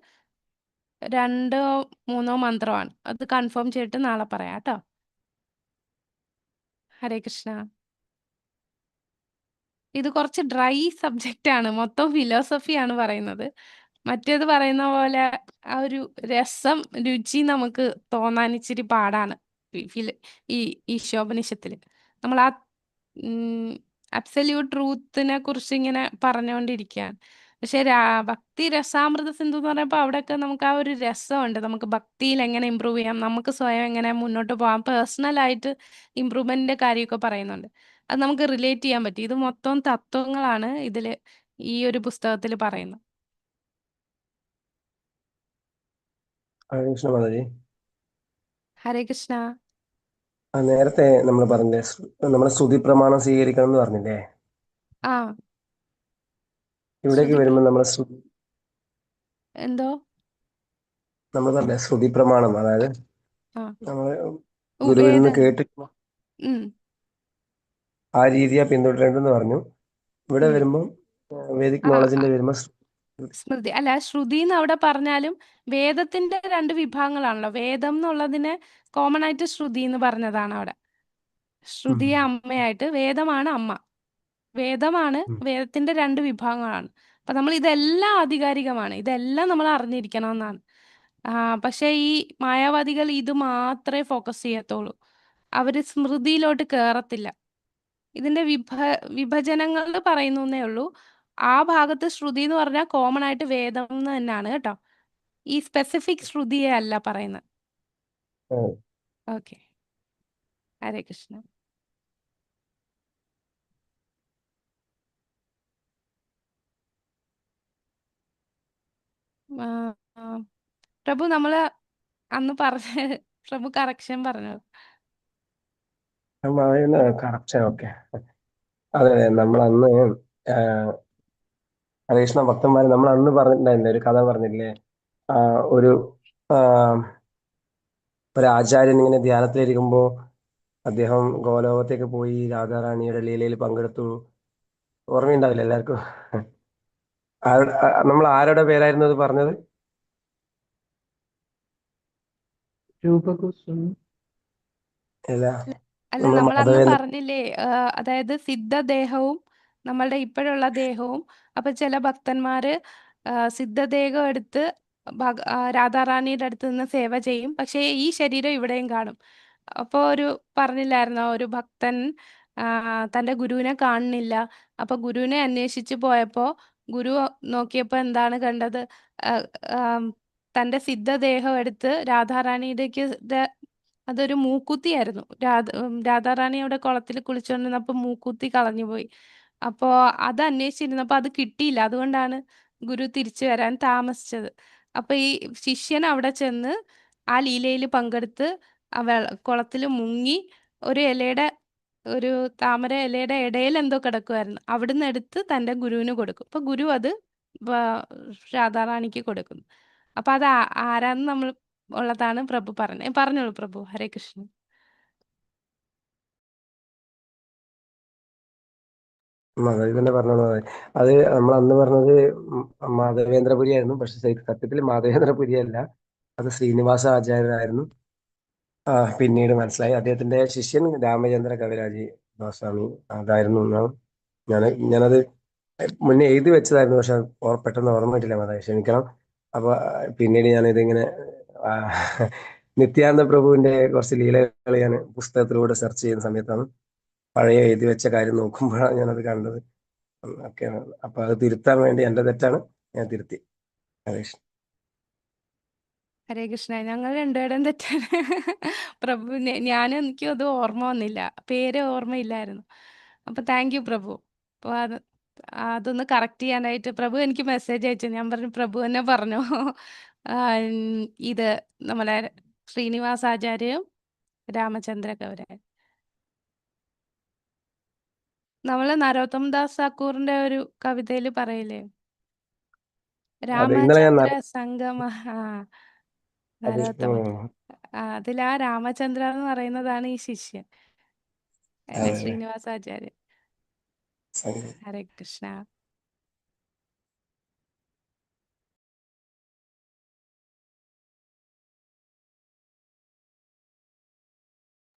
2, 3 മന്ത്രമാണ്. അത് കൺഫേം ചെയ്തിട്ട് നാളെ പറയാം കേട്ടോ. ഹരേ കൃഷ്ണ. ഇത് കുറച്ച് ഡ്രൈ സബ്ജക്റ്റ് ആണ്, മൊത്തം ഫിലോസഫിയാണ് പറയുന്നത്. മറ്റേത് പറയുന്ന പോലെ ആ ഒരു രസം, രുചി നമുക്ക് തോന്നാൻ ഇച്ചിരി പാടാണ്. ഈ ഈശോപനിഷത്തില് നമ്മൾ ആ അബ്സല്യൂട്ട് ട്രൂത്തിനെ കുറിച്ച് ഇങ്ങനെ പറഞ്ഞുകൊണ്ടിരിക്കുകയാണ്. പക്ഷെ ഭക്തി രസാമൃത സിന്ധു എന്ന് പറയുമ്പോൾ അവിടെയൊക്കെ നമുക്ക് ആ ഒരു രസമുണ്ട്. നമുക്ക് ഭക്തിയിൽ എങ്ങനെ ഇമ്പ്രൂവ് ചെയ്യാം, നമുക്ക് സ്വയം എങ്ങനെ മുന്നോട്ട് പോകാം, പേഴ്സണലായിട്ട് ഇമ്പ്രൂവ്മെന്റിന്റെ കാര്യമൊക്കെ പറയുന്നുണ്ട്. അത് നമുക്ക് റിലേറ്റ് ചെയ്യാൻ പറ്റും. ഇത് മൊത്തം തത്വങ്ങളാണ് ഇതില് ഈ ഒരു പുസ്തകത്തിൽ പറയുന്നത്. ഹരേ കൃഷ്ണ മാതാജി. ഹരേ കൃഷ്ണ. നേരത്തെ നമ്മൾ പറഞ്ഞില്ലേ, നമ്മുടെ സ്തുതി പ്രമാണം സ്വീകരിക്കണം എന്ന് പറഞ്ഞില്ലേ? ആ, ഇവിടേക്ക് വരുമ്പോൾ നമ്മൾ എന്തോ നമ്മൾ പറഞ്ഞ ശ്രുതി പ്രമാണം, അതായത് ആ നമ്മള് ഗുരുവിൽ നിന്ന് കേട്ടിട്ട് ആ രീതിയാ പിന്തുടരേണ്ടതെന്ന് പറഞ്ഞു. ഇവിടെ വരുമ്പോൾ വേദിക് നോളജിന്റെ വരുമ്പോ സ്മൃതി അല്ല, ശ്രുതി എന്ന് അവിടെ പറഞ്ഞാലും വേദത്തിന്റെ 2 വിഭാഗങ്ങളാണല്ലോ. വേദം എന്നുള്ളതിന് കോമൺ ആയിട്ട് ശ്രുതി എന്ന് പറഞ്ഞതാണ് അവിടെ. ശ്രുതിയെ അമ്മയായിട്ട്, വേദമാണ് അമ്മ. വേദമാണ്, വേദത്തിന്റെ 2 വിഭാഗങ്ങളാണ്. അപ്പൊ നമ്മൾ ഇതെല്ലാം ആധികാരികമാണ്, ഇതെല്ലാം നമ്മൾ അറിഞ്ഞിരിക്കണം എന്നാണ്. പക്ഷെ ഈ മായാവാദികൾ ഇത് മാത്രമേ ഫോക്കസ് ചെയ്യത്തുള്ളൂ. അവര് സ്മൃതിയിലോട്ട് കേറത്തില്ല. ഇതിന്റെ വിഭജനങ്ങൾ പറയുന്നേ ഉള്ളൂ. ആ ഭാഗത്ത് ശ്രുതി എന്ന് പറഞ്ഞാൽ കോമൺ ആയിട്ട് വേദം എന്ന് തന്നെയാണ് കേട്ടോ. ഈ സ്പെസിഫിക് ശ്രുതിയെ അല്ല പറയുന്നത്. ഓക്കെ. ഹരേ കൃഷ്ണ. ആ, ആ. പ്രഭു നമ്മള് അന്ന് പറഞ്ഞ പ്രഭു കറക്ഷൻ പറഞ്ഞു. കറക്ഷൻ. ഓക്കെ. അതെ, നമ്മൾ അന്ന് ഹരേകൃഷ്ണ ഭക്തന്മാര് നമ്മൾ അന്ന് പറഞ്ഞിട്ടുണ്ടായിരുന്നില്ലേ, ഒരു കഥ പറഞ്ഞില്ലേ? ഒരു ആ, ഒരു ആചാര്യൻ ഇങ്ങനെ ധ്യാനത്തിലിരിക്കുമ്പോ അദ്ദേഹം ഗോലോകത്തേക്ക് പോയി രാധാറാണിയുടെ ലീലയിൽ പങ്കെടുത്തു. ഓർമ്മയുണ്ടാവില്ല എല്ലാവർക്കും? നമ്മൾ ആരുടെ പേരായിരുന്നു അത് പറഞ്ഞത്? രൂപഗോസ്വാമി. അല്ല, അല്ല നമ്മൾ നമ്മൾ അന്ന് മാധവേന്ദ്ര. പറഞ്ഞില്ലേ, അതായത് സിദ്ധദേഹവും നമ്മളുടെ ഇപ്പോഴുള്ള ദേഹവും. അപ്പൊ ചില ഭക്തന്മാര് സിദ്ധദേഹം എടുത്ത് രാധാറാണിയുടെ അടുത്ത് നിന്ന് സേവ ചെയ്യും, പക്ഷേ ഈ ശരീരം ഇവിടെയും കാണും. അപ്പോൾ പറഞ്ഞില്ലായിരുന്നോ, ഒരു ഭക്തൻ തൻ്റെ ഗുരുവിനെ കാണുന്നില്ല. അപ്പൊ ഗുരുവിനെ അന്വേഷിച്ച് പോയപ്പോ ഗുരു നോക്കിയപ്പോ എന്താണ് കണ്ടത്? ആ, ആം, തൻ്റെ സിദ്ധദേഹം എടുത്ത് രാധാറാണിയുടേക്ക് അതൊരു മൂക്കുത്തിയായിരുന്നു. രാധാറാണി അവിടെ കുളത്തിൽ കുളിച്ചുകൊണ്ടിരുന്നപ്പോൾ മൂക്കുത്തി കളഞ്ഞുപോയി. അപ്പോൾ അത് അന്വേഷിച്ചിരുന്നപ്പോൾ അത് കിട്ടിയില്ല. അതുകൊണ്ടാണ് ഗുരു തിരിച്ചു വരാൻ താമസിച്ചത്. അപ്പൊ ഈ ശിഷ്യൻ അവിടെ ചെന്ന് ആ ലീലയിൽ പങ്കെടുത്ത് കുളത്തിൽ മുങ്ങി ഒരു താമര ഇലയുടെ ഇടയിൽ എന്തോ കിടക്കുമായിരുന്നു. അവിടുന്ന് എടുത്ത് തൻ്റെ ഗുരുവിന് കൊടുക്കും. അപ്പൊ ഗുരു അത് രാധാറാണിക്ക് കൊടുക്കുന്നു. അപ്പൊ അത് ആരാന്ന് നമ്മൾ ഉള്ളതാണ് പ്രഭു പറഞ്ഞത്. പറഞ്ഞോളൂ പ്രഭു. ഹരേ കൃഷ്ണ. മാധവേന്ദ്രനെ പറഞ്ഞത് അത് നമ്മൾ അന്ന് പറഞ്ഞത് മാധവേന്ദ്രപുരി ആയിരുന്നു. പക്ഷെ സത്യത്തിൽ മാധവേന്ദ്രപുരി അല്ല, അത് ശ്രീനിവാസ ആചാര്യരായിരുന്നു. പിന്നീട് മനസ്സിലായി അദ്ദേഹത്തിന്റെ ശിഷ്യൻ രാമചന്ദ്ര കവിരാജി ഗോസ്വാമി അതായിരുന്നു. ഞാനത് മുന്നേ എഴുതി വെച്ചതായിരുന്നു, പക്ഷെ പെട്ടെന്ന് ഓർമ്മ കിട്ടില്ല. മാതാവ് ക്ഷമിക്കണം. അപ്പൊ പിന്നീട് ഞാനിതിങ്ങനെ നിത്യാനന്ദ പ്രഭുവിന്റെ കുറച്ച് ലീലകൾ ഞാൻ പുസ്തകത്തിലൂടെ സെർച്ച് ചെയ്യുന്ന സമയത്താണ് പഴയ എഴുതി വെച്ച കാര്യം നോക്കുമ്പോഴാണ് ഞാനത് കണ്ടത്. ഒക്കെയാണ്. അപ്പൊ അത് തിരുത്താൻ വേണ്ടി എന്റെ തെറ്റാണ്, ഞാൻ തിരുത്തി. ഹരേഷ്. ഹരേ കൃഷ്ണ. ഞങ്ങൾ രണ്ടുപേരും തെറ്റാണ്. പ്രഭു എനിക്കും അത് ഓർമ്മ വന്നില്ല, പേര് ഓർമ്മയില്ലായിരുന്നു. അപ്പൊ താങ്ക് യു പ്രഭു. അപ്പൊ അതൊന്ന് കറക്റ്റ് ചെയ്യാനായിട്ട് പ്രഭു എനിക്ക് മെസ്സേജ് അയച്ചു. ഞാൻ പറഞ്ഞു പ്രഭു തന്നെ പറഞ്ഞു. ഇത് നമ്മളെ ശ്രീനിവാസാചാര്യയും രാമചന്ദ്ര കവരായ. നമ്മള് നരോത്തം ദാസ് താക്കൂറിന്റെ ഒരു കവിതയിൽ പറയില്ലേ, അത് ഇന്നലെ ഞാൻ രാമചന്ദ്ര സംഗമ. നരോത്തമ. ഉം. അതിൽ ആ രാമചന്ദ്ര എന്ന് പറയുന്നതാണ് ഈ ശിഷ്യൻ, അതെ, ശ്രീനിവാസാചാര്യൻ. അതെ. ഹരേ കൃഷ്ണ.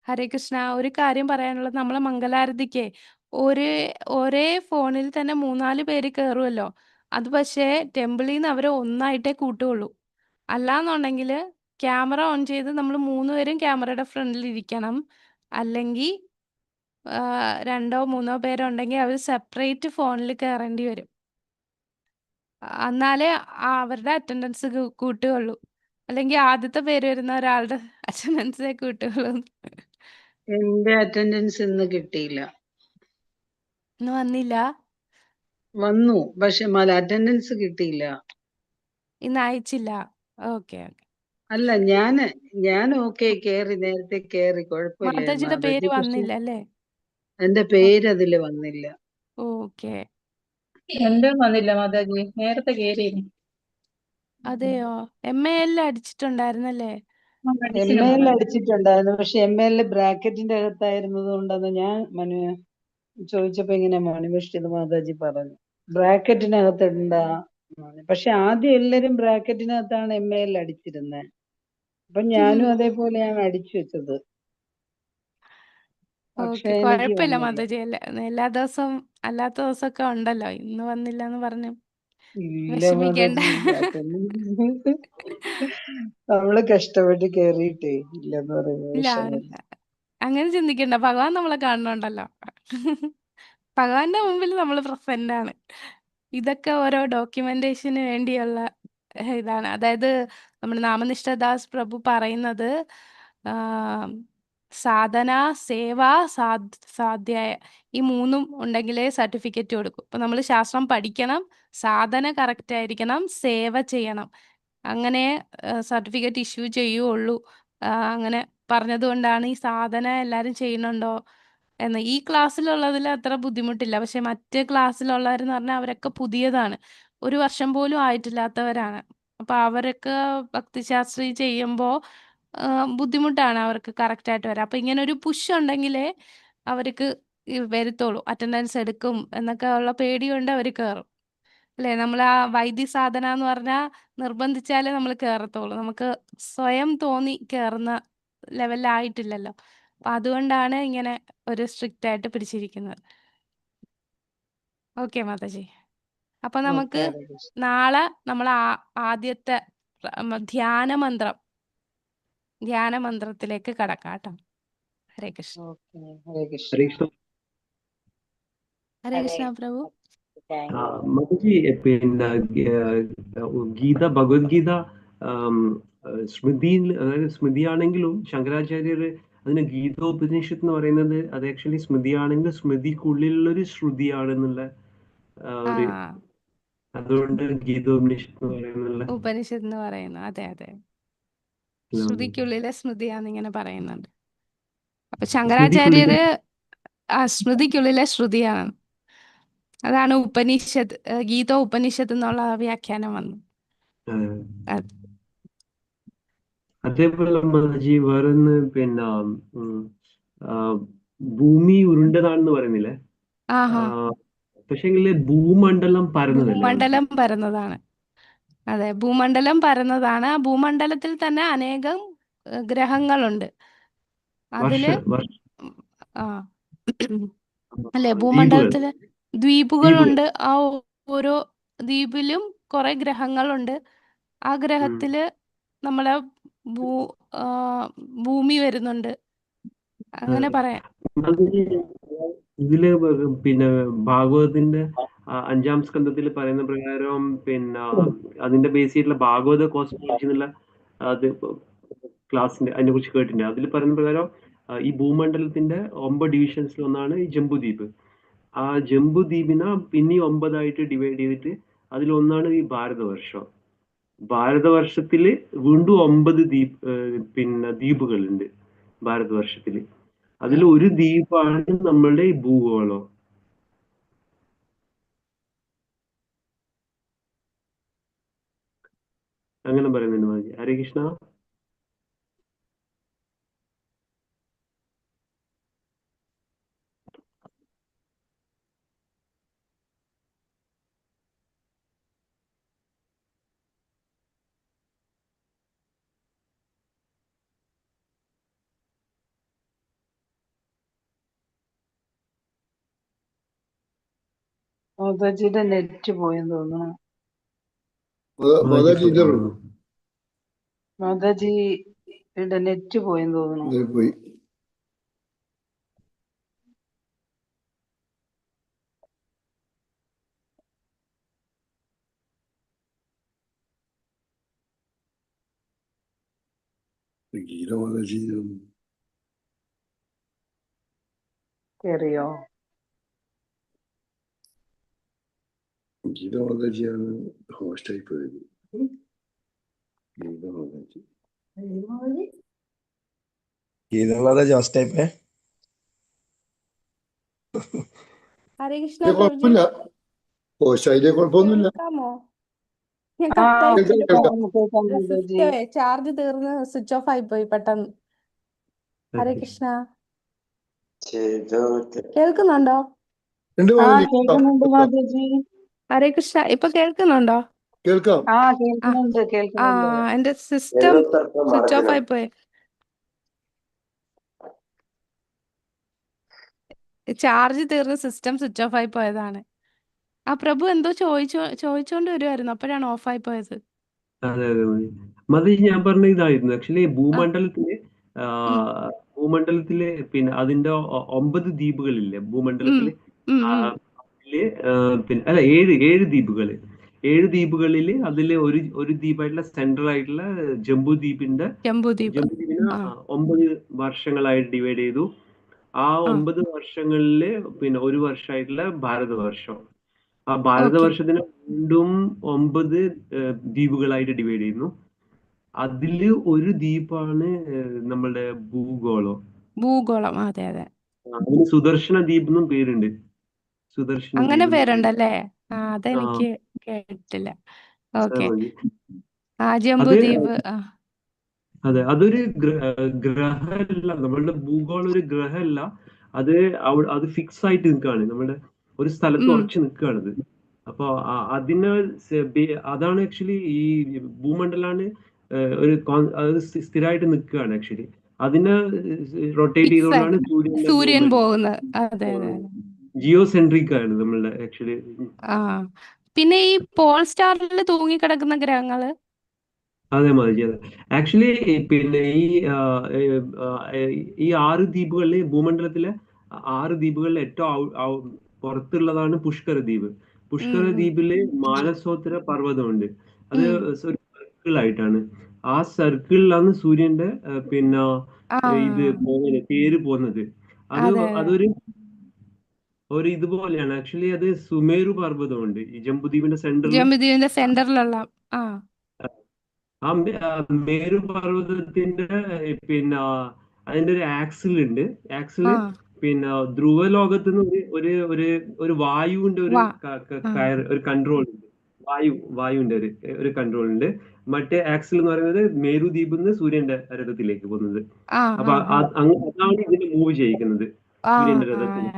ഹരേ കൃഷ്ണ. ഒരു കാര്യം പറയാനുള്ളത്, നമ്മളെ മംഗലാരതിക്ക് ഒരേ ഫോണിൽ തന്നെ 3-4 പേര് കയറുമല്ലോ. അത് പക്ഷേ ടെമ്പിളിൽ നിന്ന് അവരെ ഒന്നായിട്ടേ കൂട്ടുകയുള്ളൂ. അല്ലാന്നുണ്ടെങ്കിൽ ക്യാമറ ഓൺ ചെയ്ത് നമ്മൾ 3 പേരും ക്യാമറയുടെ ഫ്രണ്ടിൽ ഇരിക്കണം. അല്ലെങ്കിൽ 2-3 പേരുണ്ടെങ്കിൽ അവർ സെപ്പറേറ്റ് ഫോണിൽ കയറേണ്ടി വരും. എന്നാലേ അവരുടെ അറ്റൻഡൻസ് കൂട്ടുകയുള്ളൂ. അല്ലെങ്കിൽ ആദ്യത്തെ പേര് വരുന്ന ഒരാളുടെ അറ്റൻഡൻസേ കൂട്ടുകയുള്ളൂ. എന്റെ അറ്റൻഡൻസ് ഇന്ന് കിട്ടിയില്ല. ഇന്ന് വന്നില്ല? വന്നു, പക്ഷെ അറ്റൻഡൻസ് കിട്ടിയില്ല. ഇന്ന് അയച്ചില്ല. ഓക്കെ. അല്ല, ഞാൻ ഓക്കെ കേറി, നേരത്തെ കേറി, കുഴപ്പമില്ലായിരുന്നു മാതാജിയുടെ പേര് മാതാജി. പക്ഷെ വന്നില്ല അല്ലേ? എന്റെ പേര് അതില് വന്നില്ല. ഓക്കെ. എന്റെ വന്നില്ല മാതാജി, നേരത്തെ കേറിയിരുന്നു. അതെയോ? MAL അടിച്ചിട്ടുണ്ടായിരുന്നല്ലേ? ML അടിച്ചിട്ടുണ്ടായിരുന്നു, പക്ഷെ ML ബ്രാക്കറ്റിന്റെ അകത്തായിരുന്നത് കൊണ്ടാണ് ഞാൻ ചോദിച്ചപ്പോ ഇങ്ങനെ മണിവിഷ്ടിത് മാതാജി പറഞ്ഞു ബ്രാക്കറ്റിനകത്ത് ഉണ്ടാ. പക്ഷെ ആദ്യം എല്ലാരും ബ്രാക്കറ്റിനകത്താണ് ML അടിച്ചിരുന്നത്. അപ്പൊ ഞാനും അതേപോലെയാണ് അടിച്ചു വെച്ചത്. പക്ഷെ ഓക്കെ, എനിക്ക് കുഴപ്പമില്ല വന്നില്ല. മാതാജി. എല്ലാ ദിവസവും അല്ലാത്ത ദിവസമൊക്കെ ഉണ്ടല്ലോ. ഇന്ന് വന്നില്ല എന്ന് പറഞ്ഞു ഇല്ല വിഷമിക്കേണ്ട. മാതാജി, നമ്മള് കഷ്ടപ്പെട്ട് കേറിയിട്ടേ ഇല്ലെന്ന് പറയുന്നത് ഇല്ല, വിഷമമില്ല. അങ്ങനെ ചിന്തിക്കണ്ട. ഭഗവാൻ നമ്മളെ കാണുന്നുണ്ടല്ലോ. ഭഗവാന്റെ മുമ്പിൽ നമ്മൾ പ്രസന്റ് ആണ്. ഇതൊക്കെ ഓരോ ഡോക്യുമെന്റേഷന് വേണ്ടിയുള്ള ഇതാണ്. അതായത് നമ്മുടെ നാമനിഷ്ഠദാസ് പ്രഭു പറയുന്നത്, സാധന, സേവ, സാധ്യായ, ഈ 3 ഉണ്ടെങ്കിലേ സർട്ടിഫിക്കറ്റ് കൊടുക്കും. അപ്പൊ നമ്മൾ ശാസ്ത്രം പഠിക്കണം, സാധന കറക്റ്റ് ആയിരിക്കണം, സേവ ചെയ്യണം, അങ്ങനെ സർട്ടിഫിക്കറ്റ് ഇഷ്യൂ ചെയ്യുള്ളൂ. അങ്ങനെ പറഞ്ഞതുകൊണ്ടാണ് ഈ സാധന എല്ലാവരും ചെയ്യുന്നുണ്ടോ എന്ന്. ഈ ക്ലാസ്സിലുള്ളതിൽ അത്ര ബുദ്ധിമുട്ടില്ല, പക്ഷെ മറ്റ് ക്ലാസ്സിലുള്ളവരെന്ന് പറഞ്ഞാൽ അവരൊക്കെ പുതിയതാണ്, 1 വർഷം പോലും ആയിട്ടില്ലാത്തവരാണ്. അപ്പൊ അവരൊക്കെ ഭക്തിശാസ്ത്രി ചെയ്യുമ്പോൾ ബുദ്ധിമുട്ടാണ് അവർക്ക് കറക്റ്റായിട്ട് വരാം. അപ്പൊ ഇങ്ങനെ ഒരു പുഷ് ഉണ്ടെങ്കിലേ അവർക്ക് വരുത്തുള്ളൂ, അറ്റൻഡൻസ് എടുക്കും എന്നൊക്കെ ഉള്ള പേടി കൊണ്ട് അവർ കയറും അല്ലേ. നമ്മൾ ആ വൈദ്യസാധന എന്ന് പറഞ്ഞാൽ നിർബന്ധിച്ചാലേ നമ്മൾ കയറത്തുള്ളൂ, നമുക്ക് സ്വയം തോന്നി കയറുന്ന ലെവലിലായിട്ടില്ലല്ലോ. അപ്പൊ അതുകൊണ്ടാണ് ഇങ്ങനെ ഒരു സ്ട്രിക്റ്റ് ആയിട്ട് പിടിച്ചിരിക്കുന്നത്. ഓക്കെ മാതാജി. അപ്പൊ ഓക്കെ നമുക്ക് ഹരേ കൃഷ്ണ. നാളെ നമ്മൾ ആദ്യത്തെ ധ്യാനമന്ത്രത്തിലേക്ക് കടക്കാം കേട്ടോ. ഹരേ കൃഷ്ണ. ഓക്കെ ഹരേ കൃഷ്ണ. ഹരേ കൃഷ്ണ. ഹരേ ഹരേ കൃഷ്ണ പ്രഭു. Thank you. മധുജി, പിന്നെ ഗീത, ഭഗവത്ഗീത സ്മൃതിയിൽ, അതായത് സ്മൃതിയാണെങ്കിലും ശങ്കരാചാര്യർ അതിന് ഗീതോപനിഷത്ത് എന്ന് പറയുന്നത് അത് ആക്ച്വലി സ്മൃതിയാണെങ്കിൽ സ്മൃതിക്കുള്ളിലുള്ളൊരു ശ്രുതിയാണെന്നുള്ള ഒരു, അതുകൊണ്ട് ഗീതോപനിഷത്ത് എന്ന് പറയുന്നുള്ള ഉപനിഷത്ത് എന്ന് പറയുന്നു. അതെ അതെ, ശ്രുതിക്കുള്ളിലെ സ്മൃതിയാന്ന് ഇങ്ങനെ പറയുന്നുണ്ട്. അപ്പൊ ശങ്കരാചാര്യര് സ്മൃതിക്കുള്ളിലെ ശ്രുതിയാണ്, അതാണ് ഉപനിഷത്ത്, ഗീത ഉപനിഷത്ത് എന്നുള്ള വ്യാഖ്യാനം വന്നു. അതേപോലെ മധുജി വേറൊന്ന്, പിന്നെ ഭൂമി ഉരുണ്ടതാണെന്ന് പറയുന്നില്ലേ, പക്ഷെങ്കില് ഭൂമണ്ഡലം പരന്നതല്ലേ? ഭൂമണ്ഡലം പരന്നതാണ്. അതെ, ഭൂമണ്ഡലം പരന്നതാണ്. ആ ഭൂമണ്ഡലത്തിൽ തന്നെ അനേകം ഗ്രഹങ്ങളുണ്ട്. അതില് അല്ലെ, ഭൂമണ്ഡലത്തില് ദ്വീപുകളുണ്ട്. ആ ഓരോ ദ്വീപിലും കുറെ ഗ്രഹങ്ങളുണ്ട്. ആ ഗ്രഹത്തില് നമ്മളെ ഭൂമി വരുന്നുണ്ട്, അങ്ങനെ പറയാം. ഇതില് പിന്നെ ഭാഗവതത്തിന്റെ 5-ാം സ്കന്ധത്തിൽ പറയുന്ന പ്രകാരം, പിന്നെ അതിന്റെ ബേസ് ചെയ്തിട്ടുള്ള ഭാഗവത കോസ്മോളജി എന്നുള്ള അത് ക്ലാസിന്റെ അതിനെ കുറിച്ച് കേട്ടിട്ടുണ്ട്. അതിൽ പറയുന്ന പ്രകാരം ഈ ഭൂമണ്ഡലത്തിന്റെ 9 ഡിവിഷൻസിൽ ഒന്നാണ് ഈ ജംബുദ്വീപ്. ആ ജംബുദ്വീപിനെ പിന്നെ 9 ഡിവൈഡ് ചെയ്തിട്ട് അതിലൊന്നാണ് ഈ ഭാരതവർഷം. ഭാരതവർഷത്തില് വീണ്ടും 9 പിന്നെ ദ്വീപുകളുണ്ട് ഭാരതവർഷത്തില്. അതിൽ ഒരു ദ്വീപാണ് നമ്മളുടെ ഈ ഭൂഗോളം. അങ്ങനെ പറയുന്നുണ്ട് മതി. ഹരേ കൃഷ്ണ. മാതാജിയുടെ നെറ്റ് പോയെന്ന് തോന്നുന്നു. മാതാജിയുടെ നെറ്റ് പോയെന്ന് തോന്നുന്നു. പോയി. ഗീത മാതാജി കേറിയോ? ഗീത മാതാജിയാണ് ഹോസ്റ്റായി പോയത്. ഗീത മാതാജി ഹോസ്റ്റായി പോയ ഹരേ കൃഷ്ണ. കുഴപ്പമില്ല, ഹോസ്റ്റായില്ലേ കുഴപ്പമൊന്നുമില്ല. ചാർജ് തീർന്ന് സ്വിച്ച് ഓഫ് ആയി പോയി പെട്ടെന്ന്. ഹരേ കൃഷ്ണ. കേൾക്കുന്നുണ്ടോ? ഹരേ കൃഷ്ണ. ഇപ്പൊ കേൾക്കുന്നുണ്ടോ? കേൾക്കാം. എന്റെ സിസ്റ്റം സ്വിച്ച് ഓഫ് ആയി പോയി. ചാർജ് തീർന്ന് സിസ്റ്റം സ്വിച്ച് ഓഫ് ആയി പോയതാണ്. ആ പ്രഭു എന്തോ ചോദിച്ചോണ്ട് വരുമായിരുന്നു, അപ്പോഴാണ് ഓഫ് ആയി പോയത്. അതെ അതെ മതി. ഞാൻ പറഞ്ഞ ഇതായിരുന്നു ആക്ച്വലി ഭൂമണ്ഡലത്തില് പിന്നെ അതിന്റെ 9 ദ്വീപുകളില്ലേ ഭൂമണ്ഡലത്തില്. പിന്നെ അല്ല 7 ദ്വീപുകള്. 7 ദ്വീപുകളില് അതില് ഒരു ദ്വീപായിട്ടുള്ള സെൻട്രൽ ആയിട്ടുള്ള ജംബുദ്വീപിനെ 9 വർഷങ്ങളായിട്ട് ഡിവൈഡ് ചെയ്തു. ആ 9 വർഷങ്ങളില് പിന്നെ ഒരു വർഷമായിട്ടുള്ള ഭാരതവർഷം. ആ ഓക്കെ. ഭാരതവർഷത്തിനെ വീണ്ടും 9 ദ്വീപുകളായിട്ട് ഡിവൈഡ് ചെയ്യുന്നു. അതില് ഒരു ദ്വീപാണ് നമ്മളുടെ ഭൂഗോളം. ഭൂഗോളം. അതെ അതെ. അതിന് സുദർശന ദ്വീപ് എന്നും പേരുണ്ട്. സുദർശന അങ്ങനെ ദ്വീപ് എന്ന് പറയും. പേരുണ്ടല്ലേ? ആ അതെനിക്ക് കേട്ടിട്ടില്ല. അത് ഓക്കെ. മതി. ജംബു അത് ദ്വീപ്. അതെ, അതൊരു ഗ്രഹമല്ല. നമ്മളുടെ ഭൂഗോളം ഒരു ഗ്രഹമല്ല. അത് അത് ഫിക്സ് ആയിട്ട് നിൽക്കുകയാണ്. നമ്മുടെ ഒരു സ്ഥലത്ത് ഉം. ഉറച്ചു നിൽക്കുകയാണത്. അപ്പൊ അതിന് അതാണ് ആക്ച്വലി ഈ ഭൂമണ്ഡലാണ് അത് സ്ഥിരമായിട്ട് നിൽക്കുകയാണ് ആക്ച്വലി. അതിനെ റൊട്ടേറ്റ് ഫിക്സ് ചെയ്തുകൊണ്ടാണ് ആയിട്ട് സൂര്യന്റെ സൂര്യൻ മൂവ്മെന്റ്. പോകുന്നത്. അതെ അതെ അതെ. ജിയോസെൻട്രിക് ആണ് നമ്മളുടെ ആക്ച്വലി. ആ പിന്നെ ഈ പോൾ സ്റ്റാറിൽ തൂങ്ങിക്കിടക്കുന്ന ഗ്രഹങ്ങള് അതെ മതി. അതെ ആക്ച്വലി പിന്നെ ഈ 6 ദ്വീപുകളിൽ ഭൂമണ്ഡലത്തിലെ 6 ദ്വീപുകളിൽ ഏറ്റവും പുറത്തുള്ളതാണ് പുഷ്കര ദ്വീപ്. പുഷ്കര ഉം. ദ്വീപില് മാനസോത്തര പർവ്വതമുണ്ട്. അത് ഉം. ഒരു സർക്കിൾ ആയിട്ടാണ്. ആ സർക്കിളിലാണ് സൂര്യന്റെ പിന്നെ ആ ഇത് പോകുന്നത്, പേര് പോകുന്നത്. അത് അതെ അതെ. ഒരു ഇതുപോലെയാണ് ആക്ച്വലി. അത് സുമേരു പർവ്വതമുണ്ട് ഈ ജംബുദ്വീപിന്റെ സെന്ററിൽ. ജംബുദ്വീപിന്റെ സെന്ററിലുള്ള ആ ആ മേരു പർവ്വതത്തിന്റെ പിന്നെ അതിന്റെ ഒരു ആക്സിൽ ഉണ്ട്. ആക്സില് ആ പിന്നെ ധ്രുവലോകത്ത് നിന്ന് ഒരു വായുവിന്റെ വാ ആ ഒരു കൺട്രോൾ ഉണ്ട്. വായുവിന്റെ ഒരു കൺട്രോൾ ഉണ്ട്. മറ്റേ ആക്സിൽ എന്ന് പറയുന്നത് മേരു ദ്വീപിൽ നിന്ന് സൂര്യന്റെ രഥത്തിലേക്ക് പോകുന്നത്. ആ അപ്പൊ ആ ആ അതാണ് ഇതിനെ മൂവ് ചെയ്യിക്കുന്നത്, ആ സൂര്യന്റെ ആ രഥത്തിന്.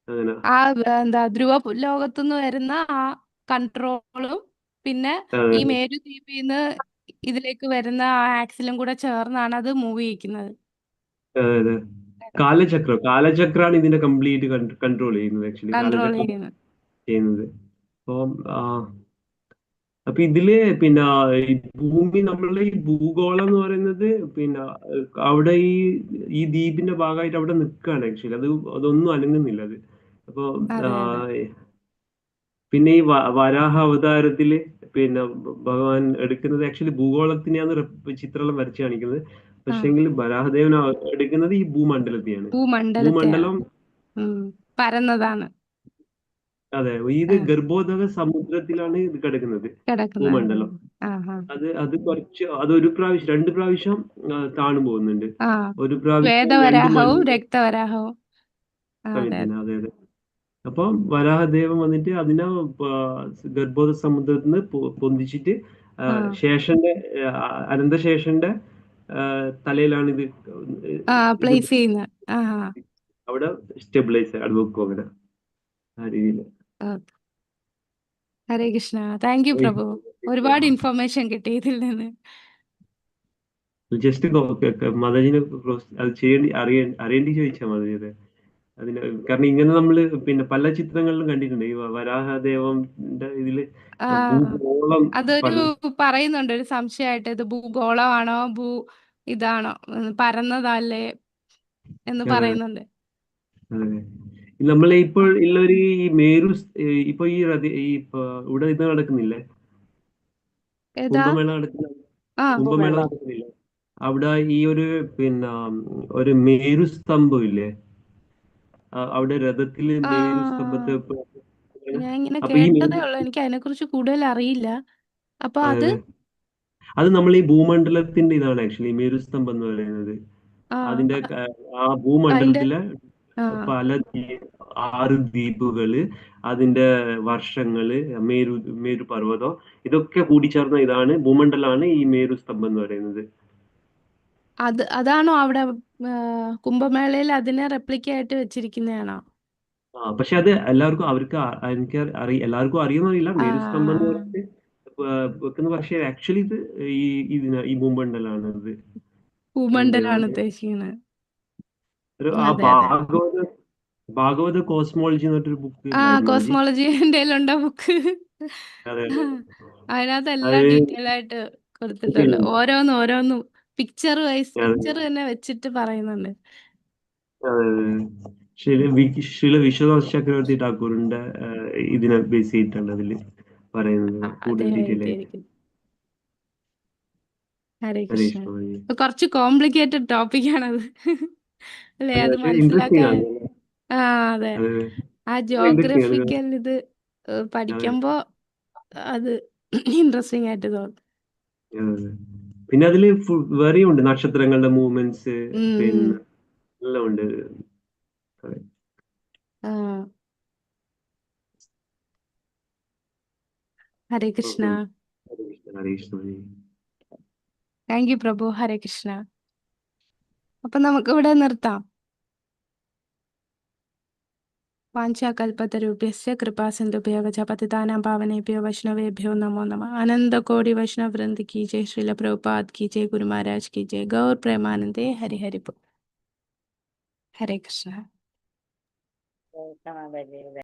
അങ്ങനെ ആ എന്താ ധ്രുവ ലോകത്തുനിന്ന് വരുന്ന ആ കൺട്രോളും പിന്നെ ഈ മേരുദ്വീപിൽ നിന്ന് ഇതിലേക്ക് വരുന്ന ആ ആക്സിലും കൂടെ ചേർന്നാണ് അത് മൂവ് ചെയ്യിക്കുന്നത്. അതെ. കാലചക്രാണ് ഇതിന്റെ കംപ്ലീറ്റ് കൺട്രോൾ ചെയ്യുന്നത് ആക്ച്വലി. കൺട്രോൾ കാലചക്രം ചെയ്യുന്നത്. ചെയ്യുന്നത്. അപ്പം അപ്പൊ ഇതില് പിന്നെ ഈ നമ്മളുടെ ഈ ഭൂഗോളം എന്ന് പറയുന്നത് പിന്നെ അവിടെ ഈ ദ്വീപിന്റെ ഭാഗമായിട്ട് അവിടെ നിൽക്കുകയാണ് ആക്ച്വലി. അതൊന്നും അനങ്ങുന്നില്ല അത്. അപ്പൊ അതെ അതെ. പിന്നെ ഈ വരാഹ അവതാരത്തില് പിന്നെ ഭഗവാൻ എടുക്കുന്നത് ആക്ച്വലി ഭൂഗോളത്തിനെയാണ് ചിത്രം വരച്ച് കാണിക്കുന്നത്. ആ പക്ഷെങ്കിൽ വരാഹദേവൻ എടുക്കുന്നത് ഈ ഭൂമണ്ഡലത്തെയാണ്. ഭൂമണ്ഡലത്തെയാണ്. ഭൂമണ്ഡലം പരന്നതാണ് അതെ, ഇത് ഗർഭോദക സമുദ്രത്തിലാണ് ഇത് കിടക്കുന്നത്, കിടക്കുന്നത്. ഭൂമണ്ഡലം. അത് ഒരു പ്രാവശ്യം 2 പ്രാവശ്യം താണു പോകുന്നുണ്ട്. ആ ഒരു പ്രാവശ്യം 2 ശ്വേതവരാഹവും മണി രക്തവരാഹവും. അതെ സമയത്ത് അതെ. തന്നെ. അതെ അതെ. അപ്പൊ വരാഹദേവൻ വന്നിട്ട് അതിനെ ഗർഭോദ സമുദ്രത്തിൽ നിന്ന് പൊന്തിച്ചിട്ട് ആ ശേഷന്റെ അനന്തശേഷന്റെ തലയിലാണ് ഇത് പ്ലേസ് ചെയ്യുന്ന. ആ അവിടെ സ്റ്റെബിലൈസ് അവിടെ വെക്കും. അങ്ങനെ ആ രീതിയിൽ. Okay. Hare Krishna. Thank you പ്രഭു. ഒരുപാട് ഇൻഫർമേഷൻ കിട്ടി ഇതിൽ നിന്ന്. ജസ്റ്റ് മാതാജിനെ അത് അറിയേണ്ടി ചോദിച്ചാൽ മതി. അതെ, കാരണം ഇങ്ങനെ നമ്മള് പിന്നെ പല ചിത്രങ്ങളിലും കണ്ടിട്ടുണ്ട്. ഈ വരാഹദേവന്റെ ഇതില് ആ ഭൂഗോളം അതൊരു പല പറയുന്നുണ്ട് ഒരു സംശയമായിട്ട്, ഇത് ഭൂഗോളമാണോ ഇതാണോ പരന്നതല്ലേ എന്ന് അതെ പറയുന്നുണ്ട്. അതെ. നമ്മളെ ഇപ്പോൾ ഉള്ളൊരു ഈ ഇപ്പൊ ഇവിടെ ഇത് നടക്കുന്നില്ലേ, ഏതാ? കുംഭമേള നടക്കുന്നില്ല. ആ കുംഭമേള നടക്കുന്നില്ല. അവിടെ ഈ പിന്നെ ഒരു മേരു സ്തംഭം ഇല്ലേ, അവിടെ രഥത്തില് ആ മേരു സ്തംഭത്തെ ഞാൻ ഇങ്ങനെ അപ്പൊ ഈ കേട്ടതേ ഉള്ളൂ, എനിക്ക് അതിനെക്കുറിച്ച് കൂടുതൽ അറിയില്ല. അപ്പൊ അത് അത് നമ്മൾ ഈ ഭൂമണ്ഡലത്തിന്റെ ഇതാണ് ആക്ച്വലി മേരുസ്തംഭം എന്ന് പറയുന്നത്. അതിന്റെ ആ അതിന്റെ ഭൂമണ്ഡലത്തിലെ ആ പല 6 ദ്വീപുകള്, അതിന്റെ വർഷങ്ങള്, മേരു പർവ്വതം, ഇതൊക്കെ കൂടിച്ചേർന്ന ഇതാണ് ഭൂമണ്ഡലമാണ് ഈ മേരുസ്തംഭം എന്ന് പറയുന്നത്. അതാണോ അവിടെ കുംഭമേളയിൽ അതിനെ റെപ്ലിക്കായിട്ട് വെച്ചിരിക്കുന്നതാണോ? പക്ഷെ അത് എനിക്ക് എല്ലാവർക്കും അറിയുന്നില്ല മേരുസ്തംഭം എന്ന് പറഞ്ഞിട്ട് വെക്കുന്ന. പക്ഷെ ആക്ച്വലി ഇത് ഈ ഭൂമണ്ഡലമാണ് ഇത്. ഭൂമണ്ഡലമാണ് ഉദ്ദേശിക്കുന്നത്. അതെ അതെ. ഭാഗവത കോസ്മോളജി എന്ന് പറഞ്ഞൊരു ബുക്ക് കോസ്മോളജി എൻ്റെ കയ്യിലുണ്ട് ബുക്ക്. അതെ അതിനകത്ത് എല്ലാം ഡീറ്റെയിൽ ആയിട്ട് കൊടുത്തിട്ടുണ്ട്. ഓരോന്നും പിക്ചർ തന്നെ വെച്ചിട്ട് പറയുന്നുണ്ട്. ശില വിശ്വനാഥ് ചക്രവർത്തി ഠാക്കൂറിന്റെ ഇതിനെ ബേസ് ചെയ്തിട്ടാണ് അതിൽ പറയുന്നത് കൂടുതൽ ഡീറ്റെയിൽ ആയിട്ട്. ഹരേ കൃഷ്ണ. കുറച്ച് കോംപ്ലിക്കേറ്റഡ് ടോപ്പിക് ആണത് അല്ലേ? അത് ഇൻട്രസ്റ്റിംഗ് മനസ്സിലാക്കാൻ. ആണ്. അതെ. ആ ഇൻട്രസ്റ്റിംഗ് ആണ്. ജോഗ്രഫിക്കൽ ഇത് അതെ. പഠിക്കുമ്പോ അത് ഇൻട്രസ്റ്റിംഗ് ആയിട്ട് തോന്നും. അതെ. പിന്നെ അതില് വേറെയും ഉണ്ട്, നക്ഷത്രങ്ങളുടെ മൂവ്മെന്റ്സ് ഉം. പിന്നെ എല്ലാം ഉണ്ട്. അതെ. ആ. ഹരേ കൃഷ്ണ. ഹരേ കൃഷ്ണ, ഹരേ കൃഷ്ണ. താങ്ക് യു പ്രഭു. ഹരേ കൃഷ്ണ. അപ്പൊ നമുക്ക് ഇവിടെ നിർത്താം. വാഞ്ചാകൽപതരുഭ്യസ്യ കൃപാ സിന്ധുഭ്യഃ ച പതിതാനാം പാവനേഭ്യോ വൈഷ്ണവേഭ്യോ നമോ നമഃ. അനന്ത കോടി വൈഷ്ണവ് വൃന്ദ की जय, श्रील प्रभुपाद की जय, गुरु महाराज की जय, गौर प्रेमानंदे हरि हरि बोल. हरे कृष्ण. മാതാജി